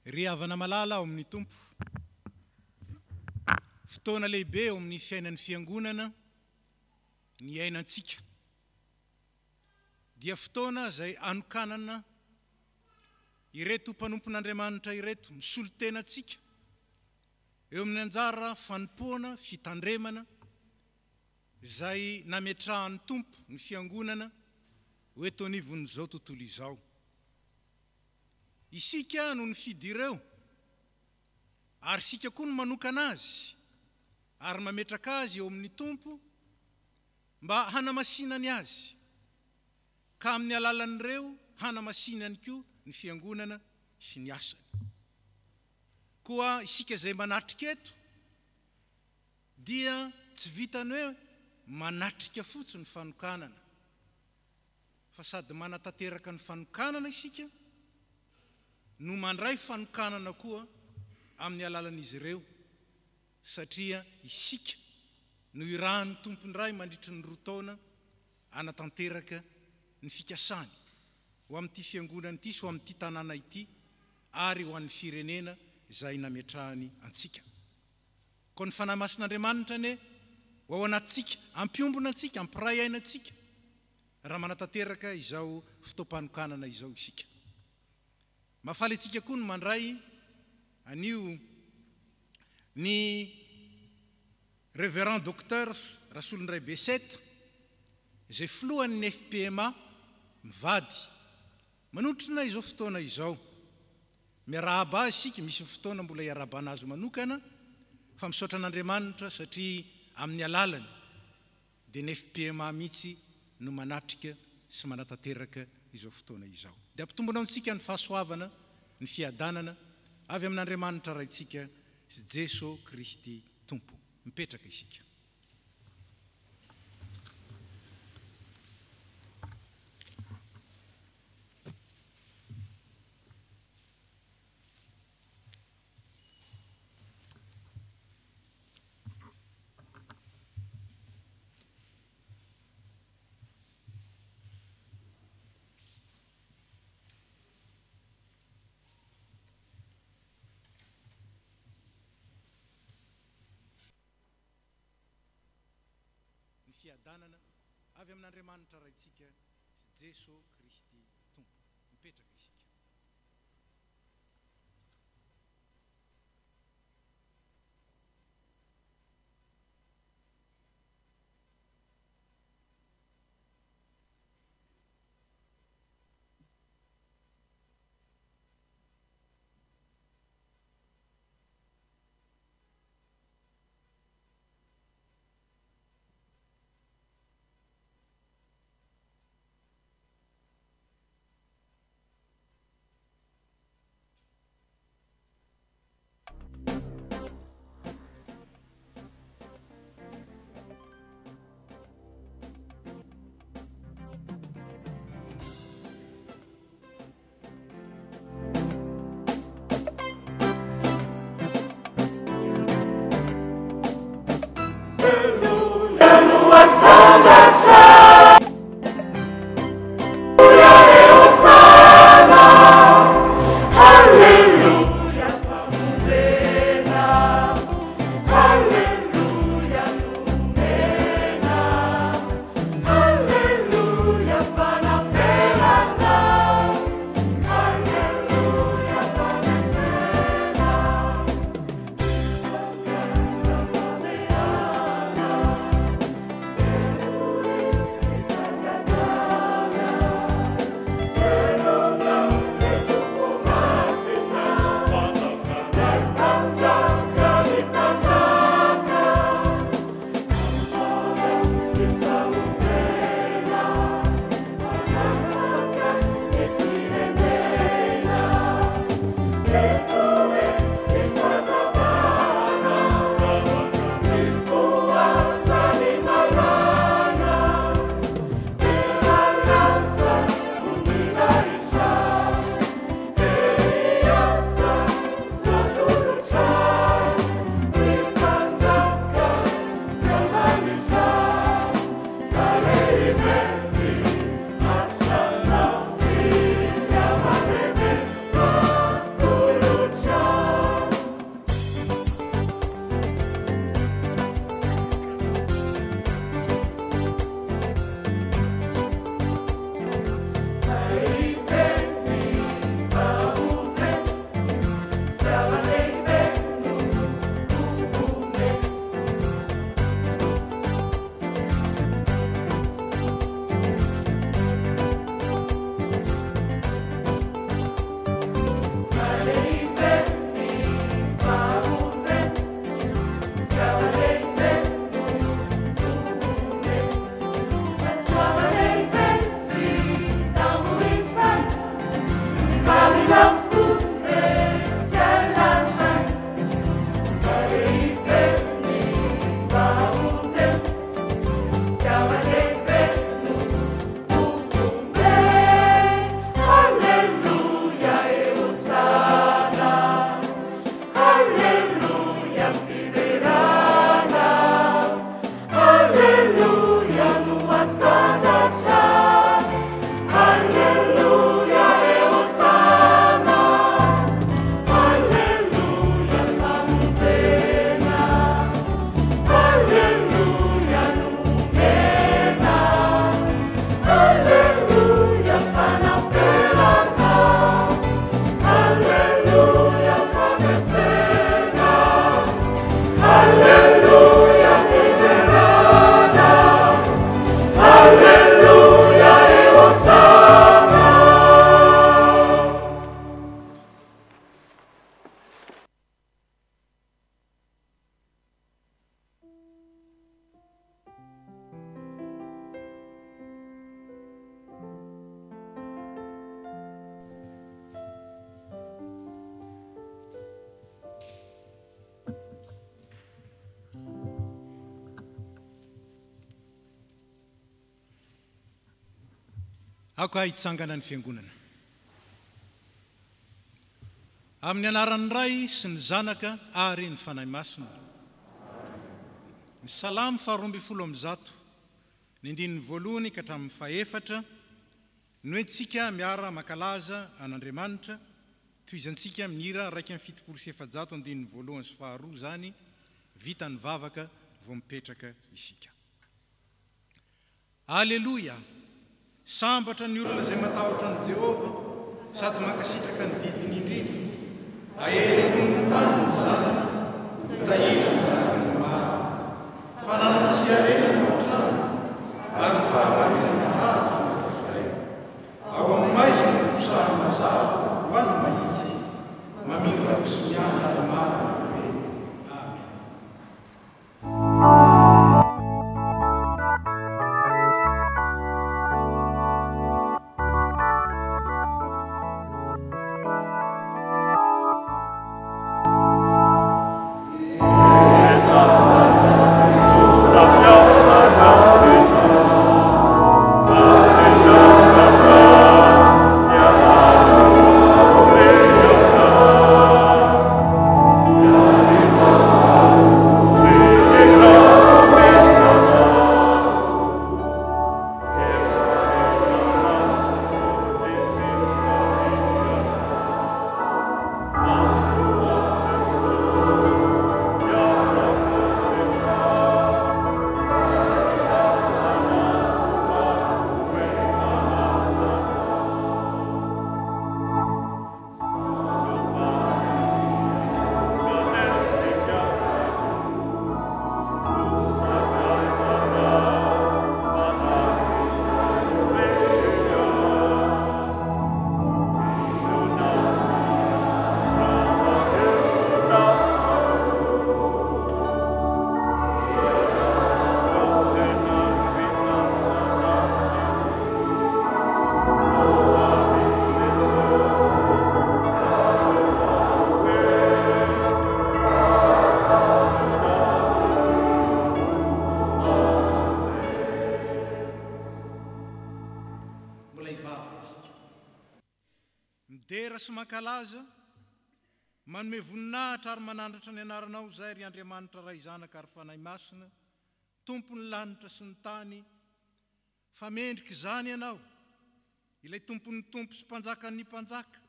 ry havana malala ao amin'ny tompo fotoana lehibe ao amin'ny fiainan'ny fiangonana ny ainantsika dia fotoana izay anokanana ireto mpanompon'Andriamanitra ireto misolo tenantsika eo amin'ny anjara fanompoana fitandremana izay nametrahan'ny tompo ny fiangonana ho eto anivon'izao tontolo izao. Isika no nifidy ireo ary isika koa no manokana azy ary mametraka azy eo amin'ny tompo mba hanamasinany azy ka amin'ny alalan'ireo hanamasinany koa ny fiangonana sy ny asany. Koa isika izay manatrika eto dia tsy vitany hoe manatrika fotsiny ny fanokanana fa sady manatanteraka ny fanokanana isika no mandray fanokanana koa amin'ny alalan'izy ireo satria isika no irahan'ny tompony ray mandritry ny roa taona anatanteraka ny fikasany ho amin'ity fiangonana ity sy ho amin'ity tanàna ity ary ho an'ny firenena izay nametrahany antsika. Koa ny fanahy masin'Andriamanitra ne ho ao anatsika ampiombona antsika ampiray ainantsika raha manatanteraka izao fotoam-panokanana izao isika. Mafaly antsika koa no mandray anio ny révérend docteur Rasolondray Beseta izay filohan'ny FPMA mivady manotrina izao fotoana izao. Miarahaba azy isika misy fotoana mbola iarahaba azy manokana fa misaotra an'Andriamanitra satria amin'ny alalany dia ny FPMA mihitsy no manatrika sy manatanteraka izao fotoana izao. Dia ampitombona amintsika ny fahasoavana ny fiadanana avy amin'Andriamanitra raintsika sy Jesosy Kristy Tompo. Mipetraka isika. Fiadanana avy amin'Andriamanitra raintsika sy Jesosy Kristy Tompo. Mipetraka isika. Ako hitsangana ny fiangonana. Amin'ny anaran'ny Ray sy ny Zanaka ary ny Fanahy Masina. Ny salamo 270, ny andininy voalohany ka hatramin'ny fahaefatra, no entsika miara makalaza an'Andriamanitra, toizantsika mihira 107 andininy voalohany sy faharoa zany, vita ny vavaka vao mipetraka isika. Aleluia! Sambatra ny olona izay matahotra an' Jehova, sady mankasitraka ny didiny indrindra. Ahery ambony tany ny zanany, tahira ny zanaka ny maro. Fananana sy arena ny matrano, ary ny fahamarina ny haritra ny fafay. Ao amin'ny maizina ny posary mazava, ho an'ny mahitsy, mamindra fosy miantra ny maro. Midera sy mankalaza, manome voninahitra ary manandratra ny anaranao zay ry Andriamanitra Ray Zanaka ary Fanahy Masina, Tompony lanitra sy ny tany, fa mendrika izany ianao, ilay Tompon'ny Tompo sy Mpanjakan'ny Mpanjaka,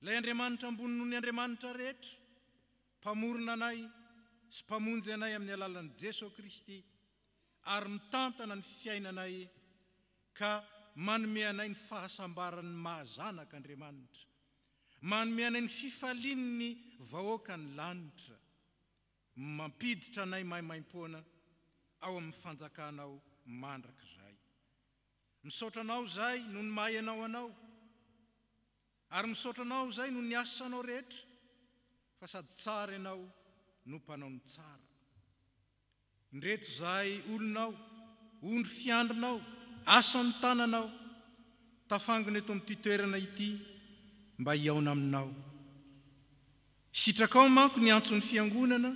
ilay Andriamanitra ambony noho ny Andriamanitra rehetra, mpamorona anay sy mpamonjy anay amin'ny alalan'i Jesosy Kristy, ary mitantana ny fiainanay ka manome anay ny fahasambarany mahazanaka Andriamanitra, manome anay ny fifalian'ny vahoaka ny lanitra, mampiditra anay maimaimpona ao amin'ny fanjakanao mandrakizay. Misaotra anao zay noho ny mahay anao, ary misaotra anao zay noho ny asanao rehetra, fa sady tsara ianao no mpanao ny tsara. Indreto zay olonao, ondry fiandrinao, asan'ny tananao, tafangina eto amin'ity toerana ity, mba hiaona aminao. Sitrakao manko ny antson'ny fiangonana,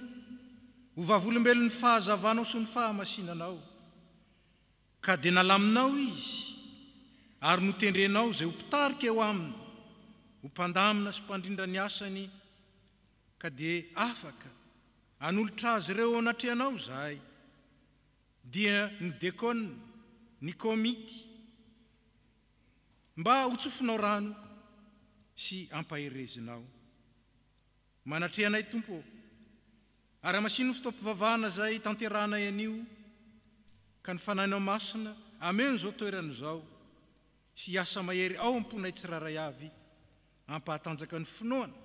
ho vavolombelon'ny fahazavanao sy ny fahamasinanao, ka dia nalaminao izy, ary notendrenao zay ho mpitarika eo aminy, ho mpandamina sy mpandrindra ny asany, ka dia afaka hanolotra azy ireo anatrehanao zahay, dia ny dekona, ny komity, mba hotsofinao rano sy ampaherezinao. Manatrehanay Tompo, ary masino fitaom-pivavahana zay tanterahanay anio, ka ny fanahinao masina ameny zao toerana zao, sy asa mahery ao amponay tsiraray avy, ampahatanjaka ny finoana,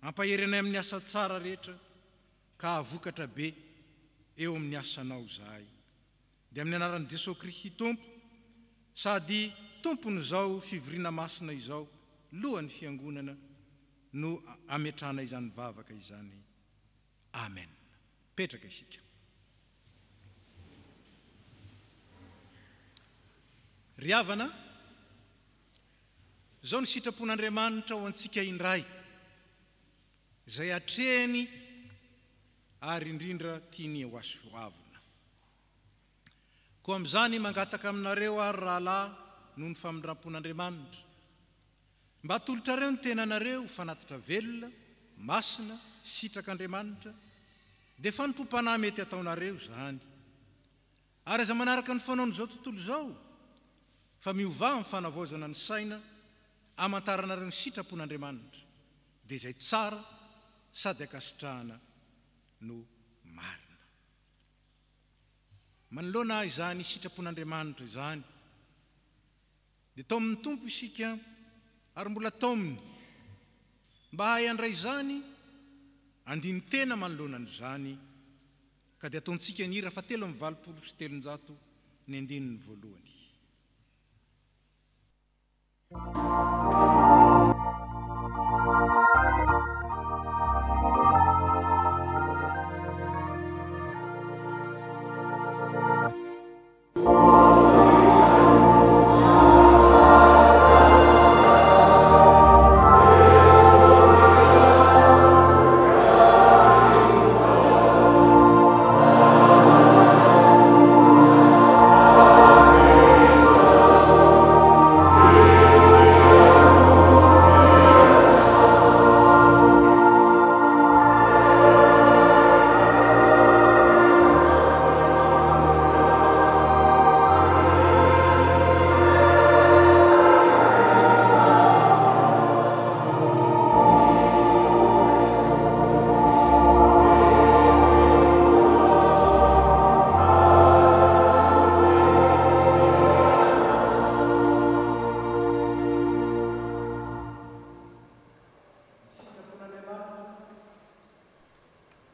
ampahery anay amin'ny asa tsara rehetra, ka avokatra be eo amin'ny asanao zahay. Dia amin'ny anaran'i Jesosy Kristy Tompo, sady Tompony zao fivoriana masina izao, lohan'ny fiangonana, no ametrahana izany vavaka izany. Amen. Petraka isika. Ry havana, zao ny sitrapon'Andriamanitra ho antsika indray, izay atrehany ary indrindra tiany ho asoavina. Koa amin'izany mangataka aminareo ary rahalahy noho ny famindram-pon'Andriamanitra. Mba atolotrareo ny tenanareo fanatitra velona, masina, sitrak'Andriamanitra, dia fanompom-panahy mety ataonareo zany. Ary aza manaraka ny fanaon'izao tontolo izao, fa miova amin'ny fanavaozana ny saina, amantaranareo ny sitrapon'Andriamanitra, dia izay tsara sady akasitrahana no marina. Manoloana izany sitrapon'Andriamanitra izany, dia tao amin'ny tompo isika ary mbola taominy mba hay andray izany andiny tena manoloana izany, ka dia ataontsika ny hira 7:7 ny andininy voalohany.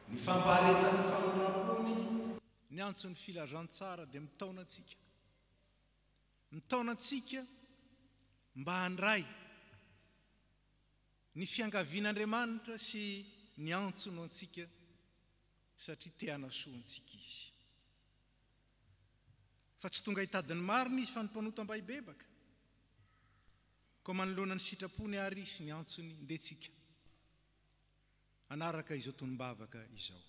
Ny fampaharetan'ny famoronapony ny antson'ny filazantsara dia mitaona antsika mba handray ny fiangavian'Andriamanitra sy ny antsono antsika satria te hanasoa antsika izy. Fa tsy tonga hitadiny marina izy fa nympanota-baibebaka, ko manoloana ny sitrapony ary isy ny antsony ndetsika anaraka izao tonombavaka izao.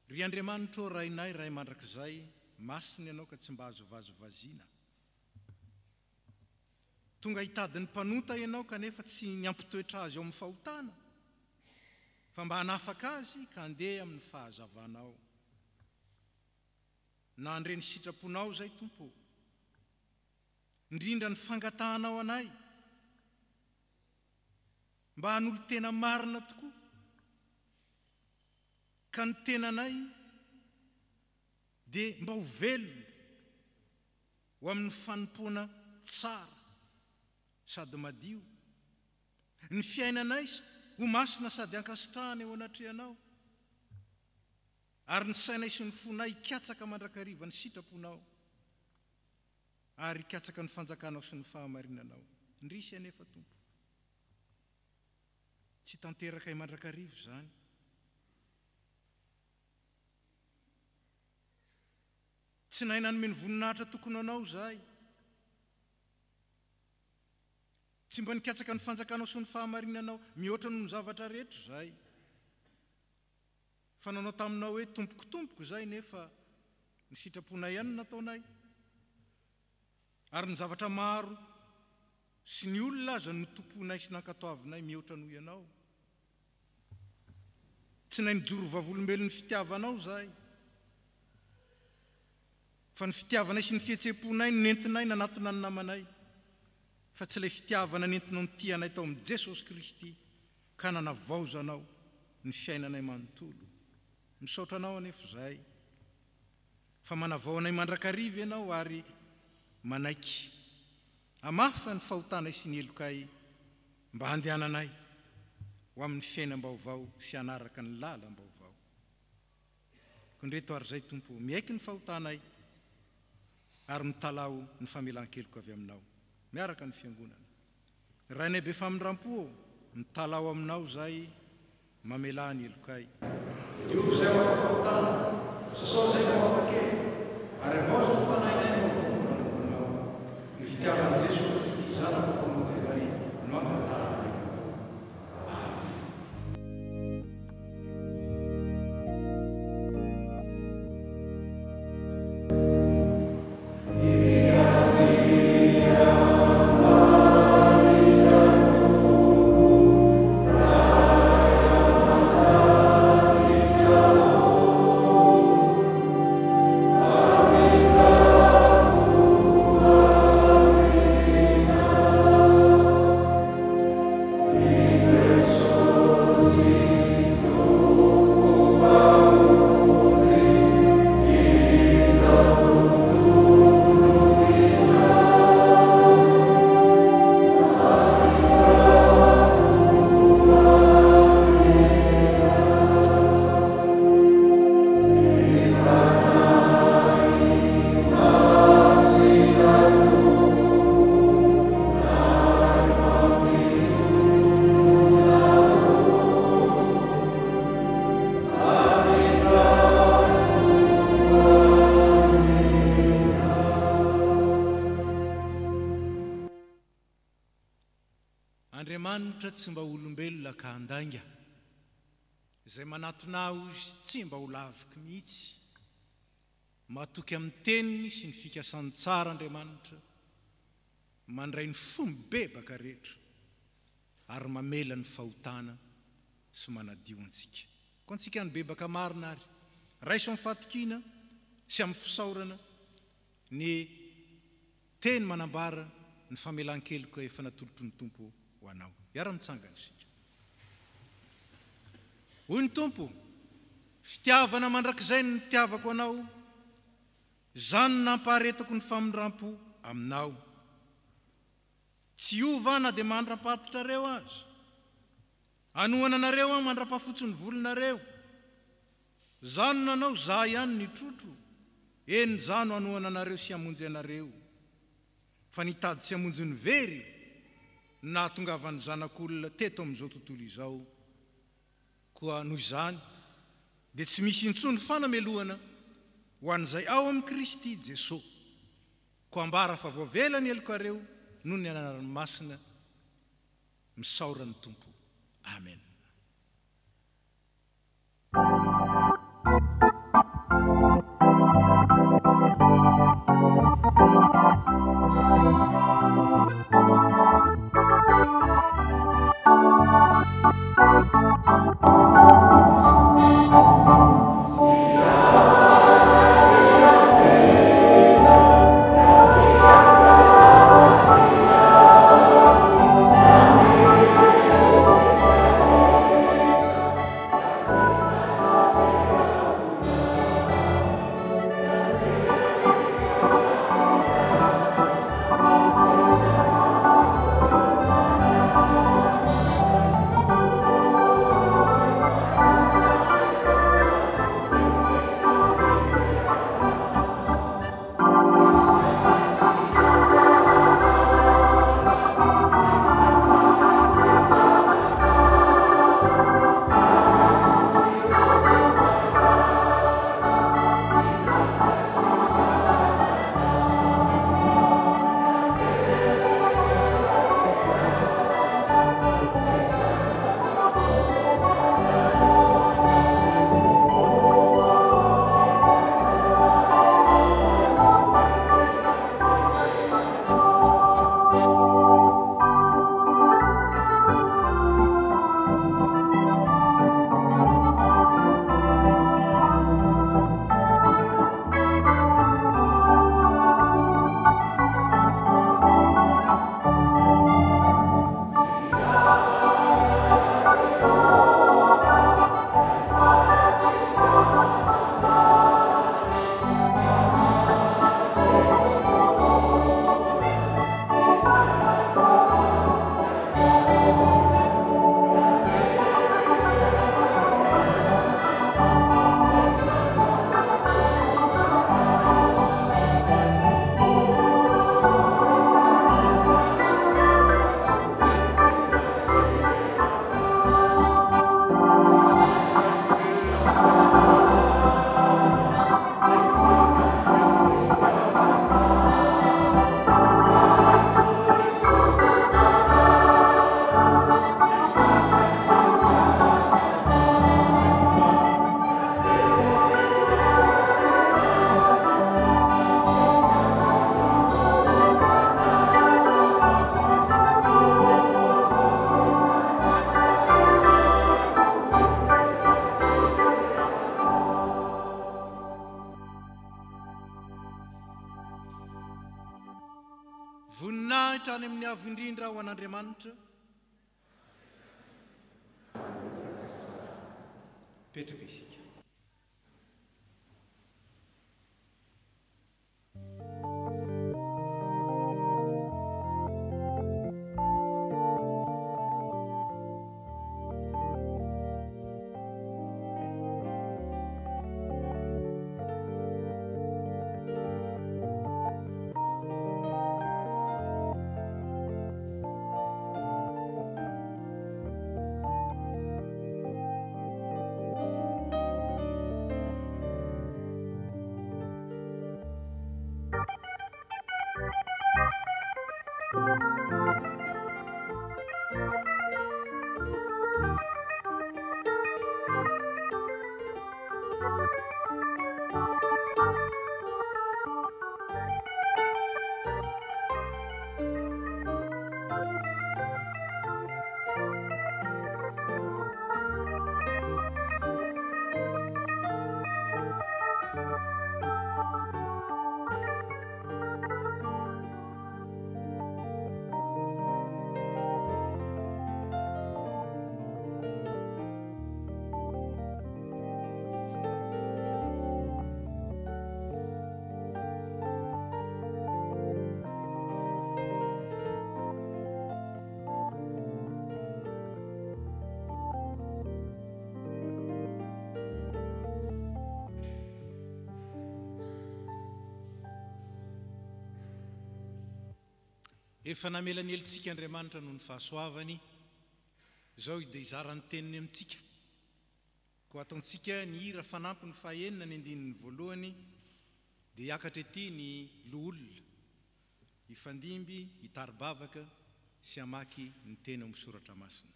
Ry Andriamanitra o rainay ray mandrakizay, masina ianao ka tsy mba azo vazovaziana. Tonga hitadiny mpanota ianao kanefa tsy ny ampitoetra azy ao amin'ny fahotana, fa mba hanafaka azy ka handeha amin'ny fahazavanao. Na andreny sitraponao zay Tompo, indrindra ny fangatahanao anay, mba hanolo tena marina tokoa, ka ny tenanay dia mba ho velona ho amin'ny fanompoana tsara sady madio. Ny fiainanay ho masina sady ankasitrahana eo anatrehanao, ary ny sainay sy ny fonay hikatsaka mandrakariva ny sitraponao, ary hikatsaka ny fanjakanao sy ny fahamarinanao. Indrisy anefa Tompo, tsy tanteraka mandrakarivo zany. Tsy nahay nanome ny voninahitra tokony anao zahay, tsy mba nikatsaka ny fanjakanao sy ny fahamarinanao mihoatra noho ny zavatra rehetra zahay. Fa nanao taminao hoe tompoko zay, nefa ny sitraponay ihany nataonay, ary ny zavatra maro sy ny olona aza no tomponay sy nankatoavinay mihoatra noho ianao. Tsy nay nijoro vavolombelon'ny fitiavanao zahay, fa ny fitiavanay sy ny fihetseponay no nentinay nanatona ny namanay, fa tsy ilay fitiavana nentinao ny tianay tao amin'ny Jesosy Kristy ka nanavaozanao ny fiainanay manontolo. Misaotra anao anefa zahay, fa manavao anay mandrakariva ianao ary manaiky hamafa ny fahotanay sy ny elokay mba handehananay ho amin'ny fiainam-baovao sy hanaraka ny lalam-baovao. Kondreto ary zay Tompo, miaiky ny fahotanay ary mitalao ny famelan-keloko avy aminao miaraka ny fiangonana. Rainay be famindram-po, mitalao aminao zay mamela ny elokay. Diovy zay mafahotana, sasao zay mafakely, ary avaozo ny fanahinay mavombanao. Ny fitiavan'i Jesosy Kristy zanako mpamonjy no ankatana. Andriamanitra tsy mba olombelona ka andanga, izay manatona izy tsy mba ho lavika mihitsy, matoky amin'ny teniny sy ny fikasany tsara Andriamanitra, mandray ny fomba bebaka rehetra ary mamela ny fahotana sy manadio antsika. Ko antsika ny bebaka marina ary raiso amin'ny fatokiana sy amin'ny fisaorana ny teny manambara ny famelan-keloka efa natolotry ny Tompo ho anao. Iara-mitsangana isika. Hoy ny Tompo, fitiavana mandrakizay ny tiavako anao, zany nampaharetako ny famindrampo aminao. Tsy ova na dia mandra-patotrareo aza, anohana anareo aho mandra-pahafotsy ny volonareo. Zano nanao za ihany ny trotro, eny zano anohana anareo sy hamonjy anareo. Fa nitady sy hamonjy ny very na tongavan'ny zanak'olona teto amin'izao tontolo izao. Koa noho izany dia tsy misy intsony fanamelohana ho an'izay ao amin'ny Kristy Jesosy. Ko ambara fa voavela ny elokareo noho ny anarany masina, misaoran'ny Tompo. Amen. Voninahitra any amin'ny avo indrindra ho an'Andriamanitra. Petraka isika. efa namelany elontsika Andriamanitra noho ny fahasoavany, izao dia izarany teniny amintsika. Ko ataontsika ny hira fanampy ny fahaenina ny andininy voalohany, dia hiakatra ety ny loholona, hifandimby, hitaribavaka sy hamaky ny teny amin'ny soratra masina.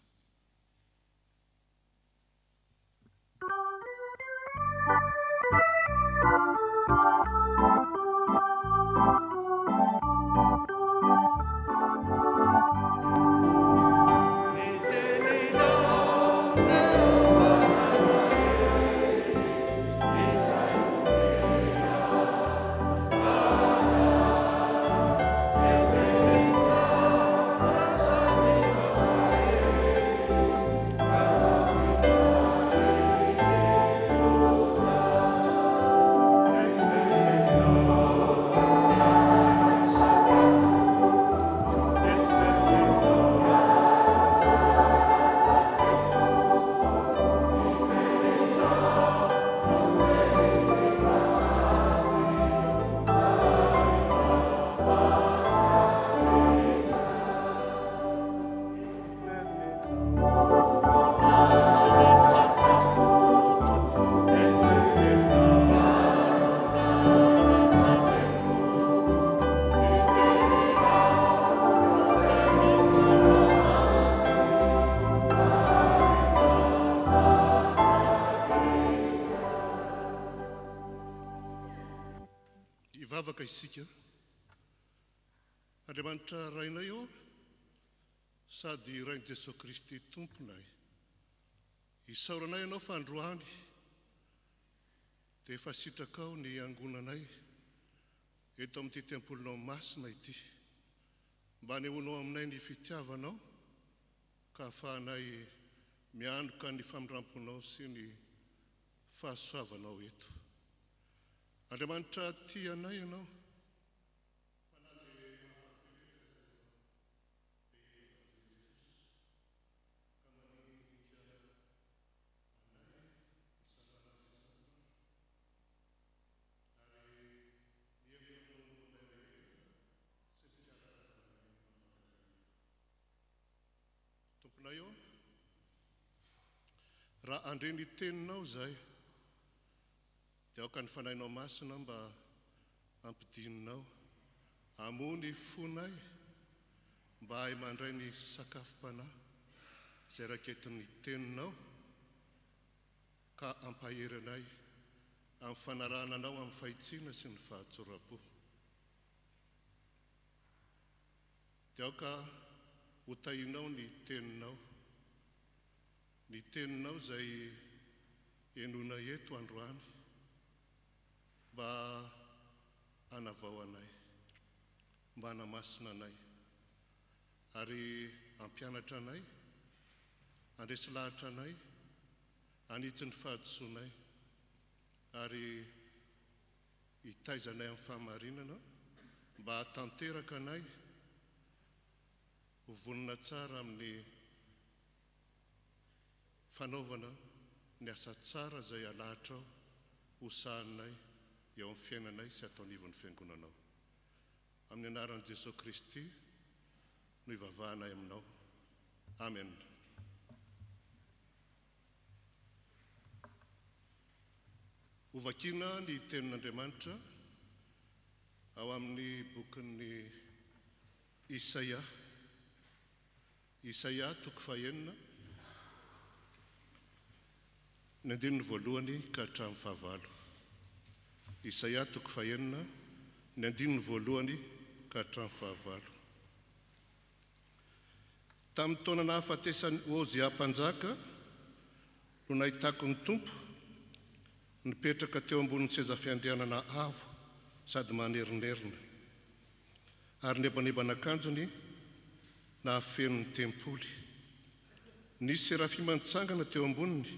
Ivavaka isika, Andriamanitra rainay io, sady rain Jesosy Kristy tomponay. Isaoranay ianao fa androany, dia efa sitrakao ny angonanay eto amin'ity tempolinao masina ity. Mba nehoanao aminay ny fitiavanao, ka ahafahanay miandoka ny famindramponao sy ny fahasoavanao eto. Andriamanitra tianay ianao, tomponay io, raha andre ny teninao zay, dia aoka ny fanahinao masina mba ampidininao, amony fonay mba hay mandray ny sakafom-panahy izay raketin'ny teninao, ka ampaheranay amin'ny fanarananao amin'ny fahitsiana sy ny fahatsoram-po. Dia aoka ho tahinao ny teninao izay enona eto androany, mba hanavao anay, mba hanamasina anay, ary ampianatra anay, andresy lahatra anay, anitsy ny fahadisoanay, ary hitaizanay amin'ny fahamarinana, mba hatanteraka anay ho vonina tsara amin'ny fanaovana ny asa tsara izay alahatrao ho sahanay eo amin'ny fiainanay sy atao anivon'ny fiangonanao. Amin'ny anaran'i Jesosy Kristy no ivavahanay aminao. Amen. Ho vakiana ny tenin'Andriamanitra ao amin'ny bokin'ny Isaia 9:1 ny andininy voalohany ka hatramin'ny fahavalo. Isaia 9:1 ny andininy voalohany ka hatramin'ny fahavalo. Tamin'ny taona nahafatesany Ozia mpanjaka no nahitako ny Tompo nipetraka teo ambonin'ny seza fiandrianana avo sady manerinerina, ary nebanebanakanjony nahafeno ny tempoly. Nisy serafima nitsangana teo amboniny,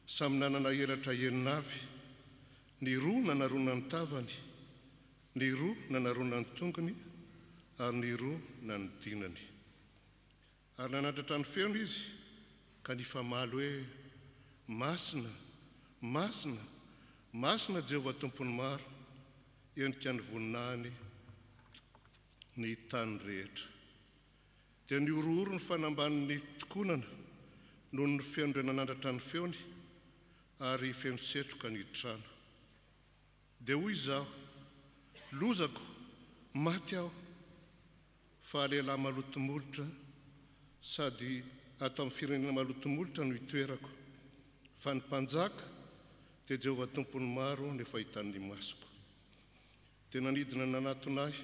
samy nanana elatra enina avy, ny roa nanarona ny tavany, ny roa nanarona ny tongony, ary ny roa nanodinany. Ary nanandratra ny feno izy ka nifamaly hoe: masina, masina, masina Jehovah tompony maro, endrika ny voninahiny ny tany rehetra. Dia ny orooro ny fanamban'ny tokonana noho ny feondrenanandratra ny feony ary feno setroka ny trano. Dia hoy izaho, lozako, maty aho, fa lehilahy malotomolotra sady ato amin'ny firenena malotomolotra no itoerako, fa ny mpanjaka dia Jehovah tompony maro ny fahitany masoko. Dia nanidina nanatonahy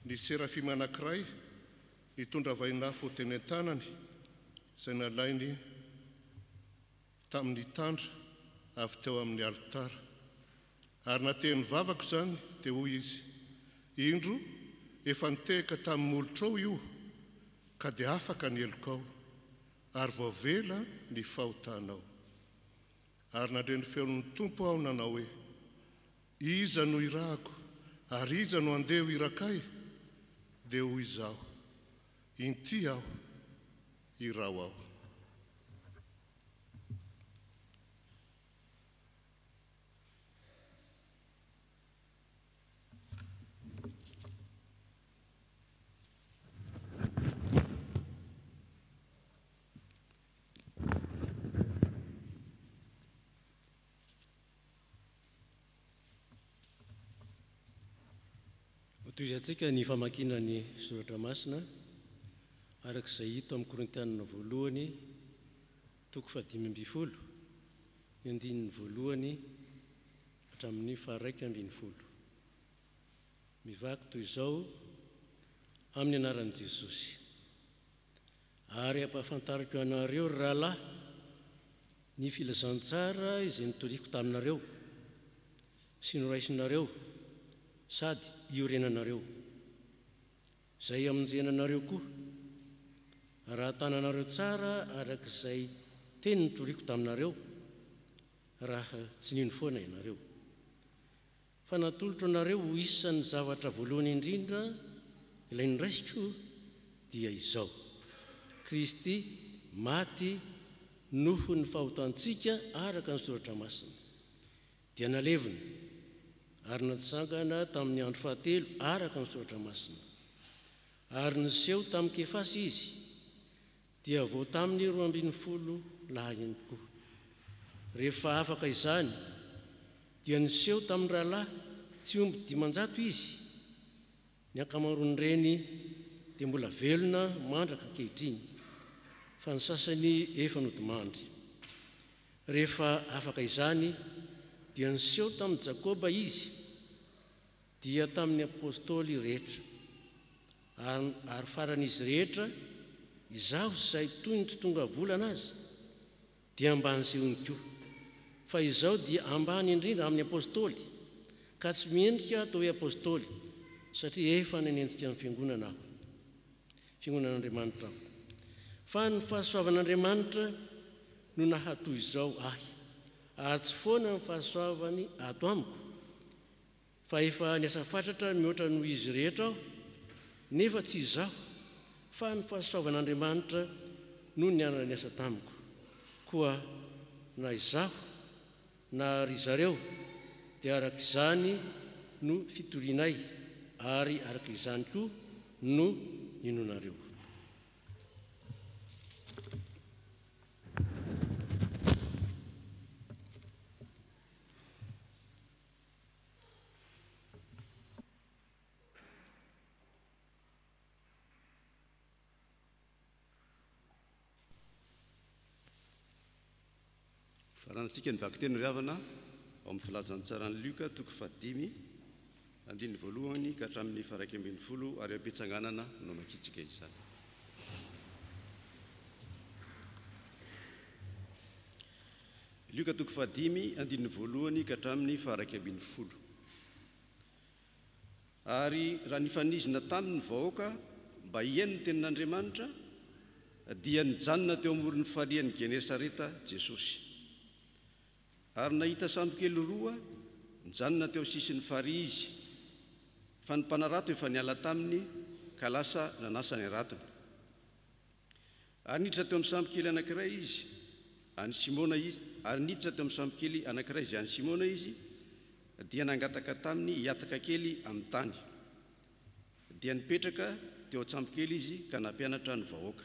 ny serafima anankiray nitondra vainafo teny an-tanany izay nalainy tamin'ny tandra avy teo amin'ny alitara. Ary nateny vavako izany dia hoy izy, indro efa nitehaka tamin'ny molotrao io ka dia afaka ny elokao ary voavela ny fahotanao. Ary nandre ny feon'ny tompo aho nanao hoe, iza no irahako ary iza no andeho irakay? Dia hoy izaho, inty aho, irao aho. Toizantsika ny famakina ny soratra masina arak'izay hita amin'ny Korintianina voalohany toko 5:12 ny andininy voalohany hatramin'ny 1:20. Mivaky toy izao amin'ny anaran'i Jesosy. Ary ampahafantariko anareo rahalahy ny filazantsara izay nitoriko taminareo sy noraisinareo sady iorenanareo. Izay amonjenanareo koa raha tananareo tsara arak'izay teny nitoriko taminareo raha tsy nino foana ianareo. Fa natolotra anareo ho isan'ny zavatra voalohany indrindra ilay niraisiko dia izao: Kristy maty noho ny fahotantsika araka ny soratra masina, dia nalevina ary natsangana tamin'ny andro fahatelo araka ny soratra masina, ary niseho tamin'ny Kefasy izy, dia vao tamin'ny 12 lahy ihany koa. Rehefa afaka izany dia niseho tamin'ny rahalahy tsy omby 500 izy. Ny ankamaroan'ireny dia mbola velona mandraka ankehitriny, fa ny sasany efa nodimandry. Rehefa afaka izany dia niseho tamin'ny Jakoba izy, dia tamin'ny apôstôly rehetra, ary faran'izy rehetra izaho izay toy ny tsy tonga volana azy dia ambany sehony koa. Fa izaho dia ambany indrindra amin'ny apôstôly, ka tsy miendrika atao hoe apôstôly satria efa nanenjika amin'ny fiangonana aho, fiangonan'Andriamanitra aho. Fa ny fahasoavan'Andriamanitra no nahatoy izao ahy, ary tsy foana ny fahasoavany ato amiko, fa efa niasa fatratra mihoatra noho izy rehetra aho, nefa tsy izaho fa ny fahasoavan'Andriamanitra no niara-niasa tamiko. Koa na izaho na ry zareo dia araka izany no fitorianay, ary araka izany koa no ninonareo. Farantsika ny vaky teny riavana ao amin'ny filazantsarany Luka toko 5 andininy voalohany ka hatramin'ny 1:10 ary am-pitsanganana no makitsika izany. Luka toko 5 andininy voalohany ka hatramin'ny 1:10. Ary raha nifanizina tamin'ny vahoaka mba hiaino ny tenin'Andriamanitra dia nijanona teo amoron'ny farian'ny Genesareta Jesosy. Ary nahita sambo kely roa nijanona teo sisin'ny fary izy, fa ny mpanarato efa niala taminy ka lasa nanasa ny ratony. Ary niditra teo amin'ny sambo kely anankiray izy, any Simona izy, ary niditra teo amin'ny sambo kely anankiray izy any Simona izy, dia nangataka taminy hiataka kely amin'ny tany. dia nipetraka teo an-tsampokely izy ka nampianatra ny vahoaka.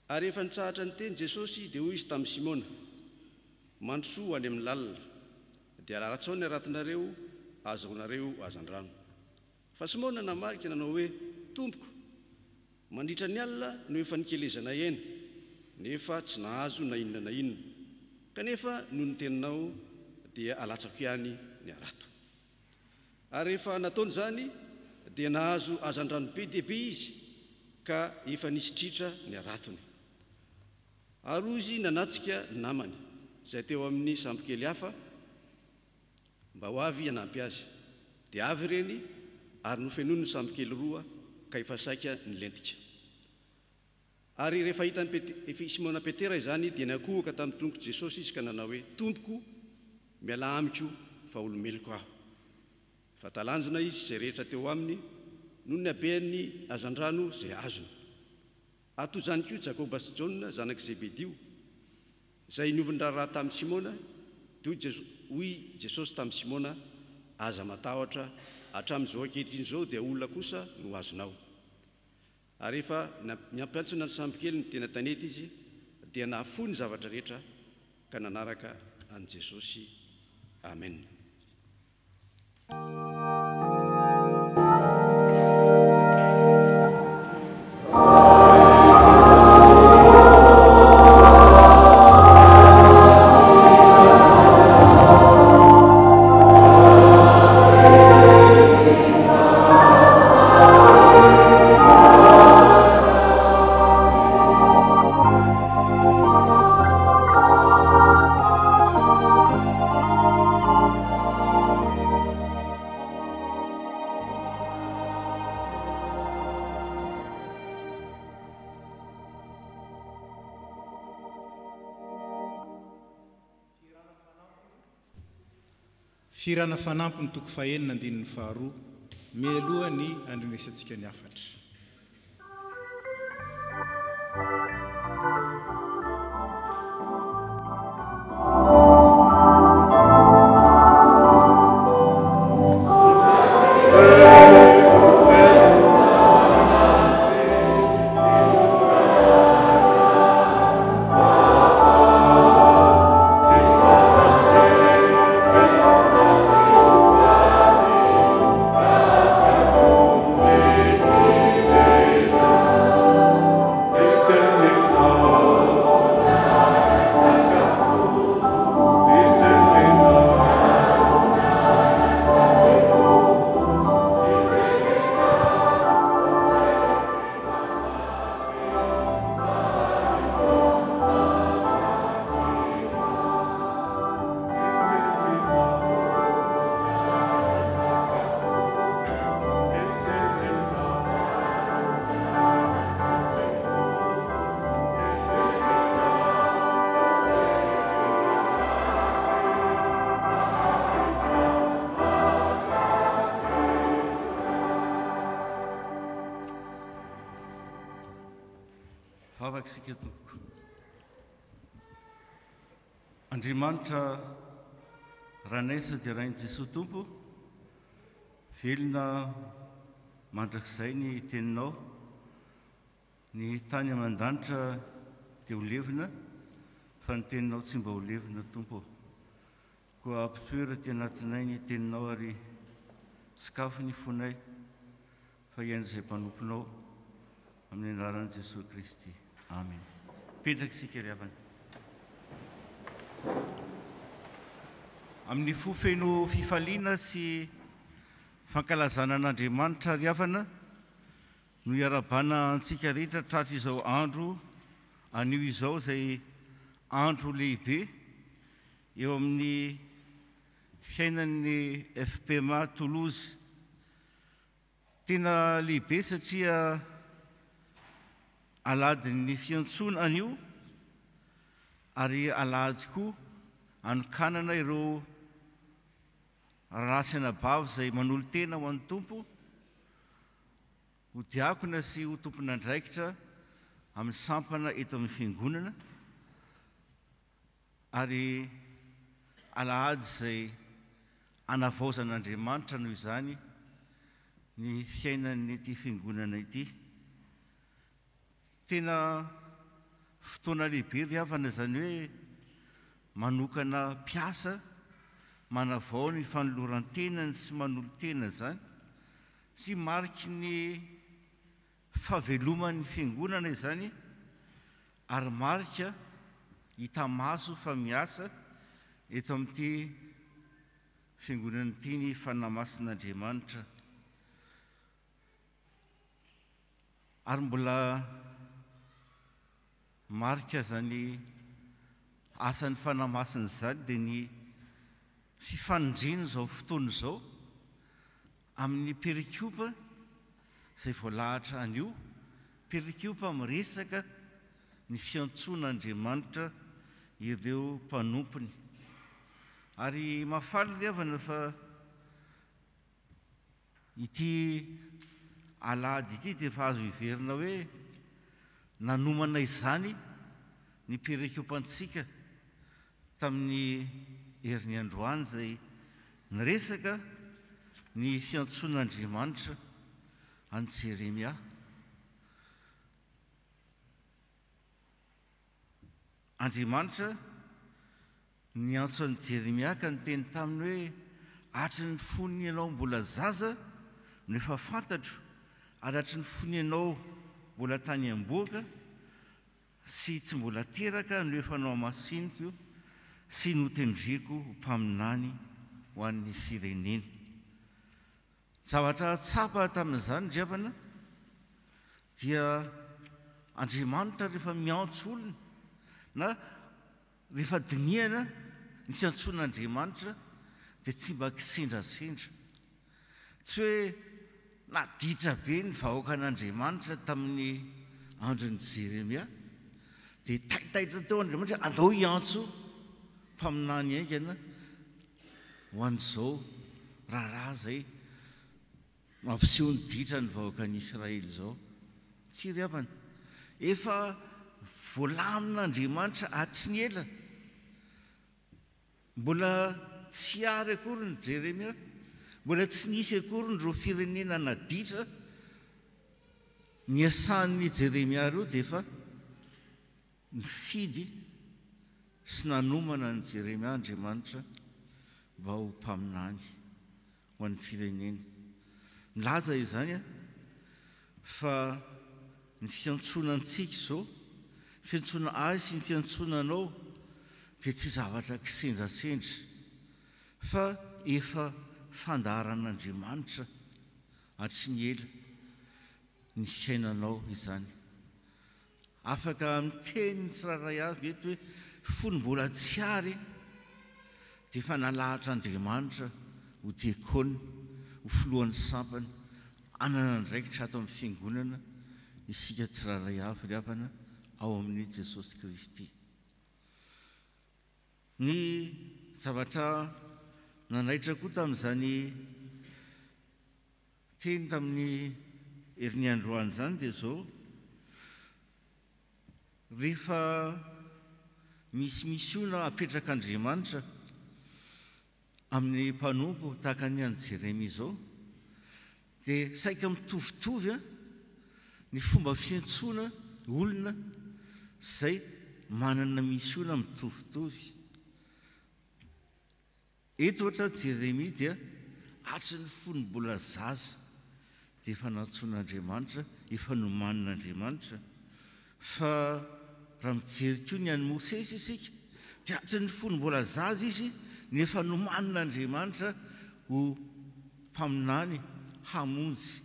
Ary rehefa nitsahatra ny teny Jesosy dia hoy izy tamin'ny Simona: mandrosoa any amin'ny lalina, dia ratsao ny aratinareo azaonareo azan-drano. Fa Simona namarika nanao hoe: Tompoko, mandritra ny alina no efa nikelezana eny, nefa tsy nahazo na inona na inona, kanefa noho ny teninao dia alatsako ihany ny arato. Ary rehefa nataony izany dia nahazo azan-drano be dia be izy, ka efa nisy tritra ny aratony. Ary izy nanatsika ny namany izay teo amin'ny sampokely hafa mba ho avy hanampy azy, dia avy ireny ary nofenoiny ny sampokely roa ka efa saika nilentika. Ary rehefa hitan'ny Simona Petera izany dia nakohoka tamin'ny tongotra Jesosy izy ka nanao hoe: Tompoko, miala amiko fa olomeloko aho. Fa talanjona izy izay rehetra teo aminy noho ny habeany azan-drano izay azony. Ato izany koa Jakoba sy Jaona zanak' Zebedio izay niombiny raharaha tamin'ny Simona, dia hoy Jesosy tamin'ny Simona: aza matahotra, hatramin'izao ankehitriny izao dia olona kosa no azonao. Ary rehefa niampiantsona ny sampokely ny tena tanety izy dia nahafoy ny zavatra rehetra ka nanaraka an' Jesosy. Amen. Firana fanampy ny toko fahenina andininy faharoa, mialoha ny andrenesantsika ny afatra. Vavaksika tompoko. Andriamanitra ranaisa dia rain'i Jesosy Tompo, velona mandrakizay ny teninao, ny tany aman-danitra dia ho levina, fa ny teninao tsy mba ho levina Tompo. Koa ampitoera ty anatinay ny teninao ary sakafo ny fonay, fa iaino izay mpanomponao amin'ny anaran'i Jesosy Kristy. Amen. Petraka isika ry havana. Amin'ny fofeno fifaliana sy fankalazana an'Andriamanitra ry havana, no iarabana antsika rehetra tratra izao andro anio izao izay andro lehibe eo amin'ny fiainan'ny FPMA Toulouse. Tena lehibe satria alady ny fiantsona anio ary alady koa anokanana ireo rasy anabavy izay manolo tena ho an'ny Tompo, ho diakona sy ho tompon'andraikitra amin'ny sampana eto amin'ny fiangonana, ary alahady izay anavaozan'Andriamanitra noho izany ny fiainany ity fiangonana ity. Tena fotoana lehibe ry havana zany hoe manokana mpiasa manavao ny fanoloran-tenany sy manolo-tena zany sy mariky ny fahaveloman'ny fiangonana izany ary marika hita maso fa miasa eto amin'ity fiangonana ity ny fanamasin'Andriamanitra. Ary mbola marika zany asan'ny fanamasina zany dia ny fifanindrina zao fotoana zao amin'ny perikopa izay voalahatra anio. Perikopa miresaka ny fiantsoan'Andriamanitra ireo mpanompony. Ary mahafaly ry havana fa ity alahady ity dia efa azo hiverina hoe nanomana izany ny perikopantsika tamin'ny herin'ny androany izay niresaka ny fiantsoan'Andriamanitra any Jeremia. Andriamanitra niantso an'i Jeremia ka niteny taminy hoe hatry ny foniny ianao mbola zaza no efa fantatro, ary hatry ny foniny ianao mbola tany am-boaka sy tsy mbola teraka no efa nao amasiniko sy notendriko mpaminany ho an'ny firenena. Zavatra tsapa tamin'izany ry havana dia Andriamanitra rehefa miantso olona na rehefa dinihana ny fiantsoan'Andriamanitra dia tsy mba kisendrasendra. Tsy hoe naditra be ny vahoaka an'Andriamanitra tamin'ny andron'ny Jeremia dia taitaitra teo Andriamanitra andao hiantso mpaminany aingana ho an'izao raharaha zay mampiseho ny ditra ny vahoaka an'Israely zao. Tsy ry havana, efa voalamin'Andriamanitra hatry ny ela, mbola tsy ary akory ny Jeremia, mbola tsy nisy akory ny reo firenena naditra. Ny asan'ny Jeremia reo dia efa nifidy sy nanomana ny Jeremia Andriamanitra mba ho mpaminany ho an'ny firenena. Nilaza izany fa ny fiantsonantsika izao, fiantsona azy sy ny fiantsonanao dia tsy zavatra kisendrasendra fa efa fandaharan'Andriamanitra hatry ny ela ny fiainanao izany. Afaka miteny ny tsiraray avy eto hoe fony mbola tsy ary dia efa nalahatra Andriamanitra ho diakona, ho filohan'ny sampany, anana ndraikitra ato amin'ny fiangonana isika tsiraray avy ry havana ao amin'ny Jesosy Kristy. Ny zavatra nanaitra koa tamin'izany teny tamin'ny herin'ny androany zany dia zao: rehefa misy misiona apetrak'Andriamanitra amin'ny mpanompo tahaka ny an'i Jeremia zao dia saika mitovitovy ny fomba fiantsoana olona izay manana misiona mitovitovy. Eto ohatra Jeremia dia hatry ny fony mbola zaza dia efa nantsoan'Andriamanitra, efa nomanin'Andriamanitra. Fa raha mijery koa ny an'i Mosesy isika dia hatry ny fony mbola zaza izy ny efa nomanin'Andriamanitra ho mpaminany hamonjy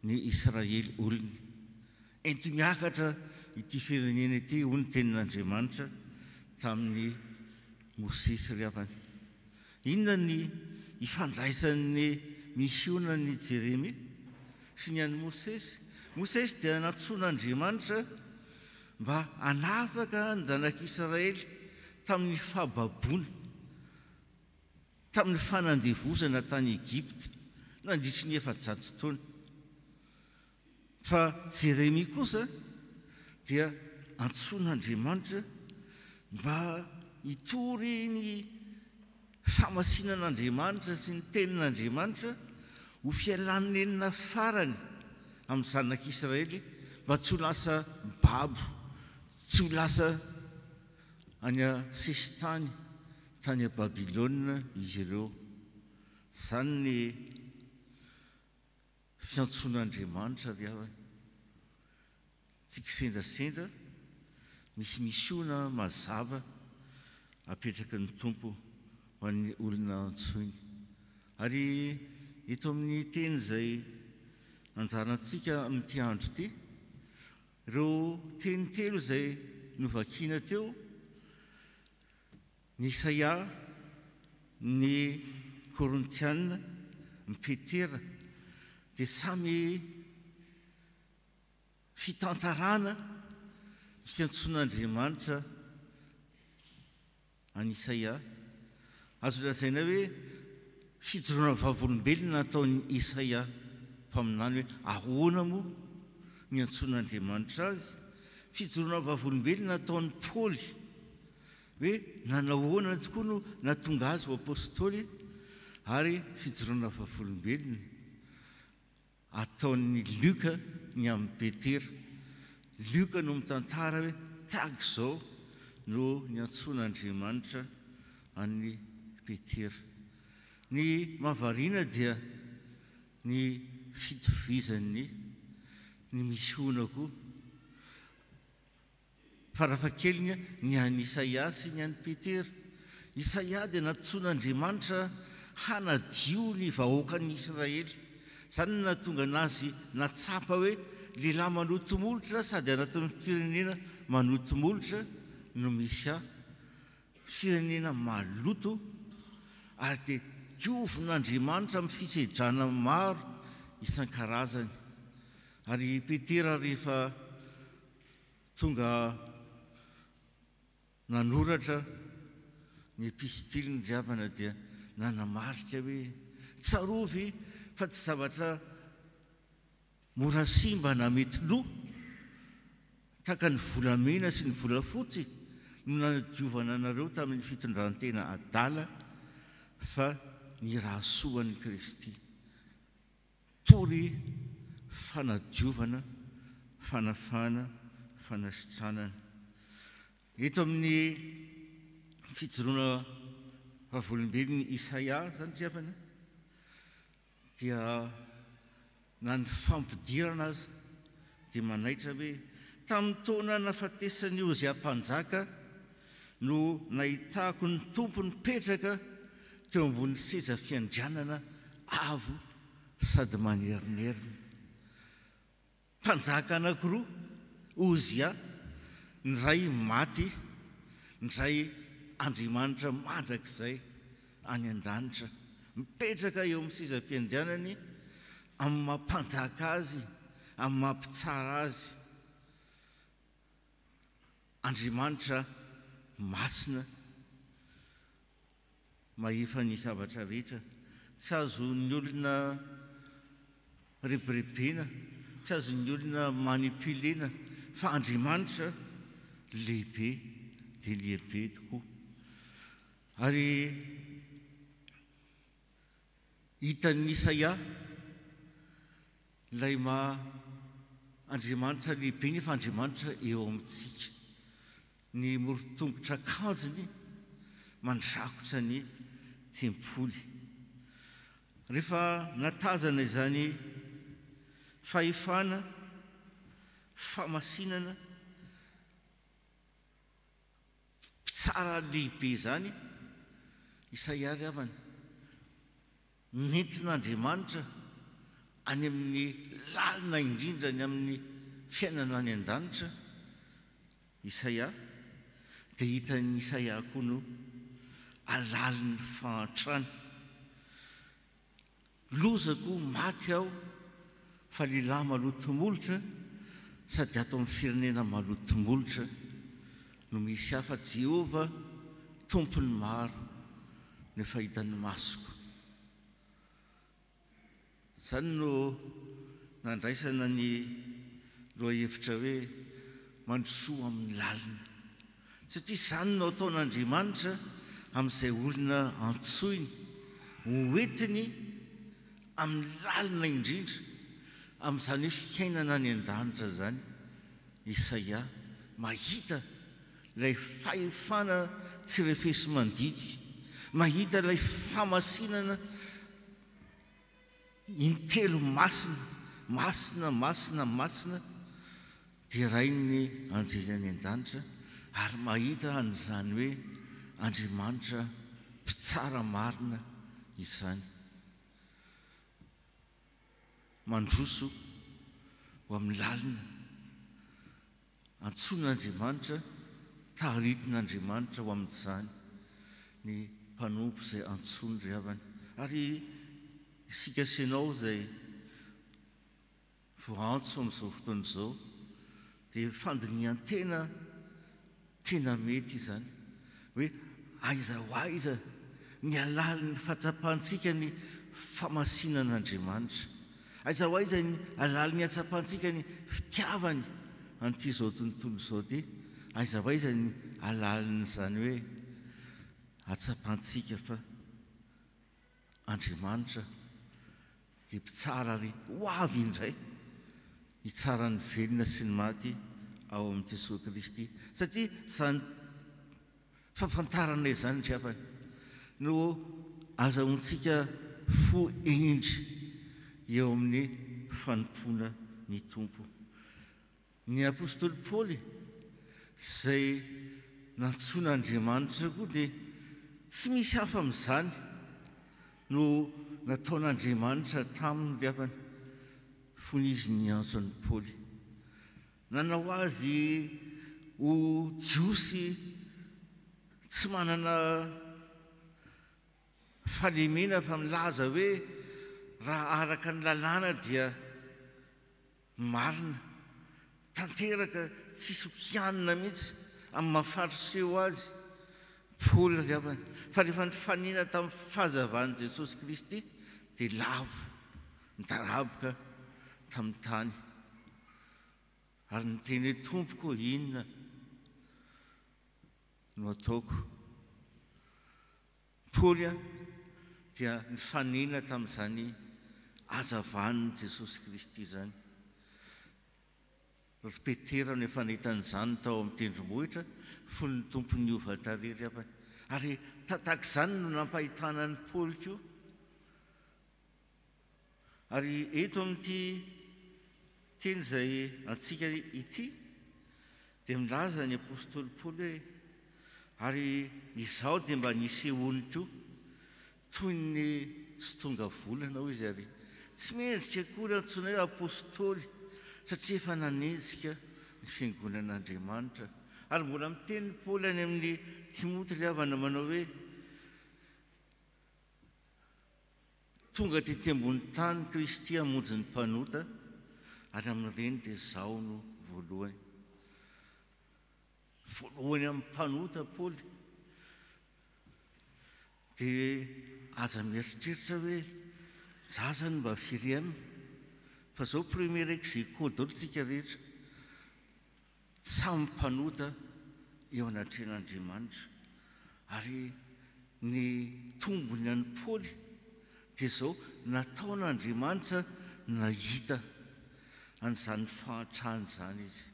ny Israely olony. Ento miakatra ity firenena ity ho ny tenin'Andriamanitra tamin'ny Mosesy ry havana. Inona ny ifandraisan'ny misionan'ny Jeremia sy ny an'ny Mosesy? Mosesy dia nantsoan'Andriamanitra mba hanafaka ny zanak'Israely tamin'ny fahababoana, tamin'ny fanandevozana tany Egypta nandritry ny 400 taona. Fa Jeremia kosa dia antsoan'Andriamanitra mba hitory ny famasinan'Andriamanitra sy ny tenin'Andriamanitra ho fialanenina farany amin'ny zanak'Israely mba tsy ho lasa babo, tsy ho lasa any a sesitany tany a Babilôna izy ireo. Zany ny fiantsoan'Andriamanitra ry havana. Tsika sendasendra misy misoana mazava apetraka ny Tompo ho an'ny olona antsoiny. Ary eto amin'ny teny izay anjarantsika amin'ity andro ity, ireo teny telo izay novakiana teo, ny Isaia, ny Korintiana, ny Petera, dia samy fitantarana fiantsoan'Andriamanitra any Isaia. Azo lazaina hoe fijoroana vavolombelona nataon'ny Isaia mpaminany hoe ahoana moa ny antsoan'Andriamanitra azy. Fijoroana vavolombelona nataon'ny Paoly hoe nanahoana tokoa no natonga azy ho apôstôly, ary fijoroana vavolombelona ataon'ny Luka ny amin'ny Petera. Luka no mitantara hoe tahaka izao no ny antsoan'Andriamanitra an'ny Petera. Ny mahavariana dia ny fitovizan'ny ny misoana koa. Farafahakeliny ny an'i Isaia sy ny an'i Petera. Isaia dia nantsoan'Andriamanitra hanadio ny vahoakan'ny Israely. Zany no nahatonga anazy natsapa hoe lehilahy manotomolotra sady anatin'ny firenena manotomolotra no misy firenena maloto, ary dia diovin'Andriamanitra amin'ny fisedrana maro isan-karazany. Ary Petera rehefa tonga nanoratra ny epistiliny ry havana dia nanamarika hoe tsarovy fa tsy zavatra mora simba na mety loha tahaka ny volamena sy ny volafotsy no nanadiovana anareo tamin'ny fitondrantena adala, fa ny rahasoan'i Kristy. Tory fanadiovana, fanafana, fanasitranana. Eto amin'ny fijoroana vavolombelon'ny Isaia zany ry havana dia na ny fampidirana azy dia manaitra hoe tamin'ny taona nahafatesan'ny Ozia mpanjaka no nahitako ny Tompo nipetraka teo ambony seza fiandrianana avo sady manerinerina. Mpanjaka anankiroa, Ozia, ny ray maty, ny ray Andriamanitra mandrakizay any an-danitra, mipetraka eo amin'ny sezam-piandrianany amin'ny mampanjaka azy, amin'ny mampitsara azy. Andriamanitra masina, mahefa ny zavatra rehetra, tsy azon'ny olona repirebena, tsy azon'ny olona manipulena, fa Andriamanitra lehibe dia lehibe tokoa. Ary hitan'ny Isaia ilay Andriamanitra lehibe nefa Andriamanitra eo amintsika. Ny morotongotra akanjony mandrakotra ny tempoly. Rehefa natazana izany fahefana, famasinana, tsara lehibe izany, Isaia ry havana, nentin'Andriamanitra any amin'ny lalina indrindra ny amin'ny fiainana any an-danitra, Isaia dia hitan'ny Isaia koa no alalin'ny fahantrany. Lozako maty aho fa lehilahy malotomolotra sady ato amin'ny firenena malotomolotra no misy hafa Jehova tompony maro ny fahitan'ny masoko. Zany no nandraisana ny loha-hevitra hoe mandrosoa amin'ny lalina, satria izany no ataon'Andriamanitra amin'izay olona antsoiny, hoentiny amin'ny lalina indrindra amin'izany hoe fiainana any an-danitra zany. Isaia mahita ilay fahefana tsy refesy mandidy, mahita ilay famasinana intelo masina dia rainy anjely any an-danitra, ary mahita an'izany hoe Andriamanitra mpitsara marina izany. Mandroso ho amin'ny lalina, antson'Andriamanitra, taharitin'Andriamanitra ho amin'izany ny mpanompo izay antsony ry havana. Ary isika sinao izay voantso amin'izao fotoana izao dia fandinihan-tena tena mety izany hoe aiza ho aiza ny alalin'ny fahatsapantsika ny famasinan'Andriamanitra, aiza ho aiza ny alalin'ny hatsapantsika ny fitiavany an'ity izao tontolo izao ty, aiza ho aiza ny alalin'izany hoe hatsapantsika fa Andriamanitra dia mpitsara ary ho avy indray hitsara ny velona sy ny maty ao amin'i Jesosy Kristy. Satria izany fahafantarana izany ry havana no azahoantsika fo endry eo amin'ny fanompoana ny Tompo. Ny apôstôly Paoly izay nantsoin'Andriamanitra koa dia tsy misy hafa amin'izany no nataon'Andriamanitra taminy ry havana fon'izy ny antson'ny Paoly. Nanao azy ho jiosy tsy manana fahalemena fa milaza hoe raha araka ny lalàna dia marina, tanteraka, tsisy mpianina mihitsy amin'ny mahafaritseho azy Paoly ry havana. Fa rehefa nifanina tamin'ny fahazavan'i Jesosy Kristy dia lavo nitaraboka tamin'ny tany. Ary niteny hoe Tompoko, inona no ataoko? Paoly dia nifanina tamin'izany hazavan'i Jesosy Kristy zany. Ry Petera no efa nahitan'izany tao amin'ny tendrombohitra fony ny Tompony hiova tarehy ry havana. Ary tahak'izany no nampahitana ny Paoly koa. Ary eto amin'ity teny izay antsika ity dia milaza ny apôstôly Paoly hoe ary izaho dia mba nisy ehony toy ny tsy tonga volana hoy izy, ary tsy mendrika akory antsoina hoe apôstôly satria efa nanenjika ny fiangonan'Andriamanitra. Ary mbola miteny Paoly any amin'ny Timoty ry havana manao hoe tonga tety ambony tany Kristy hamonjy ny mpanota, ary amin'ireny dia izaho no voalohany amin'ny mpanota Paoly. Dia aza mieritreritra hoe za zany mba firy aminy, fa zao premier exéco daholo tsika rehetra samy mpanota eo anatrehan'Andriamanitra. Ary ny tombony an'ny Paoly dia zao nataon'Andriamanitra nahita an'izany fahatrany zany izy.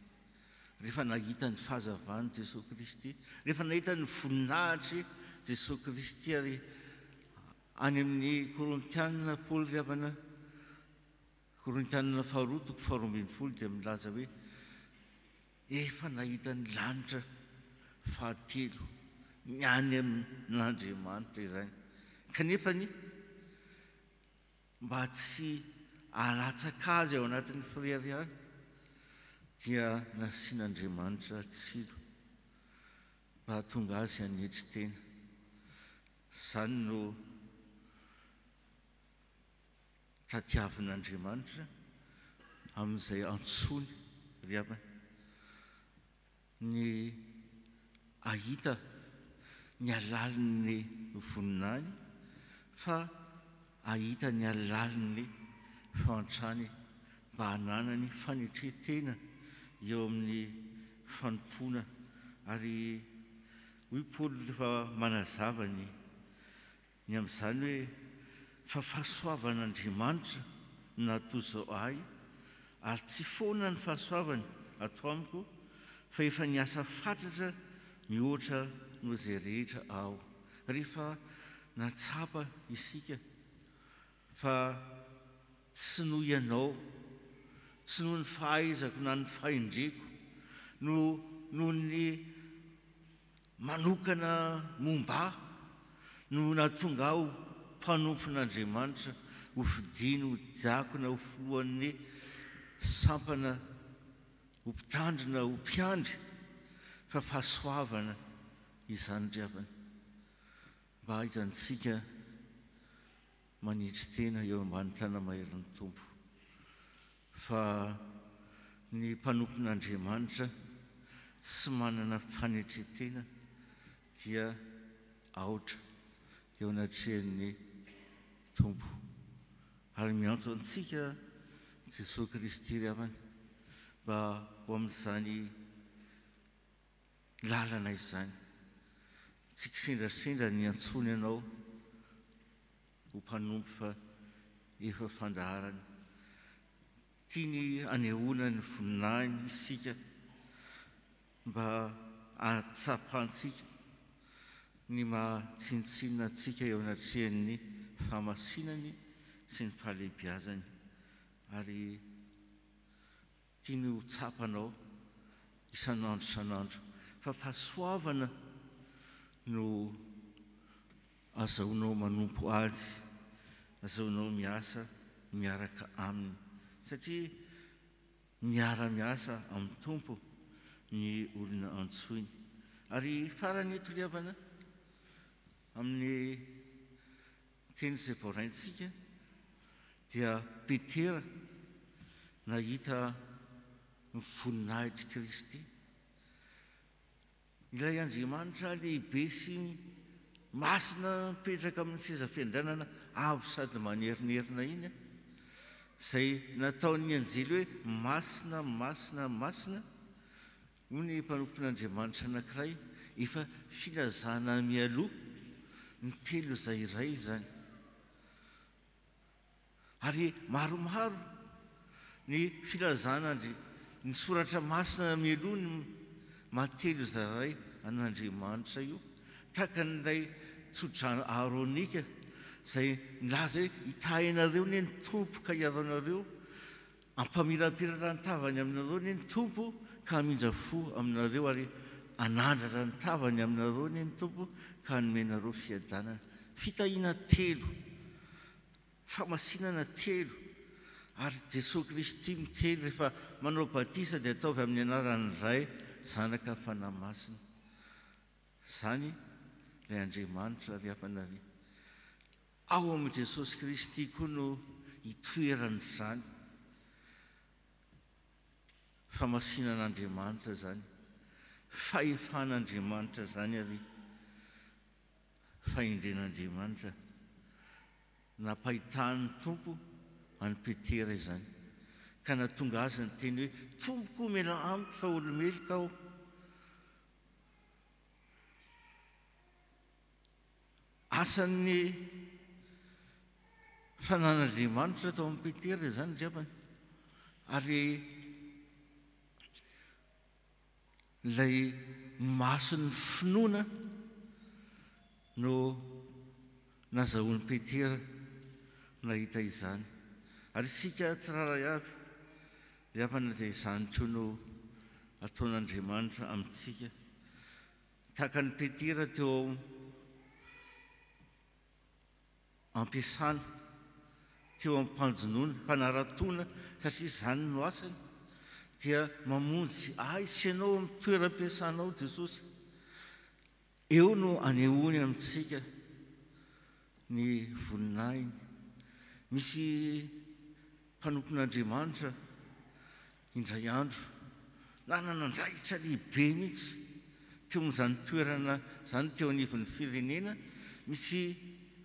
Rehefa nahita ny fahazavany Jesosy Kristy, rehefa nahita ny voninahitry Jesosy Kristy, ary any amin'ny Korintianina Paoly ry havana, Korintianina 2:12 dia milaza hoe efa nahita ny lanitra fahatelo ny any amin'Andriamanitra izany, kanefa ny mba tsy alatsaka azy ao anatin'ny firariana dia nasian'Andriamanitra tsilo mba hatonga azy hanetry tena. Izany no tadiavin'Andriamanitra amin'izay antsony ry havana, ny ahita ny alalin'ny voninany fa ahita ny alalin'ny fantrany mba hananany fanetretena eo amin'ny fanompoana. Ary hoy Paoly rehefa manazava ny amin'izany hoe fa fahasoavan'Andriamanitra natozao ahy ary tsy foana ny fahasoavany atao amiko fa efa niasa fatratra mihoatra no izay rehetra ao rehefa natsapa isika fa tsy noho ianao tsy noho ny fahaizako na ny fahendreko no ny manokana momba no natonga aho mpanompon'Andriamanitra ho fidiny ho diakona ho filohan'ny sampana ho mpitandrina ho mpiandry fa fahasoavana izany driavana mba haizantsika manitry tena eo ambany tanamaherin'ny Tompo fa ny mpanompon'Andriamanitra tsy manana fanetretena dia aotra eo anatrehan'ny Tompo ary miantso antsika Jesosy Kristy ravana mba ho amin'izany lalana izany tsy kisendrasendra ny antsony ianao ho mpanompo fa efa fandaharana tiany anehoana ny voninahiny isika mba atsapantsika ny mahatsinitsinina antsika eo anatrehan'ny fahamasinany sy ny fahalehibiazany ary tiany ho tsapanao isan'andro isan'andro fa fahasoavana no azahoanao manompo azy azahoanao miasa miaraka aminy satria miara-miasa amin'ny Tompo ny olona antsoiny ary farany eto ry havana amin'ny teny izay voaraintsika dia Petera nahita ny voninahitry Kristy ilay Andriamanitra lehibe sy masina mipetraka amin'ny seza fiandrianana avo sady manerinerina iny izay nataon'ny anjely hoe masina masina masina no ny mpanompon'Andriamanitra anankiray efa filazana mialoha ny telo izay iray zany ary maromaro ny filazana ny soratra masina mialoha ny mahatelo izay iray an'Andriamanitra io tahaka n'ilay tsodrano aronika izay nilaza hoe itahinareo ny Tompo ka iaraonareo ampamirapirana ny tavany aminareo ny Tompo ka hamindra fo aminareo ary anandrana ny tavany aminareo ny Tompo ka hanomenareo fiadanana fitahiana telo famasinana telo ary Jesosy Kristy miteny rehefa manao batisa dia ataovy amin'ny anaran'ny Ray Zanaka fanahy masina zany ilay Andriamanitra ry hafanary ao amin'i Jesosy Kristy koa no hitoeran'izany famasinan'Andriamanitra zany fahefan'Andriamanitra zany ary fahendren'Andriamanitra nampahitan'ny Tompo any Petera izany ka natonga azy ny teny hoe tompoko mela amiko fa olomeloka aho asan'ny fanan'Andriamanitra tao amin'ny Petera izany driavana ary ilay mason'ny finoana no nazahoan'ny Petera nahita izany ary isika tsiraray avy riavana dia izany koa no ataon'Andriamanitra amintsika tahaka ny Petera teo ampiasana teo am'mpanjonoana mpanaratoana satria izany no asany dia mamonjy sy ianao amin'ny toeram-piasanao Jesosy eo no anehoany amintsika ny voninahiny misy mpanompon'Andriamanitra indray andro nanandraikitra lehibe mihitsy teo amin'izany toerana zany teo anivon'ny firenena misy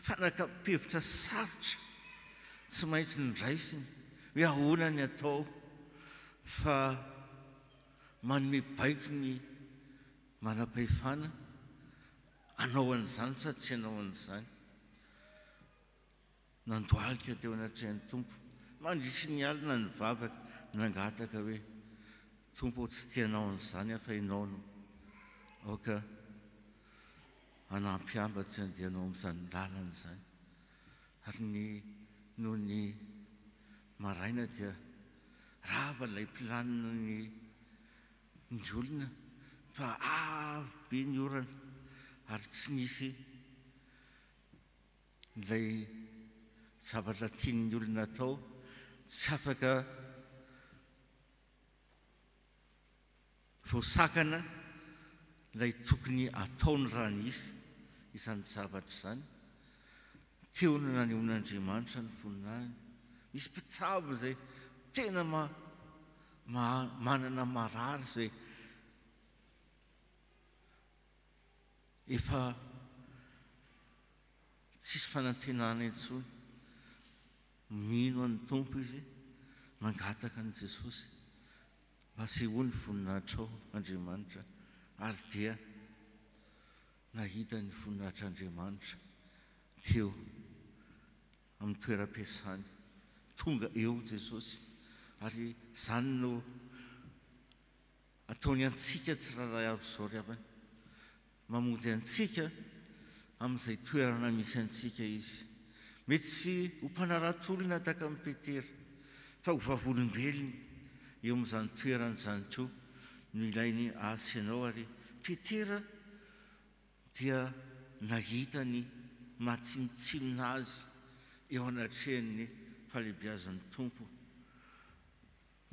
fanakam-pevitra sarotra tsy maintsy nyndraisiny hoe ahoana ny atao fa manome baiko ny manam-pahefana anao an'izany sa tsy anao an'izany nandoalika teo anatrehan'ny tompo mandrisy ny alina ny vavaka nangataka hoe tompo tsy tianao an'izany afa ianao no aoka anampiambatsy andehanao amin'izany lalana izany ary noho ny maraina dia rava ilay mpilanina ny olona fa avo be ny orana ary tsy nisy ilay zavatra tian'ny olona atao tsy afaka voasakana ilay tokony ataony raha nisy izany zavatra izany teo no nanehoan'Andriamanitra ny voninahiny. Misy mpitsabo izay tena manana marary izay efa tsisy fanantenana intsony. Mino an'ny tompo izy mangataka an'i Jesosy mba sehoany voninahitra ao Andriamanitra ary dia nahita ny voninahitr'Andriamanitra teo amin'ny toeram-piasany. Tonga eo Jesosy ary izany no ataony antsika tsiraray avy izao ry havana, mamonjy antsika amin'izay toerana misy antsika izy. Mety tsy ho mpanarato-olona tahaka amin'ny Petera fa ho vavolombelony eo amin'izany toerana izany koa no ilainy asa ianao. Ary Petera dia nahita ny matsinontsinona azy eo anatrehan'ny falebiazan'ny tompo.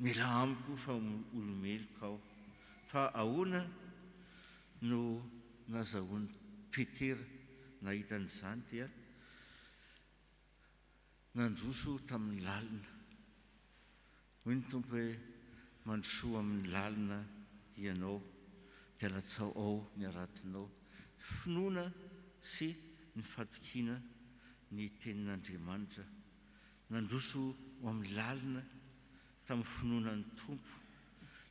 Mila amiko fa olomeloko aho. Fa ahoana no nazahoan'ny Petera nahita an'izany dia nandroso tamin'ny lalina. Hoy ny tompo hoe mandrosoa amin'ny lalina ianao dia latsao ao ny aratinao. Finoana sy ny fatokiana ny tenin'Andriamanitra. Nandroso amin'ny lalina tamin'ny finoanan'ny tompo.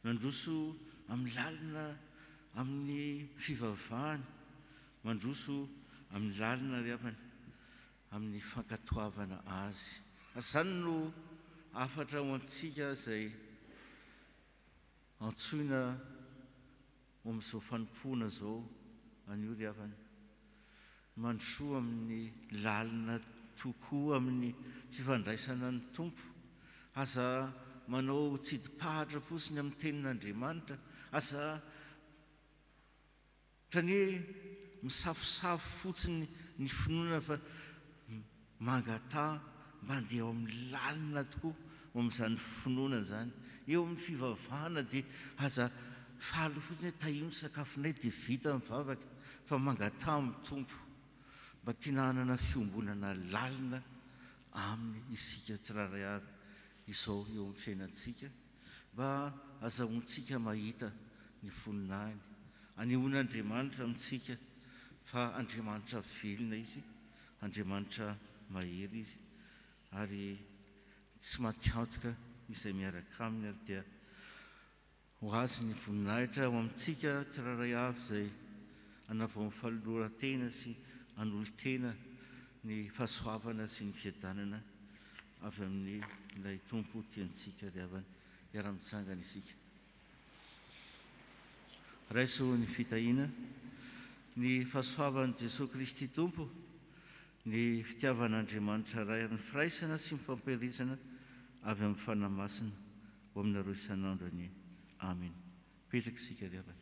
Nandroso amin'ny lalina amin'ny fivavahana. Mandroso amin'ny lalina ry havana amin'ny fankatoavana azy. Ary izany no afatra ho antsika izay antsoina amin'izao fanompoana izao anio ry havana. Mandrosoa amin'ny lalina tokoa amin'ny fifandraisana ny tompo. Aza manao tsidipahatra fotsiny amin'ny tenin'Andriamanitra. Aza trany misafosafo fotsiny ny finoana fa mangatà mba andeha ao amin'ny lalina tokoa amin'izany finoana izany. Eo amin'ny fivavahana dia aza faly fotsiny hoe tahino sakafonay dia vita mivavaka, fa mangatà amin'ny tompo mba tinanana fiombonana lalina aminy isika tsiraray avy izao eo amin'ny fiainantsika, mba azahoantsika mahita ny voninahiny. Anehoan'Andriamanitra amintsika fa Andriamanitra velona izy, Andriamanitra mahery izy, ary tsy matiantoka izay miaraka aminy. Ary dia ho azy ny voninahitra ho amintsika tsiraray avy izay anavao amin'ny falorantena sy an'olon-tena ny fahasoavana sy ny fiadanana avy amin'ny ilay tompo tiantsika ry havana. Iara-mitsangana isika. Raiso ny fitahiana, ny fahasoavan'i Jesosy Kristy Tompo, ny fitiavan'Andriamanitra ray ary ny firaisana sy ny fampirisana avy amin'ny fanahy masina ho aminareo isan'andro any. Amen. Petraka isika ry havana.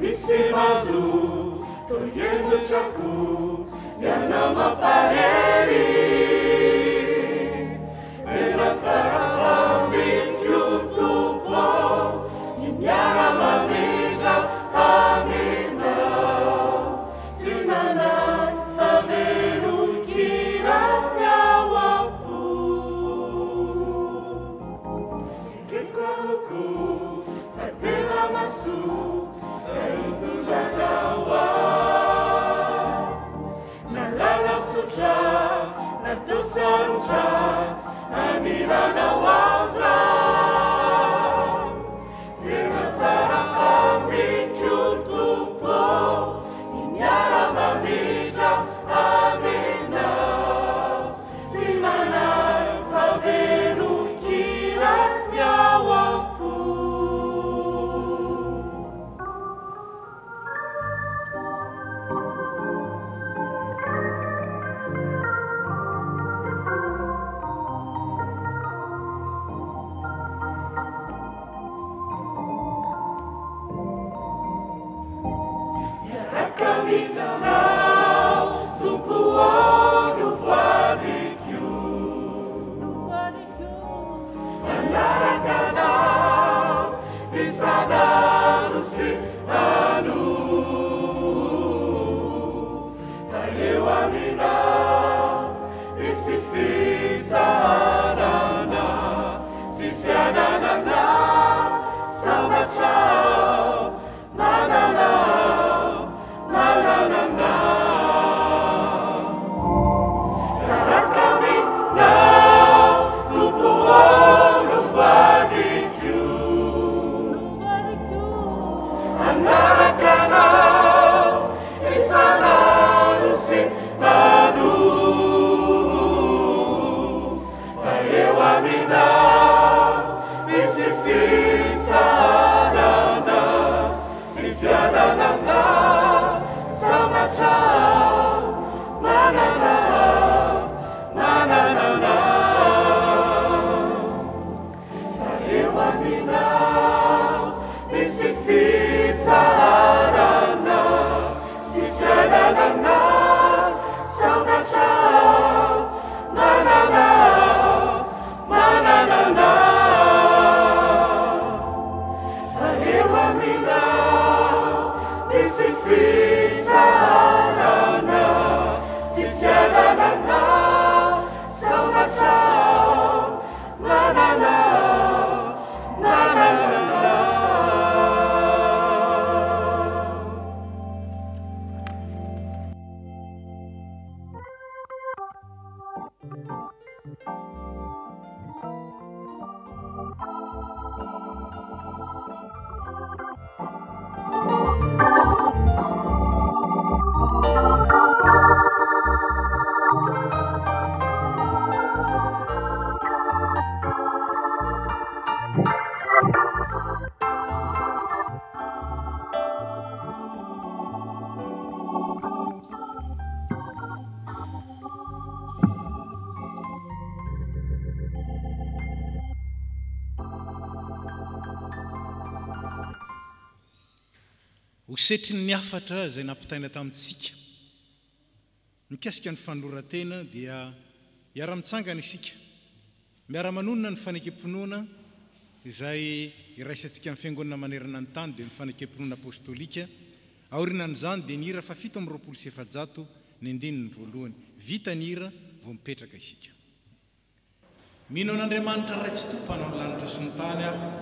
misy majo toyemotrako yana mampahery tena tsara amikiotompo ny miara mamindra aminao tsy manany favelokirany ao ampo kekoroko fa tena masoa zay tondranao nalala tsotra natsosarotra aniranao aza tena tsara amikiotompo ny miara mamindra aminao tsy manay favelokirany ao ampo hosetry ny afatra zay nampitaina tamintsika mikasika ny fanoratena dia iara-mitsangana isika miara-manonona ny fanekemponoana izay iraisantsika amin'ny fiangonana manerana ny tany dia ny fanekemponoana apôstôlika aorinan'izany dia ny hira fa 700 ny andininy voalohany vita ny hira vao mipetraka isika mino an'Andriamanitra ray tsy tompanao ny lanitra sy ny tany aho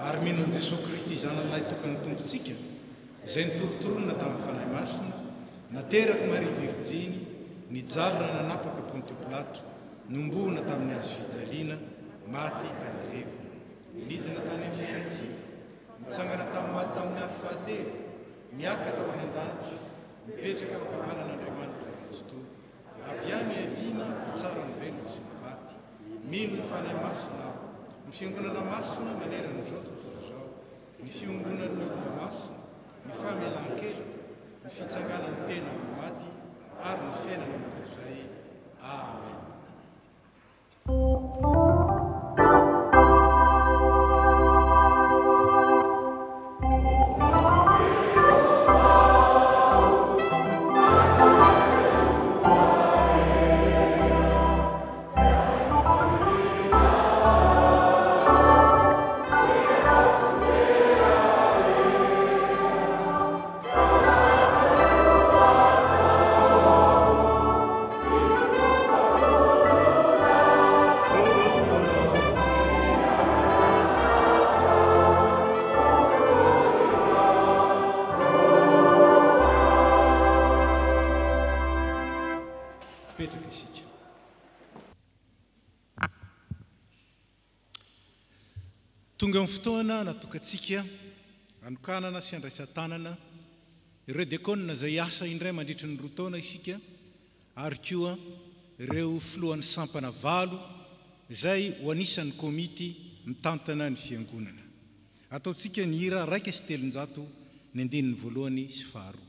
ary mino an' Jesosy Kristy zanan'ilay tokany tompontsika izay nitorotorona tamin'ny fanahy masina nateraka Maria Virjiny nijalona nanapaka Pontio Pilato nomboana tamin'ny azo fijaliana maty ka nilevo nidina tany amin'ny fiainantsika nitsangana tamin'ny maty tamin'ny andro fahatelo miakatra ho any an-danitra mipetraka ho kavanan'Andriamanitra Kristo avy any aviana tsara ny velona sy ny maty mino ny fanahy masina aho ny fiangonana masina manerana izao tontolo izao ny fiangonan'ny olona masina ny famelan-kelika ny fitsanganan'ny tena amin'ny maty ary ny fiainana mandrakizay amen. mipetraka isika. Tonga amin'ny fotoana natokantsika anokanana sy andraisan-tanana ireo diakona izay asa indray mandritry ny roa taona isika, ary koa ireo filohan'ny sampana valo izay ho anisan'ny komity mitantana ny fiangonana. Ataontsika ny hira 1:300 ny andininy voalohany sy faharoa.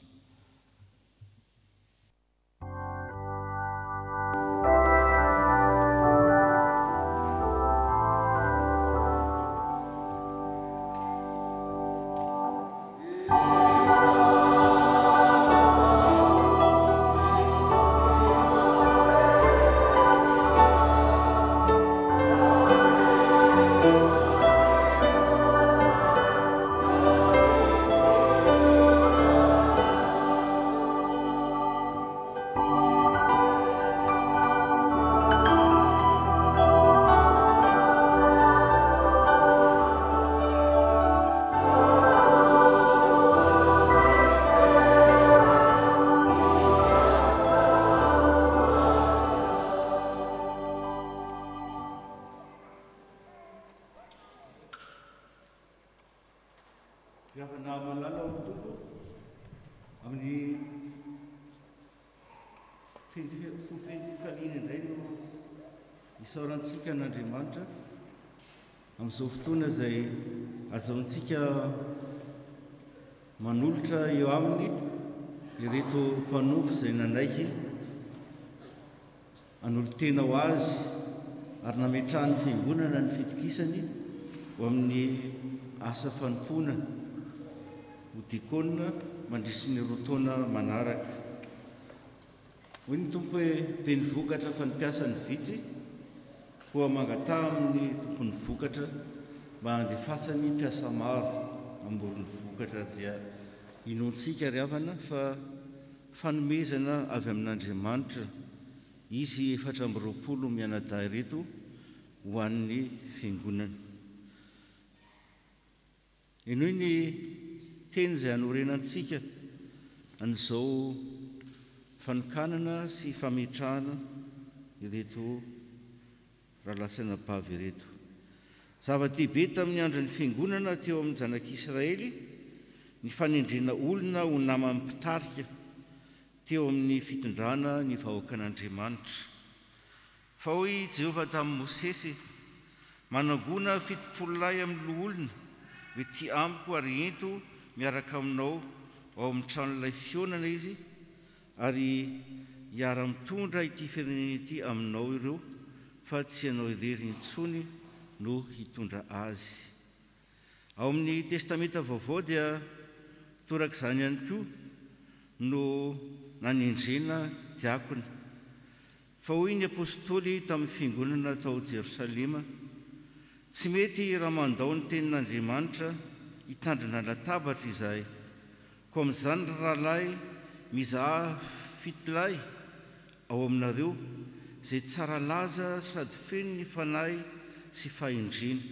Isaorantsika n'Andriamanitra amin'izao fotoana izay azahoantsika manolotra eo aminy ireto mpanompo izay nanaiky hanolotena ho azy ary nametrahany fiangonana ny fitokisany ho amin'ny asa fanompoana ho diakona mandrisy ny roa taona manaraka. Hoy ny tompo hoe be ny vokatra fa ny mpiasa ny vitsy, koa mangataha amin'ny tompony vokatra mba handefasany mpiasa maro amborony vokatra. Dia inontsika ry havana fa fanomezana avy amin'Andriamanitra izy 420 mianadahy reto ho an'ny fiangonana. Ino ny teny izay hanorenantsika an'izao fanokanana sy fametrahana ireto rahalasana bavy ireto. Zava-dehibe tamin'ny andron'ny fiangonana teo amin'ny zanak'Israely ny fanendrena olona ho naman'ny mpitarika teo amin'ny fitondrana ny vahoakan'Andriamanitra. Fa hoy Jehovah tamin'i Mosesy, manangona 70 lahy amin'ny loholona hoe ty amiko ary ento miaraka aminao ao amin'ny tranon'ilay fionana izy, ary hiara-mitondra ity firenena ity aminao ireo, fa tsy ianao irery intsony no hitondra azy. Ao amin'ny testamenta vaovao dia toraka izany ihany koa no nanendrena diakona. Fa hoy ny apôstôly tamin'ny fiangonana tao Jerosalema, tsy mety raha mandao ny tenin'Andriamanitra hitandrina latabatra izahay, ko amin'izany rahalahy mizaha 7 lahy ao aminareo izay tsara laza sady feno ny fanahy sy fahendrena,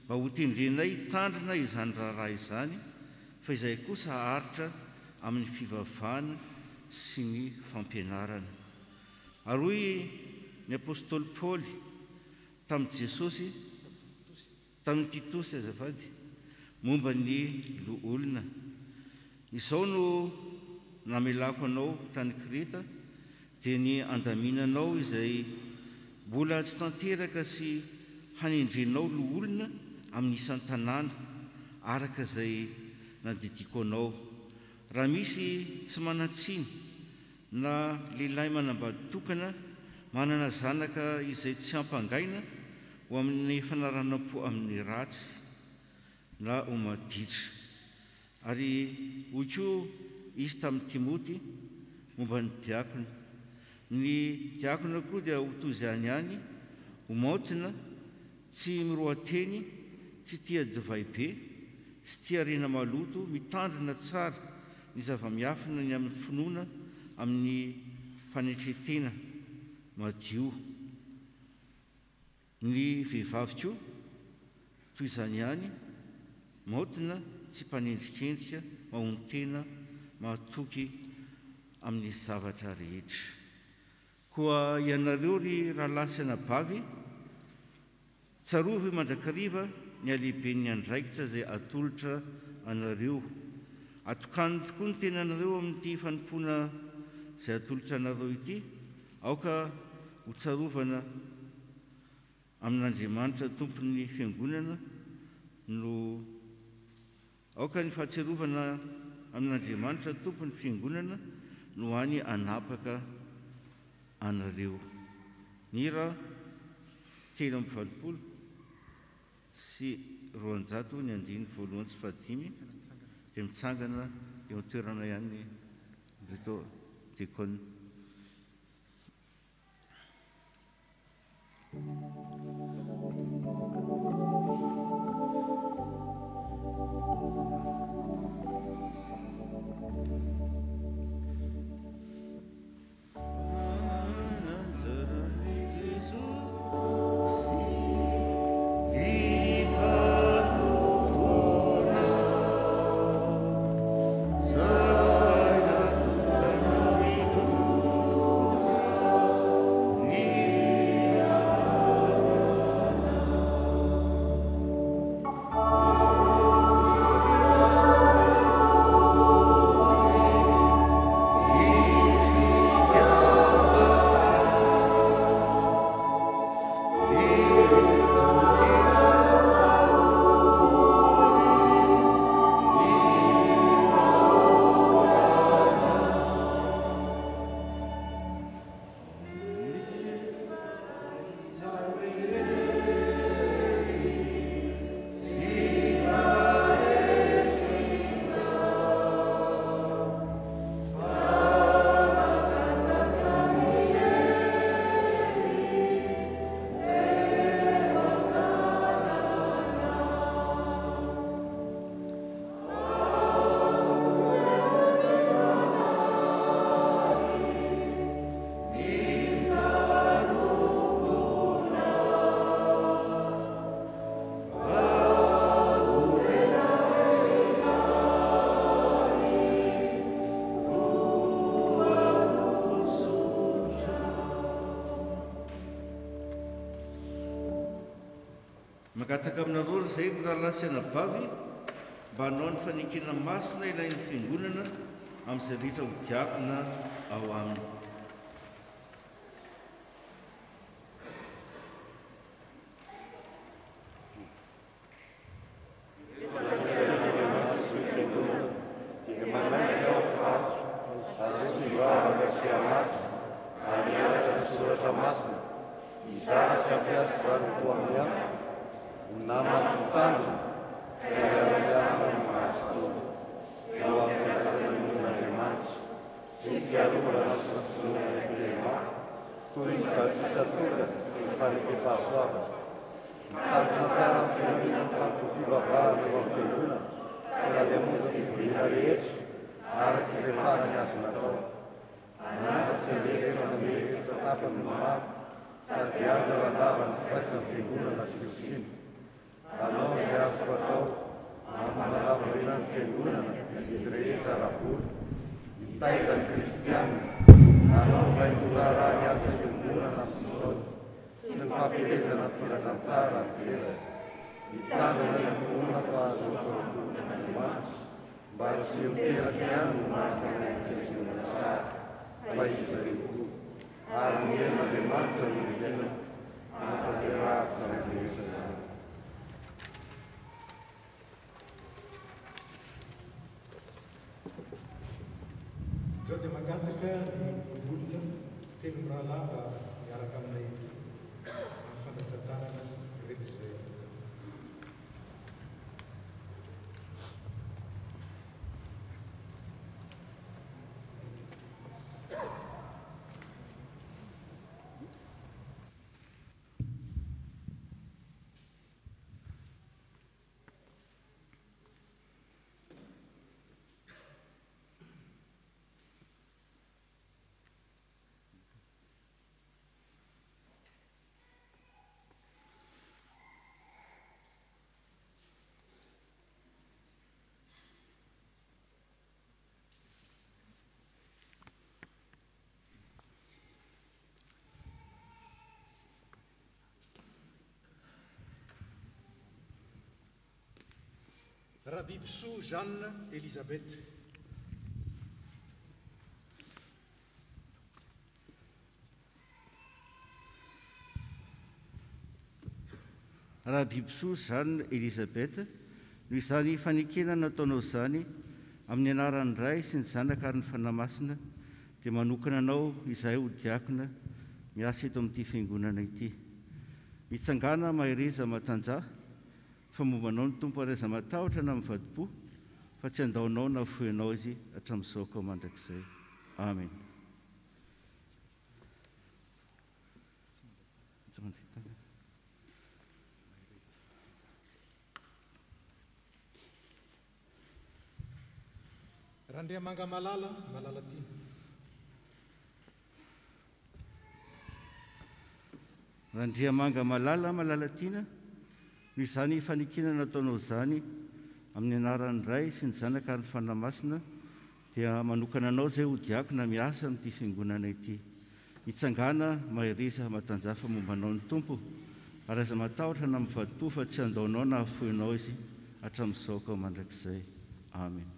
mba ho tendrenay hitandrina izany rahalahy izany, fa izay kosa haritra amin'ny fivavahana sy ny fampianarana. Ary hoy ny apôstôly Paoly tamin'i Jesosy, tamin'ny Titosy azafady, momba ny loholona: izao no namelako anao tany Kreta, dia ny andaminanao izay mbola tsy tanteraka sy hanendrenao loholona amin'ny isan'ny tanàna araka izay nandidiko anao. Raha misy tsy manatsiny na lehilahy manambady tokana manana zanaka izay tsy ampangaina ho amin'ny fanaranam-po amin'ny ratsy na ho maditra. Ary hoy koa izy tamin'ny Timoty momba ny diakona: ny diakona koa dia ho toy izany ihany, ho maontina, tsy mirohateny, tsy tia divay be, tsy tia rena maloto, mitandrina tsara ny zava-miafina ny amin'ny finoana, amin'ny fanetretena madio. Ny vehivavy koa toy izany ihany, maontina, tsy mpanendrikendrika, mahon-tena, mahatoky amin'ny zavatra rehetra. koa ianareo ry rahalasy anabavy tsarovy mandrakariva ny alehiben'ny andraikitra izay atolotra anareo atokany tokoa ny tenanareo amin'ity fanompoana izay atolotra anareo ity aoka ho tsarovana amin'Andriamanitra tompon'ny fiangonana no aoka ny fahatserovana amin'Andriamanitra tompon'ny fiangonana no any anapaka anareo. Nira 7:20 sy 200 sy 5 dia mitsangana eo an-toerana ihany reto diakona. Magataka aminareo izay ny rahalasy anabavy mba hanao ny fanekena masina ilain'ny fiangonana amin'izay rehetra ho diakona ao aminy. Zao dia magataka ny olona telo mirahalahy miaraka aminay amin'ny fandraisan-tanana reto izay. Rabibisoa Jeanne Elisabeth. Raha Bibisoa Jeanne Elisabeth, no izany fanekena nataonao izany amin'ny anaran'ny ray sy ny zanaka ary ny fanamasina, dia manokana anao izahay ho diakona miasa eto amin'ity fiangonana ity. Mitsangana mahiriza matanjah fa mombanao ny tompo ary aiza matahotra na mivadi-po, fa tsy andaonao na foenao izy hatramin'izao ka mandrakizay. Amen. Randriamanga Malala, Malalatina. Randriamanga Malala, Malalatina, no izany fanekena nataonao izany amin'ny anaran'ny ray sy ny zanaka ary ny fanamasina, dia manokana anao izay ho diakona miasa amin'ity fiangonana ity. Mitsangana mahiriza matanjafa mombanao ny tompo, ary aiza matahotra na mivadi-po fa tsy andaonao na hafoenao izy hatramin'izao ka mandrakizay. Amen.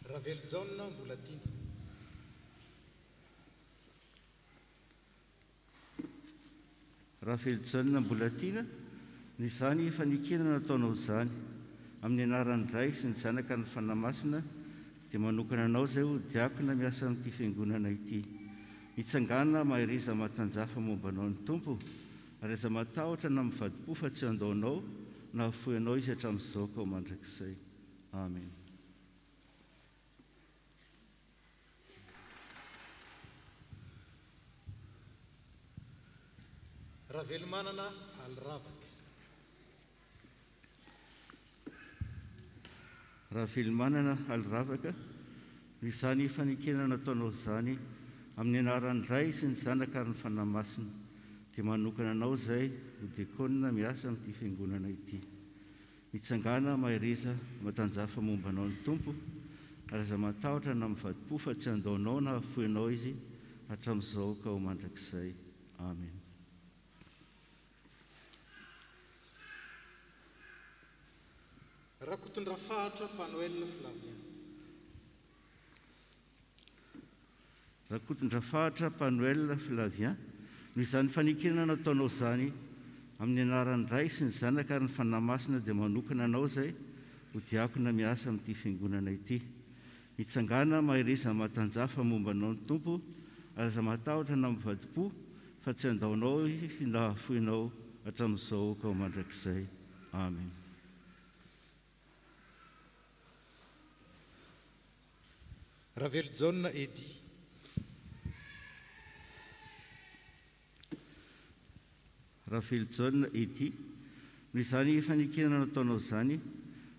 Raveljaona Mbolatina. Raveljaona Mbolatina, ny izany fanekena nataonao izany amin'ny anaran'ny ray sy ny zanaka ny fanamasina, dia manokana anao izay ho diakona miasa amin'ity fiangonana ity. Mitsangana mahiriza matanjafa mombanao ny tompo, ary aiza matahotra na mivadi-po fa tsy andaonao na hafoenao izy hatramin'izao ka ho mandrakizay. Amen. Ravelomanana Alravaka. Ravelomanana Alravaka, no izany fanekena nataonao izany amin'ny anaran'ny ray sy ny zanaka ary ny fanamasina, dia manokana anao izay ho diakona miasa amin'ity fiangonana ity. Mitsangana mahiriza matanjafa mombanao ny tompo, ary aiza matahotra na mivadi-po fa tsy andaonao na hafoenao izy hatramin'izao ka ho mandrakizay. Amen. Rakotondrafahatra Panoel Flavien. Rakotondrafahatra Panoel Flavien, no izany fanekena nataonao izany amin'ny anaran'ny ray sy ny zanaka ary ny fanamasina, dia manokana anao izay ho diakona miasa amin'ity fiangonana ity. Mitsangana mahiriza matanjafa mombanao ny tompo, ary aiza matahotra na mivadi-po fa tsy andaonao na hafoenao hatramin'izao ka ho mandrakizay. Amen. Raveljaona Edy. Raveljaona Edy, no izany fanekena nataonao izany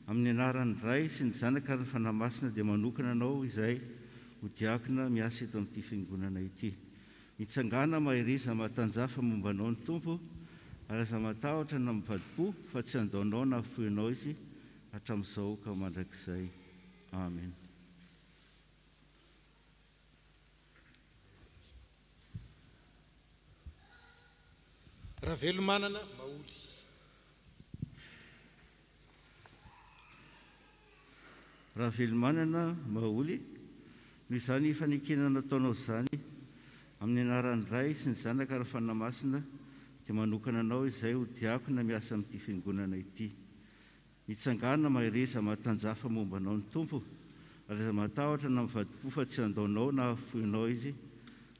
amin'ny anaran'ny ray sy ny zanaka ary ny fanamasina, dia manokana anao izay ho diakona miasa eto amin'ity fiangonana ity. Mitsangana mahiriza matanjafa mombanao ny tompo, ary aiza matahotra na mivadi-po fa tsy andaonao na hafoenao izy hatramin'izao ka mandrakizay. Amen. Ravelomanana Maoly. Ravelomanana Maoly, no izany fanekena nataonao izany amin'ny anaran'ny ray sy ny zanaka ary fanamasina, dia manokana anao izay ho diakona miasa amin'ity fiangonana ity. Mitsangana mahiriza matanjafa mombanao ny tompo, ary aiza matahotra na mivadi-po fa tsy andaonao na hafoenao izy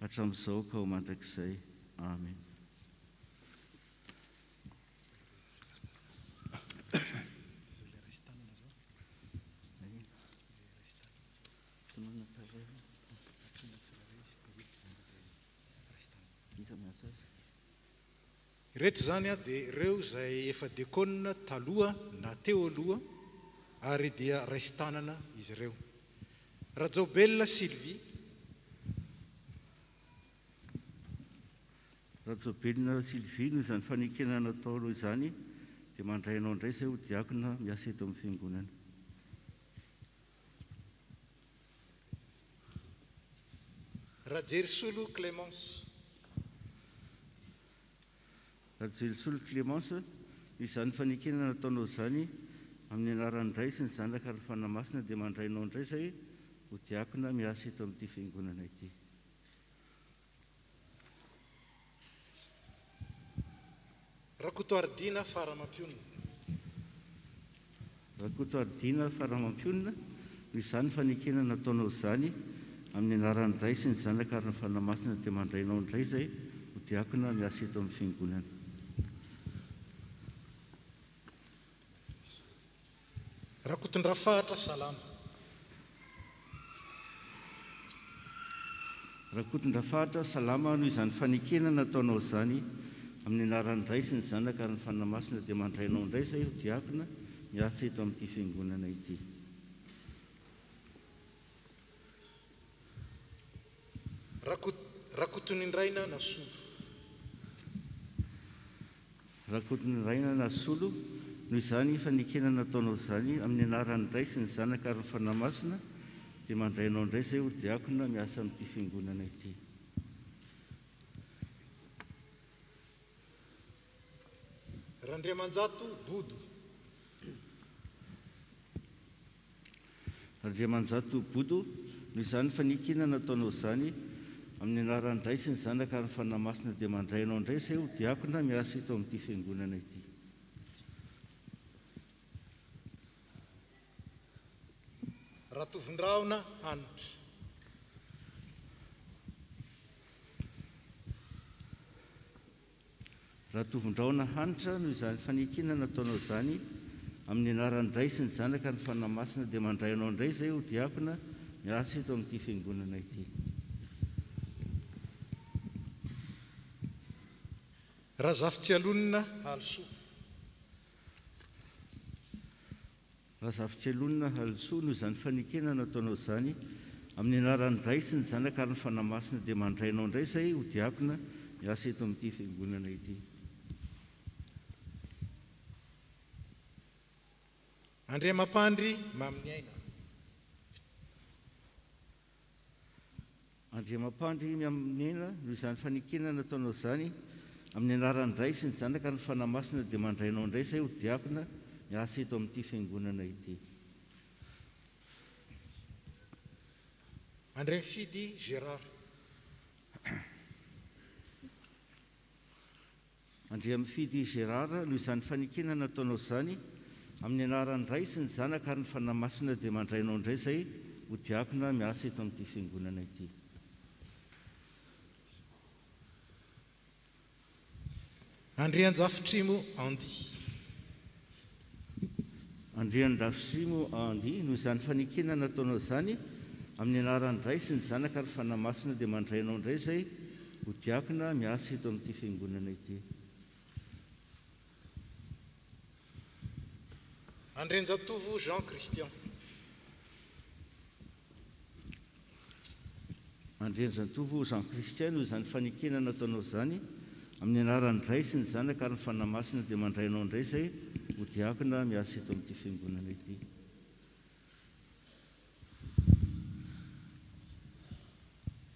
hatramin'izao ka ho mandrakizay. Amen. Reto zany a dia ireo izay efa diakona taloha na teo aloha, ary dia raisin-tanana izy ireo. Rajaobelona Sylvie. Rajaobelona Sylvie, no izany fanekena nataonao izany, dia mandrainao indray izay ho diakona miasa eto amin'ny fiangonana. Rajerisolo Clémence. Rajelosolo Clémence izany fanekenana nataonao izany amin'ny anaran'ny Ray sy ny Zanaka ary ny Fanahy Masina dia mandrainao indray izay ho diakona miasa eto amin'ity fiangonana ity. Rakotoardina Faramampiona. Rakotoardina Faramampiona izany fanekenana nataonao izany amin'ny anaran'ny Ray sy ny Zanaka ary ny Fanahy Masina dia mandrainao indray izay ho diakona miasa eto amin'ny fiangonana. Rakotondrafahatra Salama. Rakotondrafahatra Salama no izany fanekenana nataonao izany amin'ny anaran'ny Ray sy ny Zanaka ary ny Fanahy Masina dia mandrainao indray izay ho diakona miasa eto amin'ity fiangonana ity. Rakotonindraina Nasolo. Rakotonindraina Nasolo no izany fanekenana nataonao izany amin'ny anaran'ny Ray sy ny Zanaka ary ny Fanahy Masina dia mandrainao indray izay ho diakona miasa amin'ity fiangonana ity. Randriamanjato Bodo. Randriamanjato Bodo no izany fanekenana nataonao izany amin'ny anaran'ny Ray sy ny Zanaka ary ny Fanahy Masina dia mandrainao indray izay ho diakona miasa eto amin'ity fiangonana ity. Ratovindraona Hanitra. Ratovindraona Hanitra no izany fanekenana nataonao izany amin'ny anaran'ny Ray sy ny Zanaka ary ny Fanahy Masina dia mandrainao indray izay ho diakona miasa eto amin'ity fiangonana ity. Razafitsalonina Halosoa. Razafitsalonina Halosoa no izany fanekenana nataonao izany amin'ny anaran'ny Ray sy ny Zanaka ary ny Fanahy Masina dia mandrainao indray izay ho diakona miasa eto amin'ity fiangonana ity. Andriamampandry Maminiaina. Andriamampandry Maminiaina no izany fanekenana nataonao izany amin'ny anaran'ny Ray sy ny Zanaka ary ny Fanahy Masina dia mandrainao indray izay ho diakona miasa eto amin'ity fiangonana ity. Andremifidy Gérard. Andriamifidy Gérard no izany fanekenana nataonao izany amin'ny anaran'ny Ray sy ny Zanaka ary ny Fanahy Masina dia mandrainao indray izay ho diakona miasa eto amin'ity fiangonana ity. Andrianjafitrimo Andy. Andrianjafitrimo Andy no izany fanekenana nataonao izany amin'ny anaran'ny Ray sy ny Zanaka ary ny Fanahy Masina dia mandrainao indray izay ho diakona miasa eto amin'ity fiangonana ity. Andrianjatovo Jean Christian. Andrianjatovo Jean Christian no izany fanekenana nataonao izany amin'ny anaran'ny Ray sy ny Zanaka ary ny Fanahy Masina dia mandrainao indray izay ho diakona miasa eto amin'ity fiangonana ity.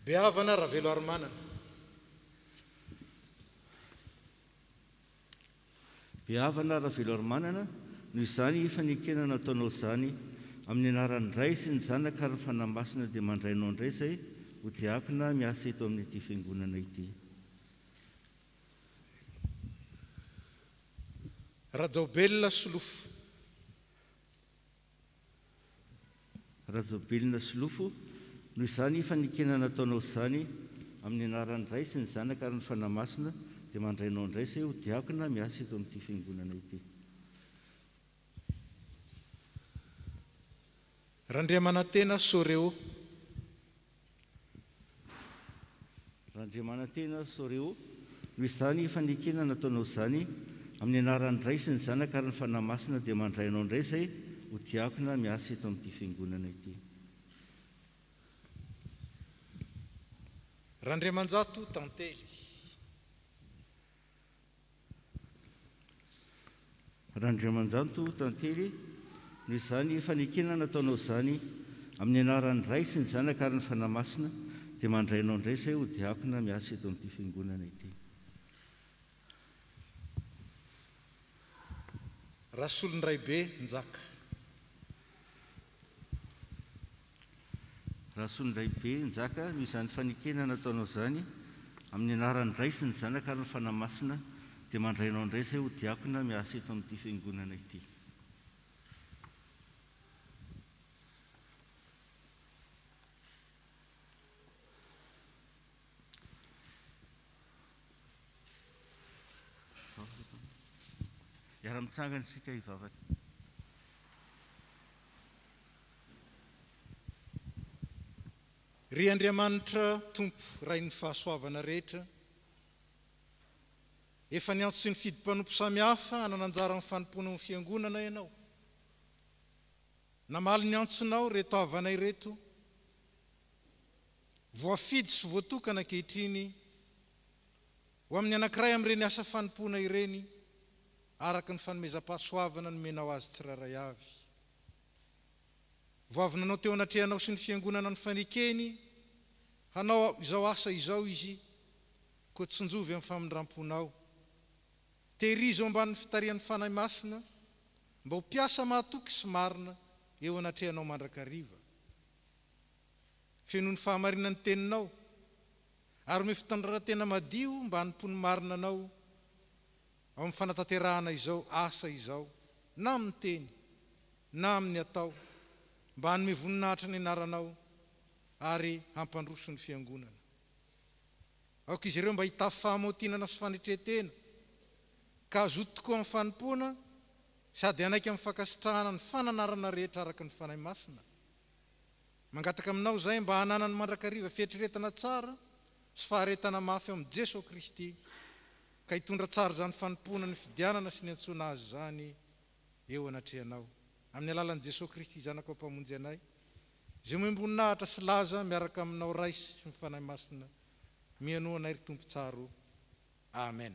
Behavana Ravelo Armanana. Behavana Ravelo Armanana no izany fanekenana nataonao izany amin'ny anaran'ny Ray sy ny Zanaka ary ny Fanahy Masina dia mandrainao indray izay ho diakona miasa eto amin'ity fiangonana ity. Rajaobelona Solofo. Rajaobelona Solofo no izany fanekenana nataonao izany amin'ny anaran'ny Ray sy ny Zanaka ary ny Fanahy Masina dia mandrainao indray izay ho diakona miasa eto amin'ity fiangonana ity. Randriamanantena Soreo. Randriamanantena Soreo no izany fanekenana nataonao izany amin'ny anaran'ny Ray sy ny Zanaka ary ny Fanahy Masina dia mandrainao indray izay ho diakona miasa eto amin'ity fiangonana ity. Randriamanjato Tantely. Randriamanjato Tantely no izany fanekenana nataonao izany amin'ny anaran'ny Ray sy ny Zanaka ary ny Fanahy Masina dia mandrainao indray izay ho diakona miasa eto amin'ity fiangonana ity. rasolondray be njaka. Rasolondray be njaka no izany fanekena nataonao zany amin'ny anaran'ny ray sy ny zanaka ary ny fanamasina dia mandrainao indray izay ho diakona miasa eto amin'ity fiangonana ity. Iara-mitsangana isika hivavaka. Ry Andriamanitra Tompo ray ny fahasoavana rehetra, efa ny antso sy ny fidim-panompo samihafa hanananjara amin'ny fanompona amin'ny fiangonana ianao. Namaly ny antsonao reto havanay reto, voafidy sy voatokana ankehitriny ho amin'ny anankiray amin'ireny asa fanompona ireny, araka ny fanomezam-pahasoavana nomenao azy tsiraray avy. Voavinanao teo anatrehanao sy ny fiangonana ny fanekeny, hanao izao asa izao izy, koa tsonjovy amin'ny famindram-ponao. Tehirizo ambanin'ny fitarian'ny fanahy masina, mba ho piasa mahatoky sy marina eo anatrehanao mandrakariva. Fenoy ny fahamarinan'ny teninao, ary ome fitondrantena madio mba hanimpony marinanao ao amin'ny fanatanterahana izao asa izao, na amin'ny teny, na amin'ny atao, mba hanome voninahitra ny anaranao ary hampandroso ny fiangonana. Aoka izy ireo mba hitafy fahamotinana sy fanetretena, ka azoto tokoa amin'ny fanompoana sady anaiky amin'ny fankasitrahana ny fananarana rehetra araka ny fanahy masina. Mangataka aminao zay mba hanana ny mandrakariva fieritrretana tsara sy faharetana mafy amin'ny Jesosy Kristy, ka hitondra tsara zany fanompoana ny fidianana sy ny antsoana azy zany eo anatrehanao. Amin'ny alalan'i Jesosy Kristy zanako mpamonjy anay, izay moemboninahitra sy laza miaraka aminao raisy sy ny fanahy masina, mianoa anay ry tompo tsaro. Amen.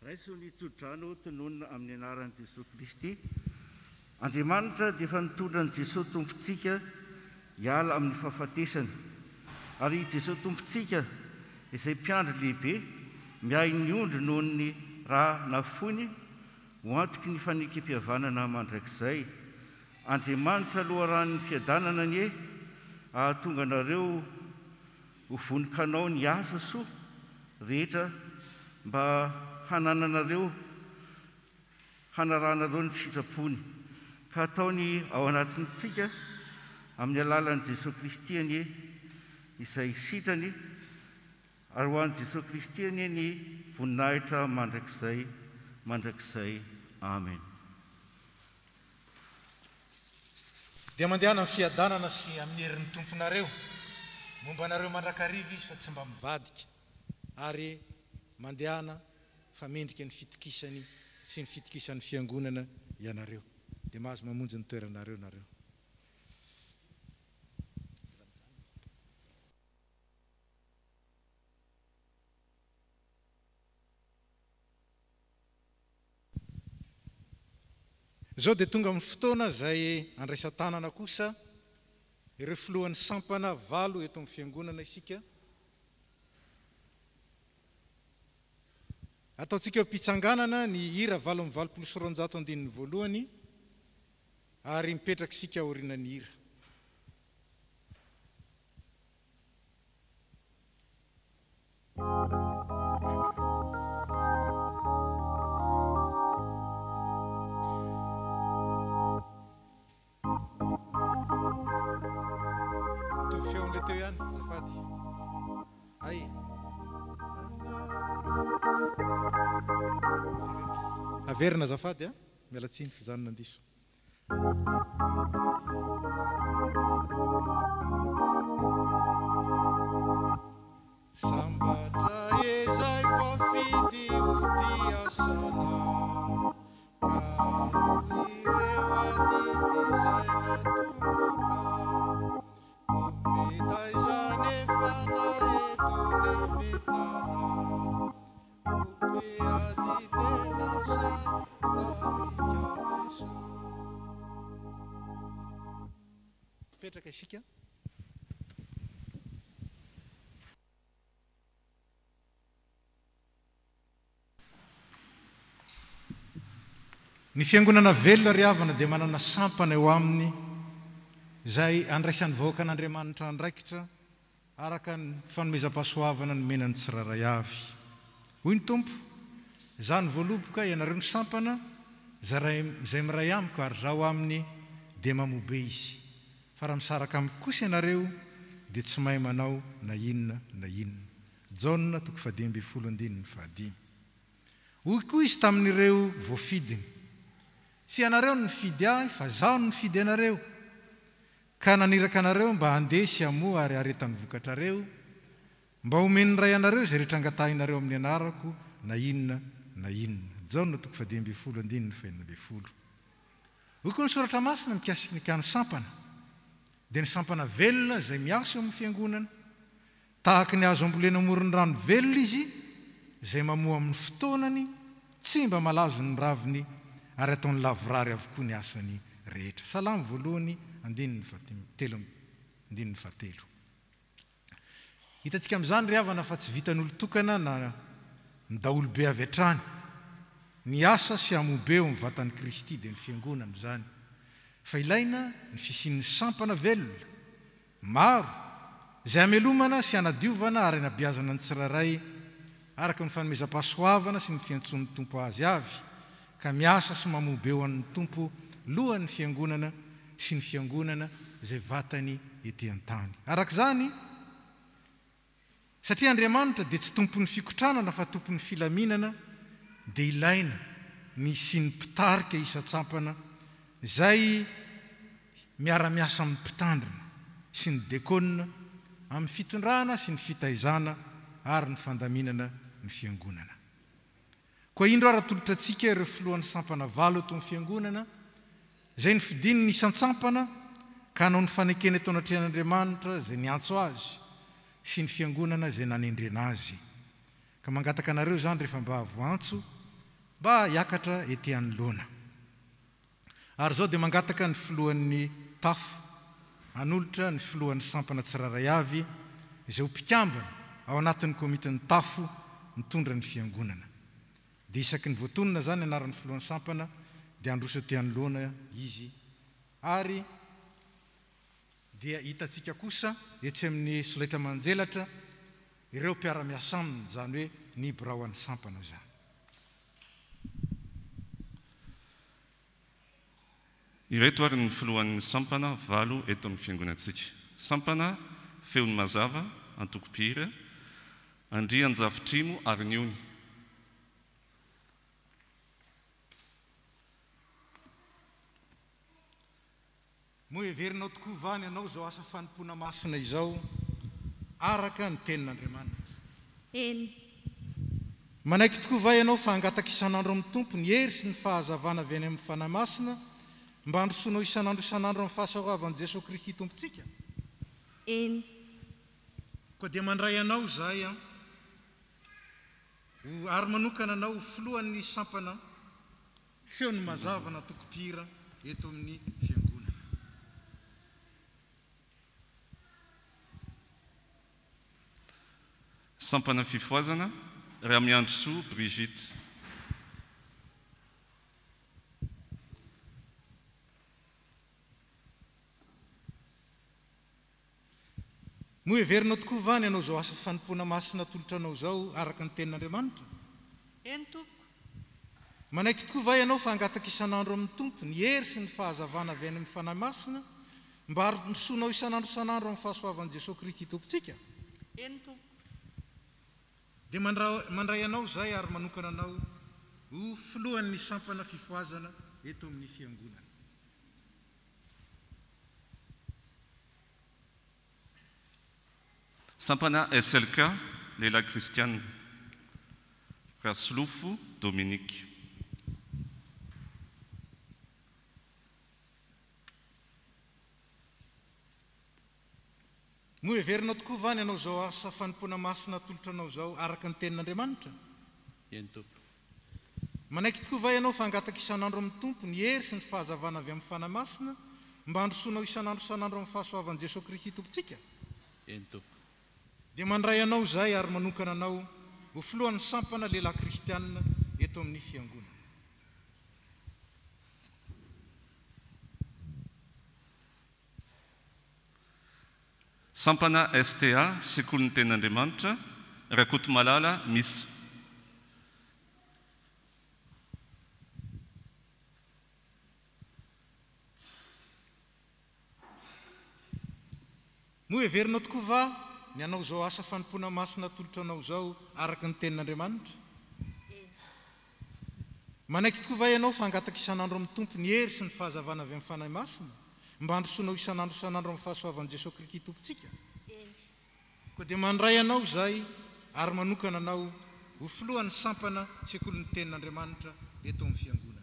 Raiso ny tsodrano tononona amin'ny anaran'i Jesosy Kristy. Andriamanitra dia efa nitondra ny Jesosy tompontsika hiala amin'ny fahafatesana, ary Jesosy tompontsika izay mpiandry lehibe miahy ny ondry noho ny raha nafony ho antoky ny fanekem-pihavanana mandrakizay. Andriamanitra loharan'ny fiadanana ny ahatonga anareo ho voninkanao ny asa soa rehetra mba hanananareo hanaranareo ny sitrapony, ka ataony ao anatintsika amin'ny alalan'i Jesosy Kristy any izay sitrany, ary ho an'i Jesosy Kristy any ny voninahitra mandrakizay. Amen. Dia mandehana amin'ny fiadanana sy amin'ny herin'ny tomponareo, momba anareo mandrakariva izy fa tsy mba mivadika, ary mandehana fa mendrika ny fitokisany sy ny fitokisan'ny fiangonana ianareo. Dia mahazo mamonjy ny toeranareo nareo. Zao dia tonga amin'ny fotoana izay andraisan-tanana kosa ireo filohan'ny sampana valo eto amin'ny fiangonana isika. Ataontsika mpitsanganana ny hira 8:9 ary mipetraka isika aorian'ny hira. Feon'le teo ihany azafady. Ay. Averina azafady, miala tsiny fijanona andiso. Sambatra ezay voafidy ho piasana, ka ireo adidy izay natomboka, opetay zany efa naeto levetana, ope aditena satarika Jesosy. Petraka isika. ny fiangonana velona ry havana dia manana sampana eo aminy izay andraisan'ny vahoaka an'Andriamanitra andraikitra araka ny fanomezam-pahasoavana ny menany tsiraray avy. Hoy ny Tompo, izaho ny voaloboka ianareo ny sampana izay miray amiko ary zaho aminy dia mamobe izy. Fa raha misaraka amiko kosa ianareo dia tsy mahay manao na inona na inona. Jaona 10:15. Hoy koa izy tamin'ireo voafidiny, tsy ianareo no nifidy ahy fa zaho no nifidy anareo, ka naniraka anareo mba handesy hamoa ary haretany vokatrareo, mba homeny ray anareo izay rehetra angatahinareo amin'ny anarako na inona na inona. Jaona 10:20. Hoy koa ny soratra masina mikasika ny sampana, dia ny sampana velona izay miasa eo amin'ny fiangonana, tahaka ny azo ambolena amoron-drano velona izy izay mamoa amin'ny fotoanany, tsy mba malazo ny raviny ary ataony lavorary avokoa ny asany rehetra. Salamo 1:7. Hitantsika amin'izany ry havana fa tsy vitan'olo tokana na ny daolobe avy hatrany ny asa sy hamobe eo amin'ny vatan'i Kristy dia ny fiangonana izany. Fa ilaina ny fisian'ny sampana velona maro izay hamelomana sy hanadiovana ary hanabeazana ny tsiraray araka ny fanomezam-pahasoavana sy ny fiantson'ny Tompo azy avy, ka miasa sy mamobe eo an'ny Tompo lohan'ny fiangonana sy ny fiangonana izay vatany ety an-tany. Arak'izany, satria Andriamanitra dia tsy tompon'ny fikotranana fa tompon'ny filaminana, dia ilaina ny sy ny mpitarika isa-tsampana izay miara-miasa amin'ny mpitandrina sy ny dekônina amin'ny fitondrana sy ny fitaizana ary ny fandaminana ny fiangonana. Koa indro ara-tolotra antsika ireo filohan'ny sampana 8 eto amin'ny fiangonana izay ny fidiny ny isan-tsampana ka hanao ny fanekena eto anatrehan'Andriamanitra izay niantso azy sy ny fiangonana izay nanendrena azy. Ka mangataka anareo izany rehefa mba avoantso mba hiakatra ety anoloana. Ary zao dia mangataka ny filohan'ny tafo hanolotra ny filohan'ny sampana tsiraray avy izay ho mpikambana ao anatin'ny komitin'ny tafo mitondra ny fiangonana. Dia isaky ny voatonona zany anaran'ny filohan'ny sampana dia androso ety anoloana izy. Ary dia hitantsika kosa etsy amin'ny solaitra manjelatra ireo mpiara-miasa aminy, izany hoe ny birao an'ny sampana izany. Ireto ary ny filohan'ny sampana 8 eto amin'ny fiangonantsika. Sampana feon'ny mazava antoko-pira, Andrian-Javitrimo ary ny ony. Moa heverinao tokoa vany ianao zao asa fanimpona masina izao araka ny tenin'Andriamanitra. Eny. Manaiky tokoa va ianao fa hangataka isan'andro amin'ny Tompo ny hery sy ny fahazavana avy any amin'ny fanahy masina mba handrosoanao isan'andro amin'ny fahasoavan'i Jesosy Kristy Tompontsika? Eny. Koa dia mandray anao zahay ary manokana anao filohan'ny sampana feon'ny mazavana toko-pira eto amin'ny fiangonana. Sampana fifoazana, Ramiandrosoa Brigitte. Moa heverinao tokoa vany ianao zao asa fanimpona masina tolotranao zao araka ny tenin'Andriamanitra? Eny Tompo. Manaiky tokoa va ianao fa hangataka isan'andro amin'ny Tompo ny hery sy ny fahazavana avy any amin'ny fanahy masina mba handrosoanao isan'andro amin'ny fahasoavan'i Jesosy Kristy Tompontsika? Eny Tompo. Dia mandray anao zay ary manokana anao ho filohan'ny sampana fifoazana eto amin'ny fiangonana. Sampana SLK, Leila Christiane, Raslofo Dominique. Moa heverinao tokoa vany ianao zao asa fanimpona masina tolotranao zao araka ny tenin'Andriamanitra? Eny Tompo. Manaiky tokoa va ianao fa hangataka isan'andro amin'ny Tompo ny hery sy ny fahazavana avy amin'ny fanahy masina mba handrosoanao isan'andro amin'ny fahasoavan'i Jesosy Kristy Tompontsika? Eny Tompo. Dia mandray anao zay ary manokana anao ho filohan'ny sampana Leila Kristianina eto amin'ny fiangonana. Sampana STA, sekoly ny ten'Andriamanitra, Rakotomalala, misy. Moa heverinao tokoa va ny anao zao asa fanompona masina tolotra anao zao araka ny tenin'Andriamanitra? Manaiky tokoa va ianao fangataka isan'andro amin'ny tompo ny hery sy ny fahazavana avy amin'ny fanahy masina mba handrosoanao isan'andro amin'ny fahasoavan'i Jesosy Kristy tompontsika? Koa dia mandray anao zay ary manokana anao ho filohan'ny sampana sekoly ny tenin'Andriamanitra eto amin'ny fiangonana.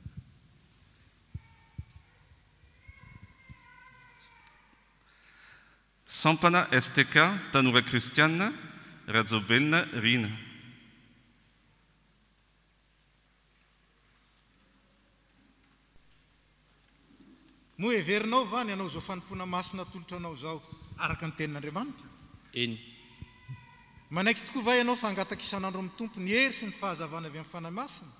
Sampana STK, Tanora Kristiana, Rajobelina, Rina. Moa heverinao va ny anao zao fanompona masina tolotra anao zao araka ny tenin'Andriamanitra? Eny. Manaiky tokoa va ianao fangataka isan'andro amin'ny tompo ny hery sy ny fahazavana avy amin'ny fanahy masina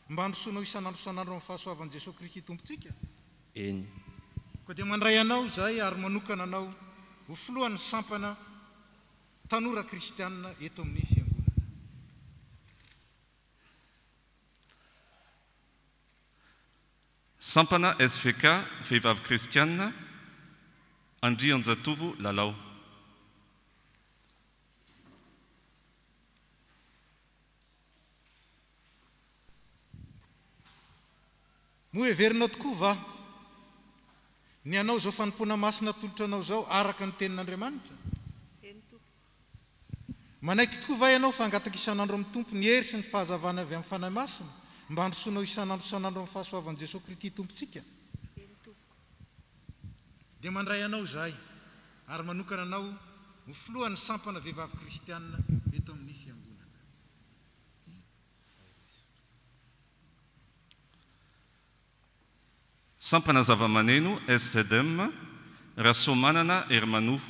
mba handrosoanao isan'andro amin'ny fahasoavan'i Jesosy Kristy tompontsika? Eny. Koa dia mandray anao zay ary manokana anao ho filohan'ny sampana tanora kristianina eto amin'ny fiangonana. Sampana SVK, vehivavy kristianina, Andrianjatovo, Lalao. Moa heverinao tokoa va ny anao zao fanompona masina tolotra anao zao araka ny tenin'Andriamanitra? Manaiky tokoa va ianao fangataka isan'andro amin'ny tompo ny hery sy ny fahazavana avy amin'ny fanahy masina mba handrosoanao isan'andro amin'ny fahasoavan'i Jesosy Kristy tompontsika? Dia mandray anao zay ary manokana anao ho filohan'ny sampana vehivavy kristianina eto amin'ny fiangonana. Sampana zavamaneno, SZM, Rasomanana, Hermano.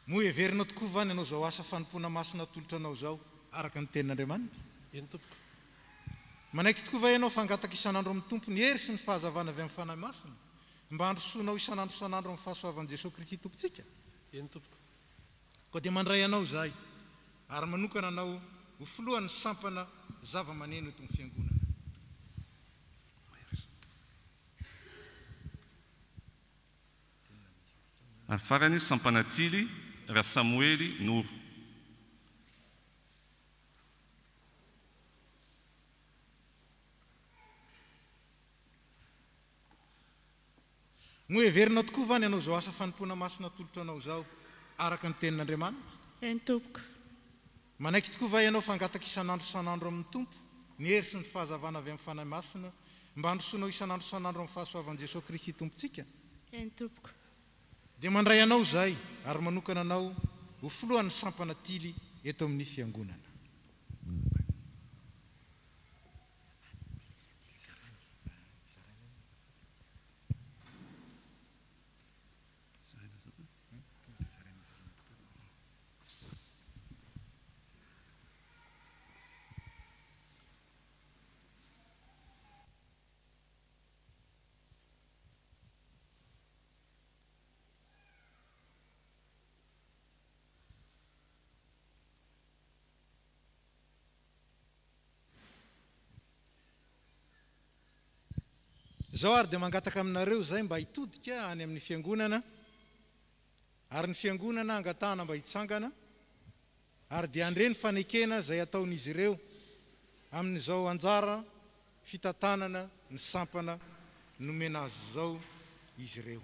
Moa heverinao tokoa va ny anao zao asa fanompona masina tolotra anao zao araka ny tenin'Andriamanitra? Eny tompoko. Manaiky tokoa va ianao fangataka isan'andro amin'ny tompo ny hery sy ny fahazavana avy amin'ny fanahy masina mba handrosoanao isan'andro amin'ny fahasoavan'i Jesosy Kristy tompontsika? Eny tompoko. Koa dia mandray anao zay ary manokana anao ho filohan'ny sampana zavamaneno eto amin'ny fiangonana. Ary farany sampana tily, Rasamuely, Noro. Moa heverinao tokoa va ny anao zao asa fanompona masina tolotra anao zao araka ny tenin'Andriamanitra? Eny tompoko. Manaiky tokoa va ianao fangataka isan'andro amin'ny tompo ny hery sy ny fahazavana avy amin'ny fanahy masina mba handrosoanao isan'andro amin'ny fahasoavan'i Jesosy Kristy tompontsika? Eny tompoko. Dia mandray anao zay ary manokana anao ho filohan'ny sampana tily eto amin'ny fiangonana. Zao ary dia mangataka aminareo zay mba hitodika any amin'ny fiangonana ary ny fiangonana angatahana mba hitsangana ary dia andre ny fanekena zay ataon'izy ireo amin'izao anjara fitantanana ny sampana nomena azy zao izy ireo.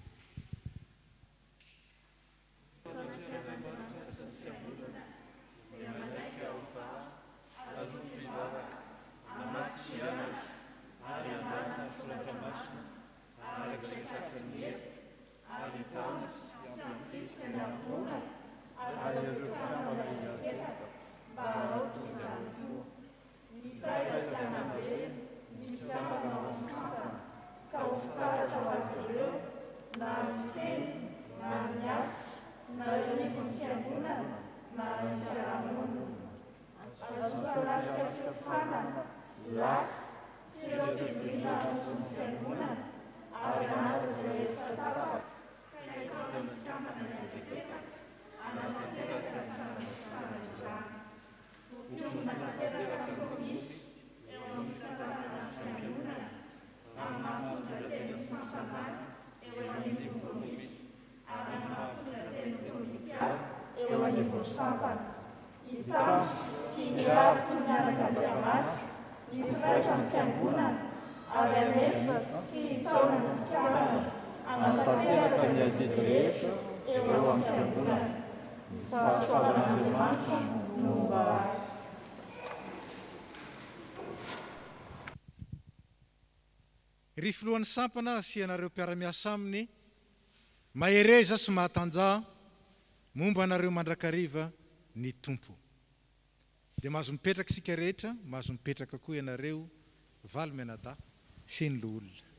Las, se lo sampana hitamo sy ny ravito miaraka Andriamaso ny firaisan'ny fiangonana ary anefa sy taona ny mpiavana anatanteraka ny azidy rehetra eo amin'ny fiangonana. Fahasoavan'Andriamanitra no mba azy. Ry filohan'ny sampana asianareo mpiara-miasa aminy mahereza sy mahatanjaa momba anareo mandrakariva ny tompo. Dia mahazo mipetraka isika rehetra, mahazo mipetraka koa ianareo valo menada sy ny loholona.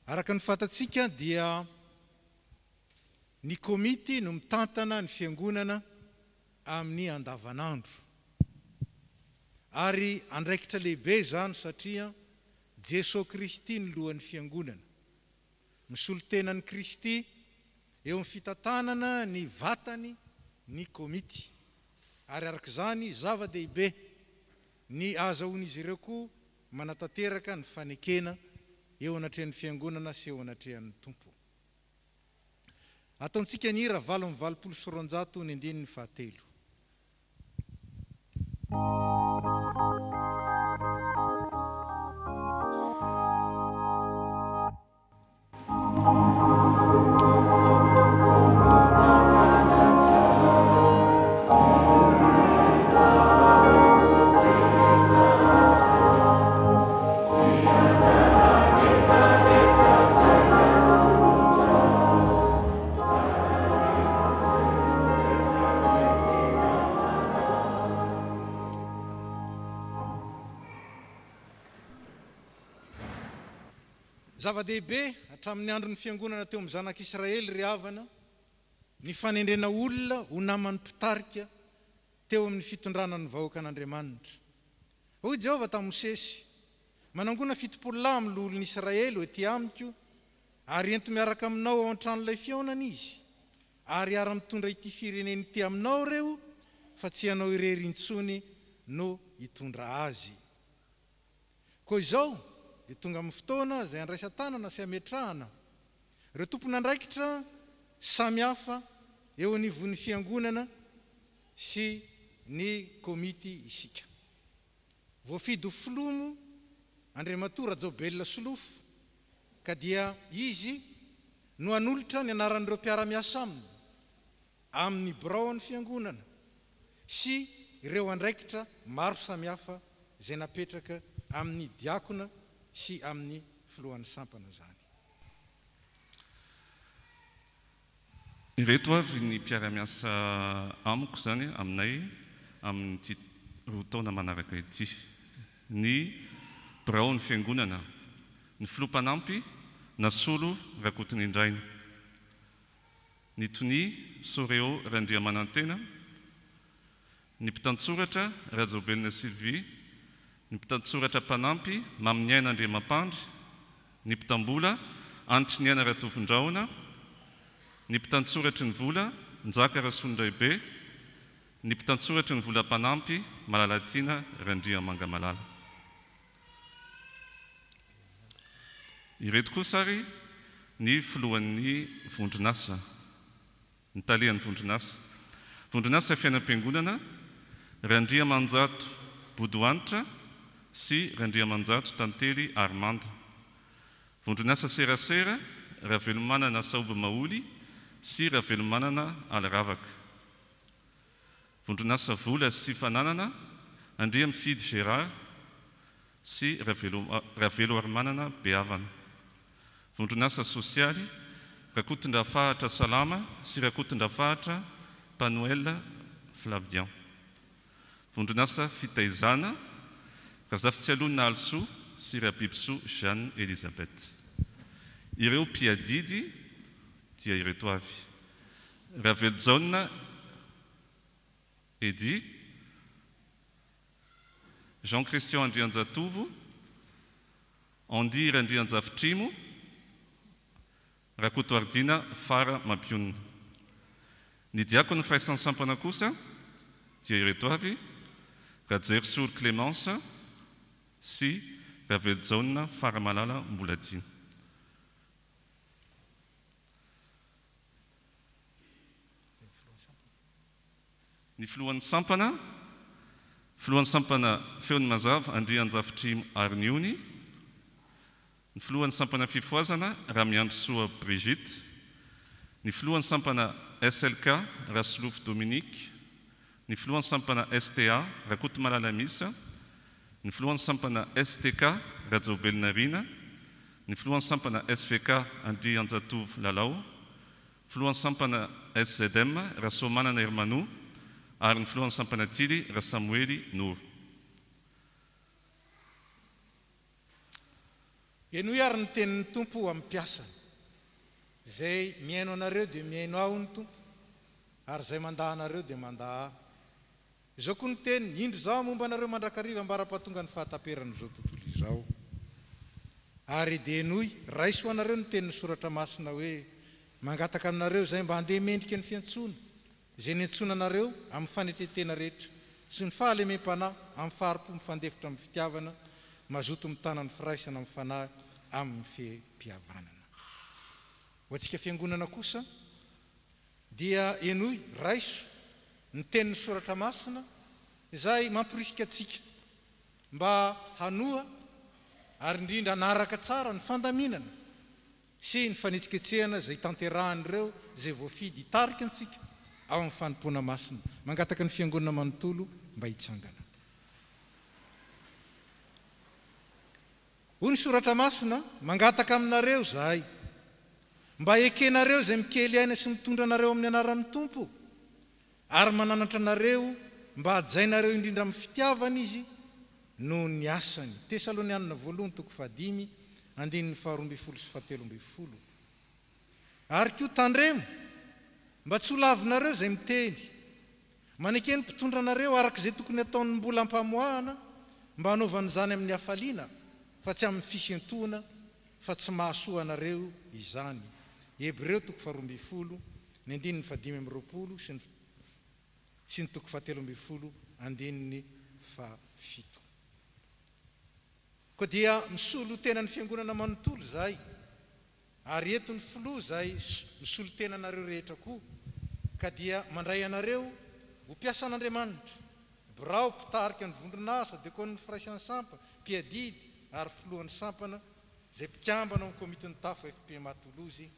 Araka ny fantatsika dia ny komity no mitantana ny fiangonana amin'ny andavanandro. Ary andraikitra lehibe izany satria Jesosy Kristy ny lohan'ny fiangonana. Misolo tenan'ny Kristy eo amin'ny fitantanana ny vatany ny komity. Ary araka izany zava-dehibe ny azahoan'izy ireo koa manatanteraka ny fanekena eo anatrehan'ny fiangonana sy eo anatrehan'ny tompo. Ataontsika ny hira 8:valopolo ny andininy fahatelo. Zava-dehibe hatramin'ny andron'ny fiangonana teo amin'ny zanak'Israely ry havana ny fanendrena olona ho naman'ny mpitarika teo amin'ny fitondrana ny vahoaka an'Andriamanitra. Hoy Jehovah tamin'i Mosesy, manangona 70 lahy amin'ny loholon'ny Israely ho ety amiko ary ento miaraka aminao ao an-tranon'ilay fiaonana izy ary ara-mitondra ity fireneny ity aminao reo fa tsy ianao irery intsony no hitondra azy. Koa izao dia tonga amin'ny fotoana izay andraisan-tanana sy ametrahana ireo tompona andraikitra samihafa eo anivon'ny fiangonana sy ny komity isika. Voafidy ho filomo Andriamatora Jobelina Solofo ka dia izy no anolotra ny anaran'ireo mpiara-miasa aminy amin'ny birao ny fiangonana sy ireo andraikitra maro samihafa izay napetraka amin'ny diakona sy amin'ny filohan'ny sampana zany. Ireto avy ny mpiara-miasa amiko zany aminay amin'ny roa taona manaraka ity. Ny birao ny fiangonana, ny filompanampy Nasolo Rakotiny Indraina, ny Tony Soreo Randriamanantena, ny mpitantsoratra Rajobelina Sylvie, ny mpitantsoratra mpanampy Maminiaina Andriamampandry, ny mpitambola Antriniaina Ratovindraona, ny mpitantsoratry ny vola Njaka Rasondraibe, ny mpitantsoratry ny vola mpanampy Malalatiana Randria Mangamalala. Ireto kosa ary ny filohan'ny vondronasa, ny talehan'ny vondronasa. Vondronasa fiainam-piangonana Randria Manjato Bodoanitra sy Randria Manjato Tantely Armanda. Vondronasa Serasera Ravelomanana Saoba Maoly sy Ravelomanana Alravaka. Vondronasa Vola sy Fananana Andria Mifidy Gérard sy Ravelo Armanana Beavana. Vondronasa Sosialy Rakotondrafahatra Salama sy Rakotondrafahatra Panoel Flavian. Vondronasa Fitaizana Razafitsialona Also sy Rabibso Jeanne Elisabeth. Ireo mpiadidy dia ireto avy: Raveljaona Edy, Jean-Christian Andrianjatovo, Andir Andrianjavitrimo, Rakotoardina Fara Mapionina. Ny diakona firaisan'ny sampana kosa dia ireto avy: Rajersol Clémence sy Raveljaona Faramalala Mboladina. Ny filohan'ny sampana feon'ny mazava Andrianjavitrimo Arniony. Ny filohan'ny sampana fifoazana Ramiandro Soa Brigitte. Ny filohan'ny sampana SLK Rasolofo Dominique. Ny filohan'ny sampana STA Rakoto Malalamisa. Ny filohan'ny sampana STK Rajobelnarina. Ny filohan'ny sampana SVK Andrianjatov Lalao. Filohan'ny sampana SZM Rasomanana Hermano. Ary ny filohan'ny sampana Tily Rasamuely Noro. Enoy ary ny tenin'ny tompo amin'ny piasany. Zay miaino anareo dia miaino ao ny tompo, ary zay mandaha anareo dia mandaha. Izao koa ny teniny, indro zao momba anareo mandrakariva mbara-pahatonga ny fahataperana izao tontolo izao. Ary dia enoy, raiso anareo ny tenin'ny soratra masina hoe mangataka aminareo zay mba handeha mendrika ny fiantsona, zay niantsona anareo amin'ny fanetetena rehetra sy ny fahalemem-panahy amin'ny faharipo mifandefitra amin'ny fitiavana, mazoto mitana ny firaisana amin'ny fanahy amin'ny fipihavanana. Ho antsika fiangonana kosa dia enoy raiso ny tenin'ny soratra masina izay mampirisika atsika mba hanoa ary indrindra hanaraka tsara ny fandaminana sy ny fanetsiketsehana zay tanterahan'ireo zay voafidy hitarika antsika ao amin'ny fanompoana masina. Mangataka ny fiangonana manontolo mba hitsangana. Hoy ny soratra masina, mangataka aminareo zahay mba ekenareo zay mikely aina sy mitondra anareo amin'ny anaran'ny tompo, ary mananatra anareo mba hajainareo indrindra amin'ny fitiavana izy no ny asany. Tesalonianina 2:5, 12 sy 13. Ary koa tandremo mba tsy ho lavinareo zay miteny, manekeny mpitondra anareo araka zay tokony ataon'ny mbola ampamoahana mba hanaovany zany amin'ny hafaliana fa tsy amin'ny fisentoana, fa tsy mahasoa anareo izany. Hebreo 12, 15 sy ny 17, 17. Koa dia misolo tena ny fiangonana manontolo zay, ary eto ny filoha zay misolo tena anareo rehetra koa, ka dia mandray anareo ho piasan'Andriamanitra, birao mpitarika ny vondronasa, diakon'ny firaisan'ny sampa, mpiadidy ary filohan'ny sampana zay mpikambana amin'ny komitin'ny tafo FP Matolozy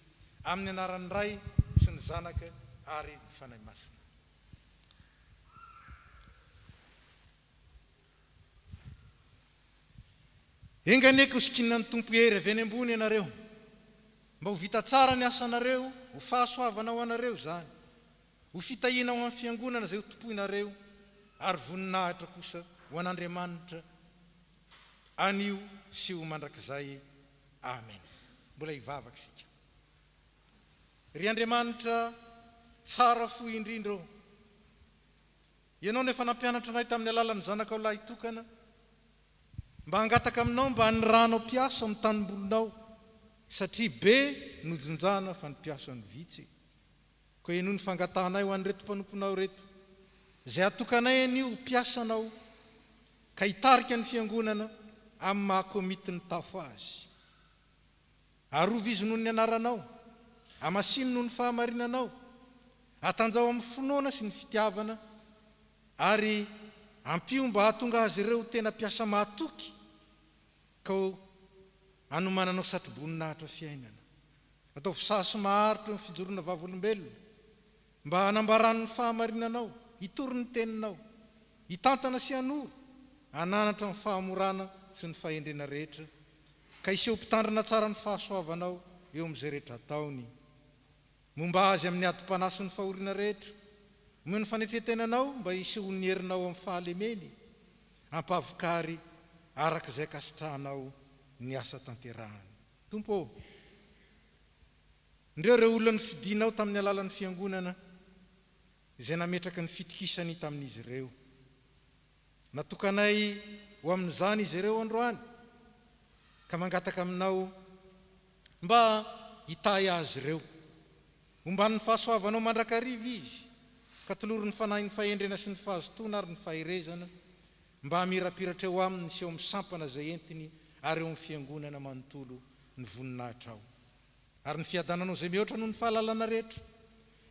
amin'ny anaran'ny ray sy ny zanaka ary ny fanahy masina. Enganeko sikinina ny tompo hery avy any ambony ianareo, mba ho vita tsara ny asanareo, ho fahasoavana ho anareo zany, ho fitahina ho amin'ny fiangonana zay ho tompoinareo, ary voninahitra kosa ho an'Andriamanitra anio sy ho mandrakizay. Amen. Mbola hivavaka sika. Ry Andriamanitra tsara fo indrindra, ianao nefa nampianatra anay tamin'ny alalan'ny zanakao lahy tokana, mba hangataka aminao mba hanirano piasa amin'ny tanimbolonao, satria be nojinjana fa ny piasa ny vitsy. Koa eno ny fangatahanay ho an'reto mpanomponao reto, zay atokanay anio piasanao, ka hitarika ny fiangonana amin'ny mahakomitiny tafo azy. Arova izy noho ny anaranao, amasiny noho ny fahamarinanao, atanjao amin'ny finoana sy ny fitiavana, ary ampio mba hahatonga azy ireo tena piasa mahatoky, ka anomananao satroboninahitra fiainana. Atao fisasy maharitra ny fijoroana vavolombelona, mba hanambarano ny fahamarinanao, hitory ny teninao, hitantana sy hanoro, hananatra ny fahamorana sy ny fahendrena rehetra, ka iseho mpitandrina tsara ny fahasoavanao eo amin'izay rehetra ataony. Momba azy amin'ny adi-panasy ny fahoriana rehetra, omeo ny fanetretenanao mba iseho ny herinao amin'ny fahalemeny, ampavokary arak'izay kasitrahanao ny asa tanterahany. Tompo, ndreo reo olona ny fidinao tamin'ny alalan'ny fiangonana, izay nametraka ny fitokisany tamin'izy ireo. Natokanay ho amin'izany izy ireo androany, ka mangataka aminao mba hitahy azy ireo, omban'ny fahasoavanao mandrakariva izy, ka tolory ny fanahy ny fahendrena sy ny fahazotoana ary ny faherezana, mba hamirapiratra eo aminy sy eo amin'ny sampana zay entiny ary eo amin'ny fiangonana manontolo ny voninahitra ao. Ary ny fiadananao izay mihoatra noho ny fahalalana rehetra,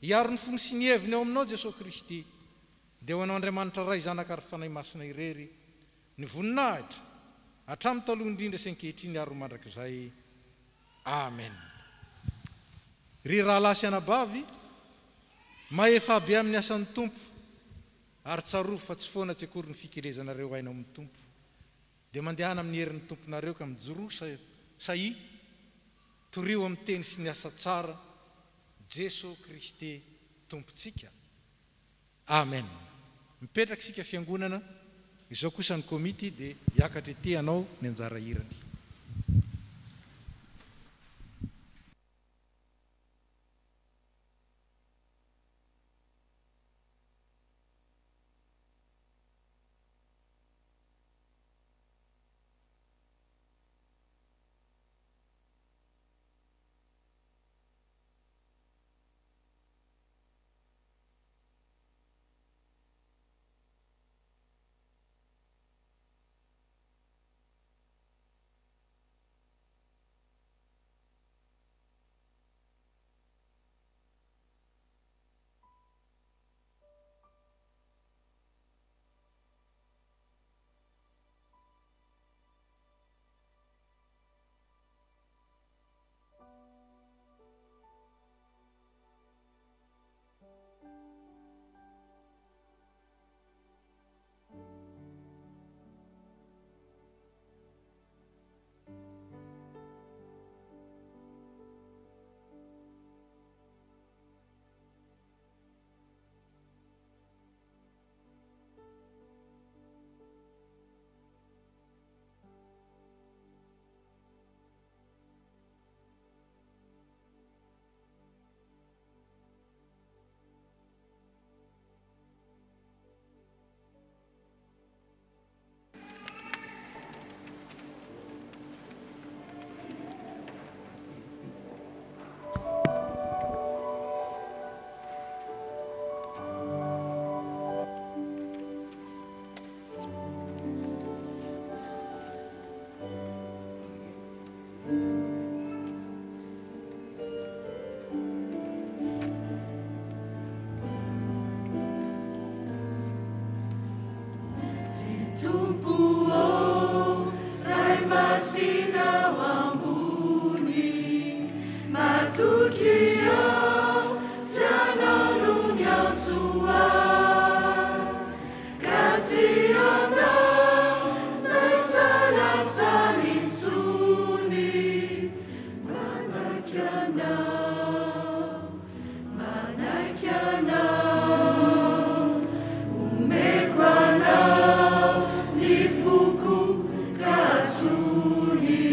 hiaro ny fony sy ny heviny eo aminao Jesosy Kristy, dia ho anao Andriamanitra ray zanaka ary fanahy masina irery, ny voninahitra hatramin'ny taloha indrindra sy ankehitriny ary mandrakizay. Amen. Ry rahalahy sy anabavy, maefa be amin'ny asan'ny Tompo, ary tsaroa fa tsy foana tsy akory ny fikelezanareo aina amin'ny Tompo, dia mandehana amin'ny herin'ny Tomponareo ka mijoro sahy torio amin'ny teny sy ny asa tsara Jesosy Kristy Tompontsika. Amen. Mipetraka isika fiangonana, izao kosa ny komity dia hiakatra ety anao ny anjara irany. Ni fuku kazuni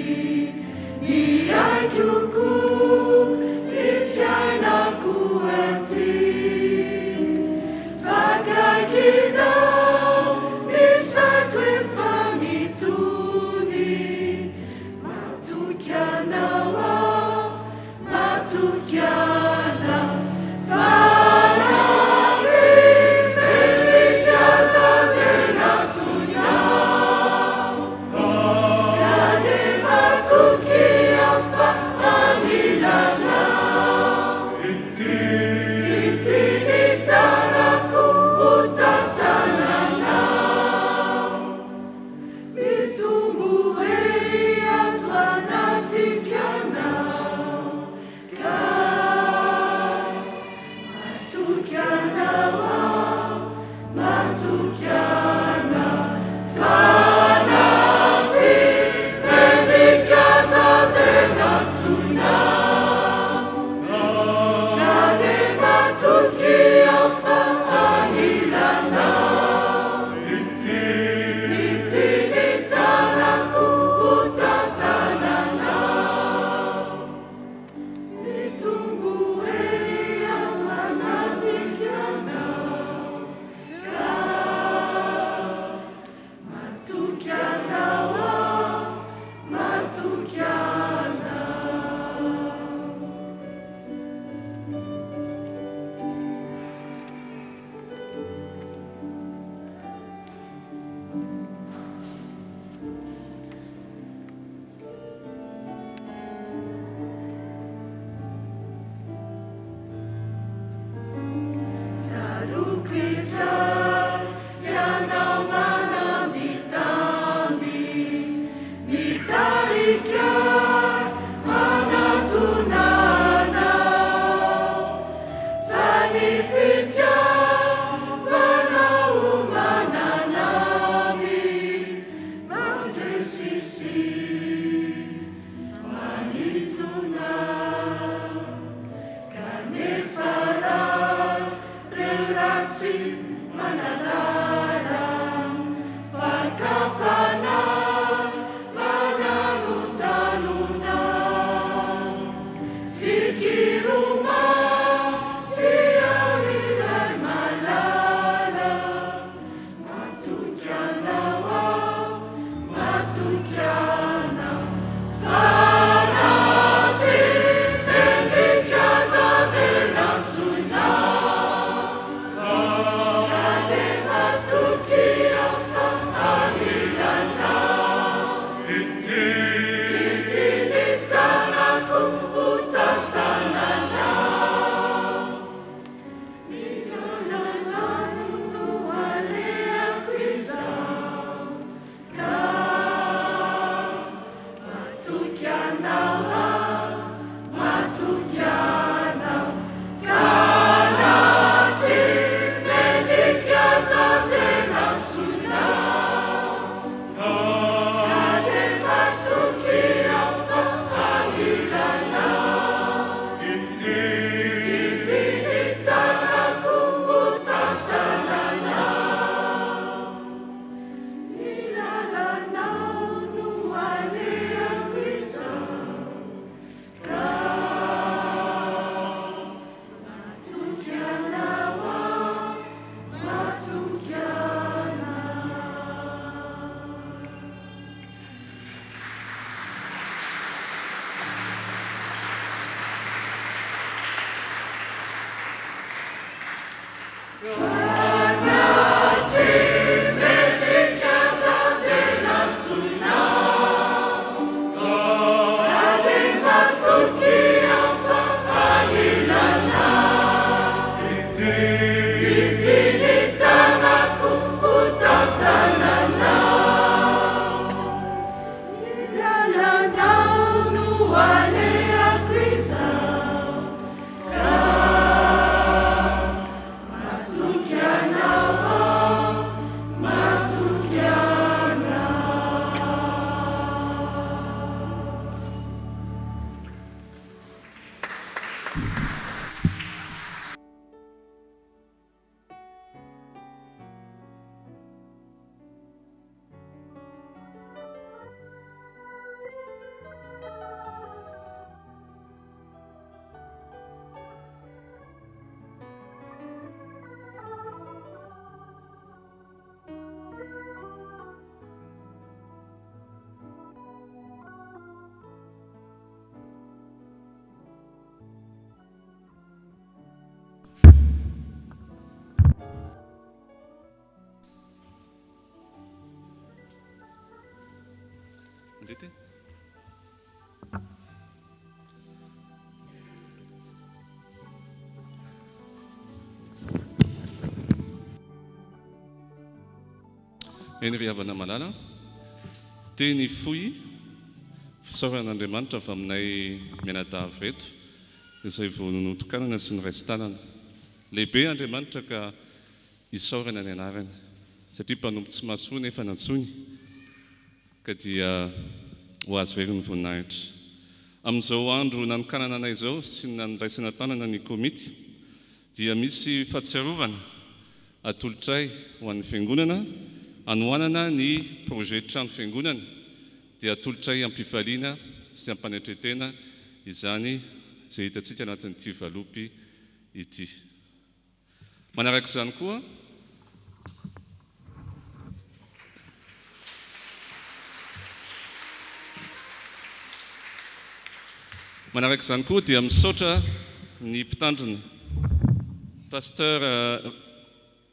Ndety. Eny ry havana malala teny foy fisaoran'Andriamanitra fa aminay mianadahy reto izay vao notokanana sy ny raisin-tanana. Lehibe Andriamanitra ka isaorana ny anarany satria mpanompo tsy mahasoa nefa nantsony ka dia ho azy rery ny voninahitra. Amin'izao andro nanokanana anay izao sy nandraisana tanana ny komity dia misy fahatsiarovana atolotray ho an'ny fiangonana anohanana ny projet trano fiangonana dia atolotray ampifaliana sy ampanetretena izany izay hitantsika anatin'ity valopy ity. Manaraka izany koa dia misaotra ny mpitandrina pasteur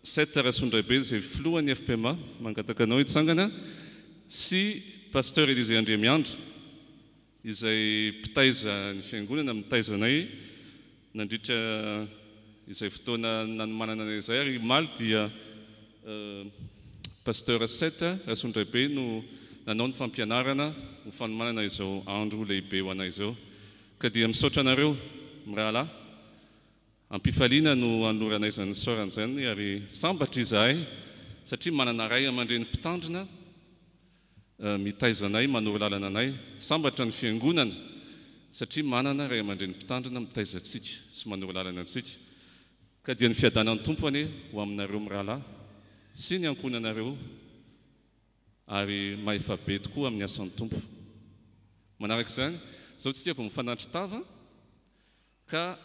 Seta Rasundraibe izay filohan'ny FPMA mangataka anao hitsangana sy pasteur Élisée Andriamiandra izay mpitaiza ny fiangonana mitaizanay nandritra izay fotoana nanomanana anay izay ary maly dia pasteur Seta Rasundraibe no nanao ny fampianarana ny fanomanana izao andro lehibe ho anay izao ka dia misaotra anareo mirahalahy ampifaliana no anoranay izany saorana izany ary sambatra izahay satria manana ray aman-dreny mpitandrina mitaizanay manoro lalana anay, sambatra ny fiangonana satria manana ray aman-dreny mpitandrina mitaizantsika sy manoro lalana antsika ka dia ny fiadanan'ny tompony ho aminareo mirahalahy sy ny ankonanareo ary mahefabe tokoa amin'ny asan'ny tompo. Manaraka izany zao tsy tia vao mifanatry tava ka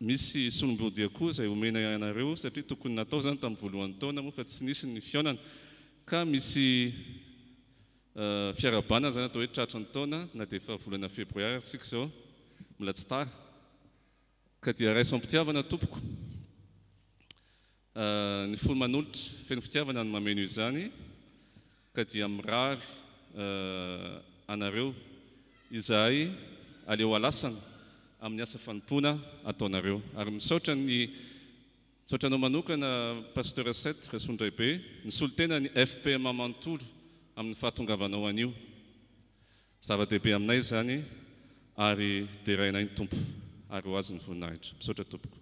misy solombodia koa izay omena ianareo satria tokony natao zany tamin'ny voalohany taona moa fa tsy nisy ny fionana ka misy fiarabana zany atao hoe tratra ny taona na dia efa volana febroary tsika izao mbola tsy tara ka dia raisom-pitiavana tompoko ny folo manolotra feno fitiavana ny mameno izany ka dia mirary anareo izahay aleo alasana amin'ny asa fanompoana ataonareo ary misaotranao manokana pasteur Seta Rasundraibe ny solotena ny FPMA manontolo amin'ny fahatongavanao anio zava-dehibe aminay zany ary derainay ny tompo ary ho azy ny voninahitra. Misaotra tompoko.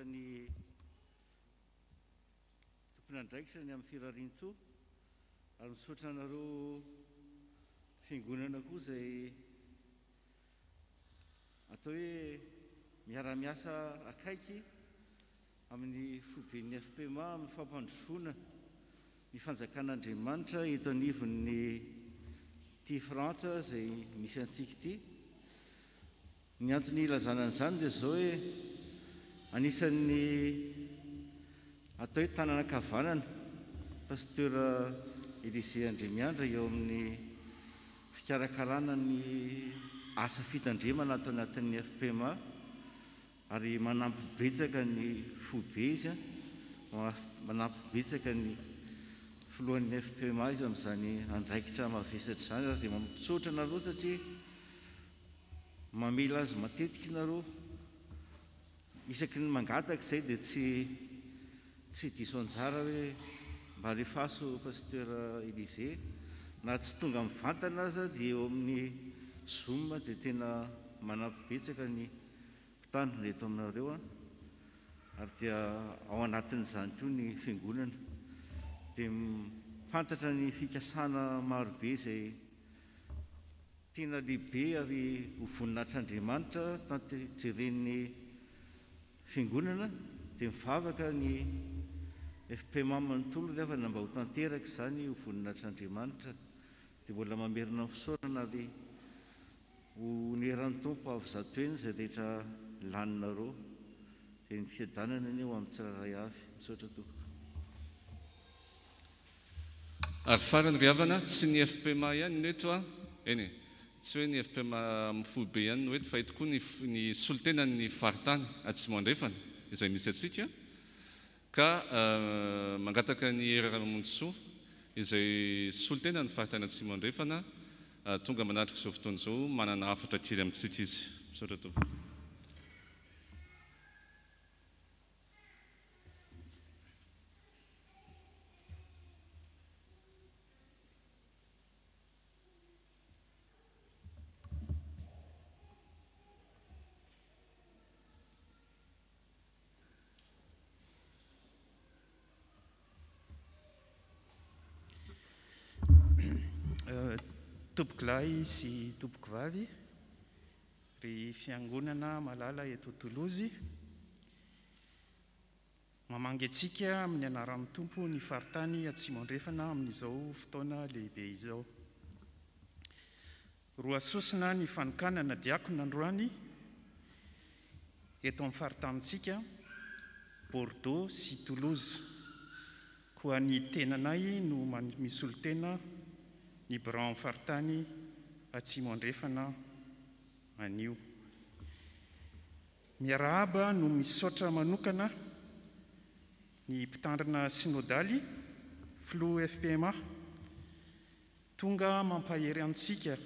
Ny tompon'andraikitra ny amin'ny firarian-tsoa ary misaotra anareo fiangonana koa izay atao hoe miara-miasa akaiky amin'ny foiben'ny FPMA amin'ny fampandrosoana ny fanjakan'Andriamanitra eto anivon'ny ty Frantsa izay misy antsika ity. Ny antony ilazana an'izany dia zao hoe anisan'ny atao hoe tanana kavanana pasteur Élisée Andriamiandra eo amin'ny fikarakarana ny asa fitandremana ato anatin'ny FPMA ary manampy betsaka ny foibe izy manampy betsaka ny filohan'ny FPMA izy amin'izany andraikitra mavesatra izany ary dia mampitsotra nareo satria mamela azy matetika nareo isaky ny mangataka izay dia tsy diso anjara hoe mba alefaso pasteur Élisée na tsy tonga mivantana aza dia eo amin'ny Zoom dia tena manampy betsaka ny mpitandrina eto aminareo ary dia ao anatin'izany koa ny fiangonana dia fantatra ny fikasana marobe izay tena lehibe ary ho voninahitr'Andriamanitra tanteren'ny fiangonana dia mivavaka ny FPMA manontolo rehefa mba ho tanteraka izany ho voninahitr'Andriamanitra dia mbola mamerina ny fisaorana dia ho neran'ny tompo avy zato eny izay rehetra laninareo dia ny fiadanana ny eo amin'ny tsiraray avy. Misaotra tompoko. Ary farany ry havana tsy ny FPMA ihany neto eny tsy hoe ny FPM mifohy be ihany no ety fa eto koa ny solontenany faritany Atsimandrefana izay misy atsika ka mangataka ny Hery-Ranomondsoa izay solontenany faritany Atsimandrefana tonga manatrika izao fotoana izao manana hafatra kely amintsika izy. Misaotra tompo. Tompoko lahy sy tompoko vavy ry fiangonana malala eto Tolozy, mamangy antsika amin'ny anaran'ny tompo ny faritany Atsimandrefana amin'izao fotoana lehibe izao. Roa sosina ny fanokanana diakona androany eto amin'ny faritanitsika Bordeaux sy Toulouse, koa ny tenanay no misolotena ny bran faritany Atsimandrefana anio. Miarahaba no misaotra manokana ny mpitandrina sinodaly Flo FPMA tonga mampahery antsika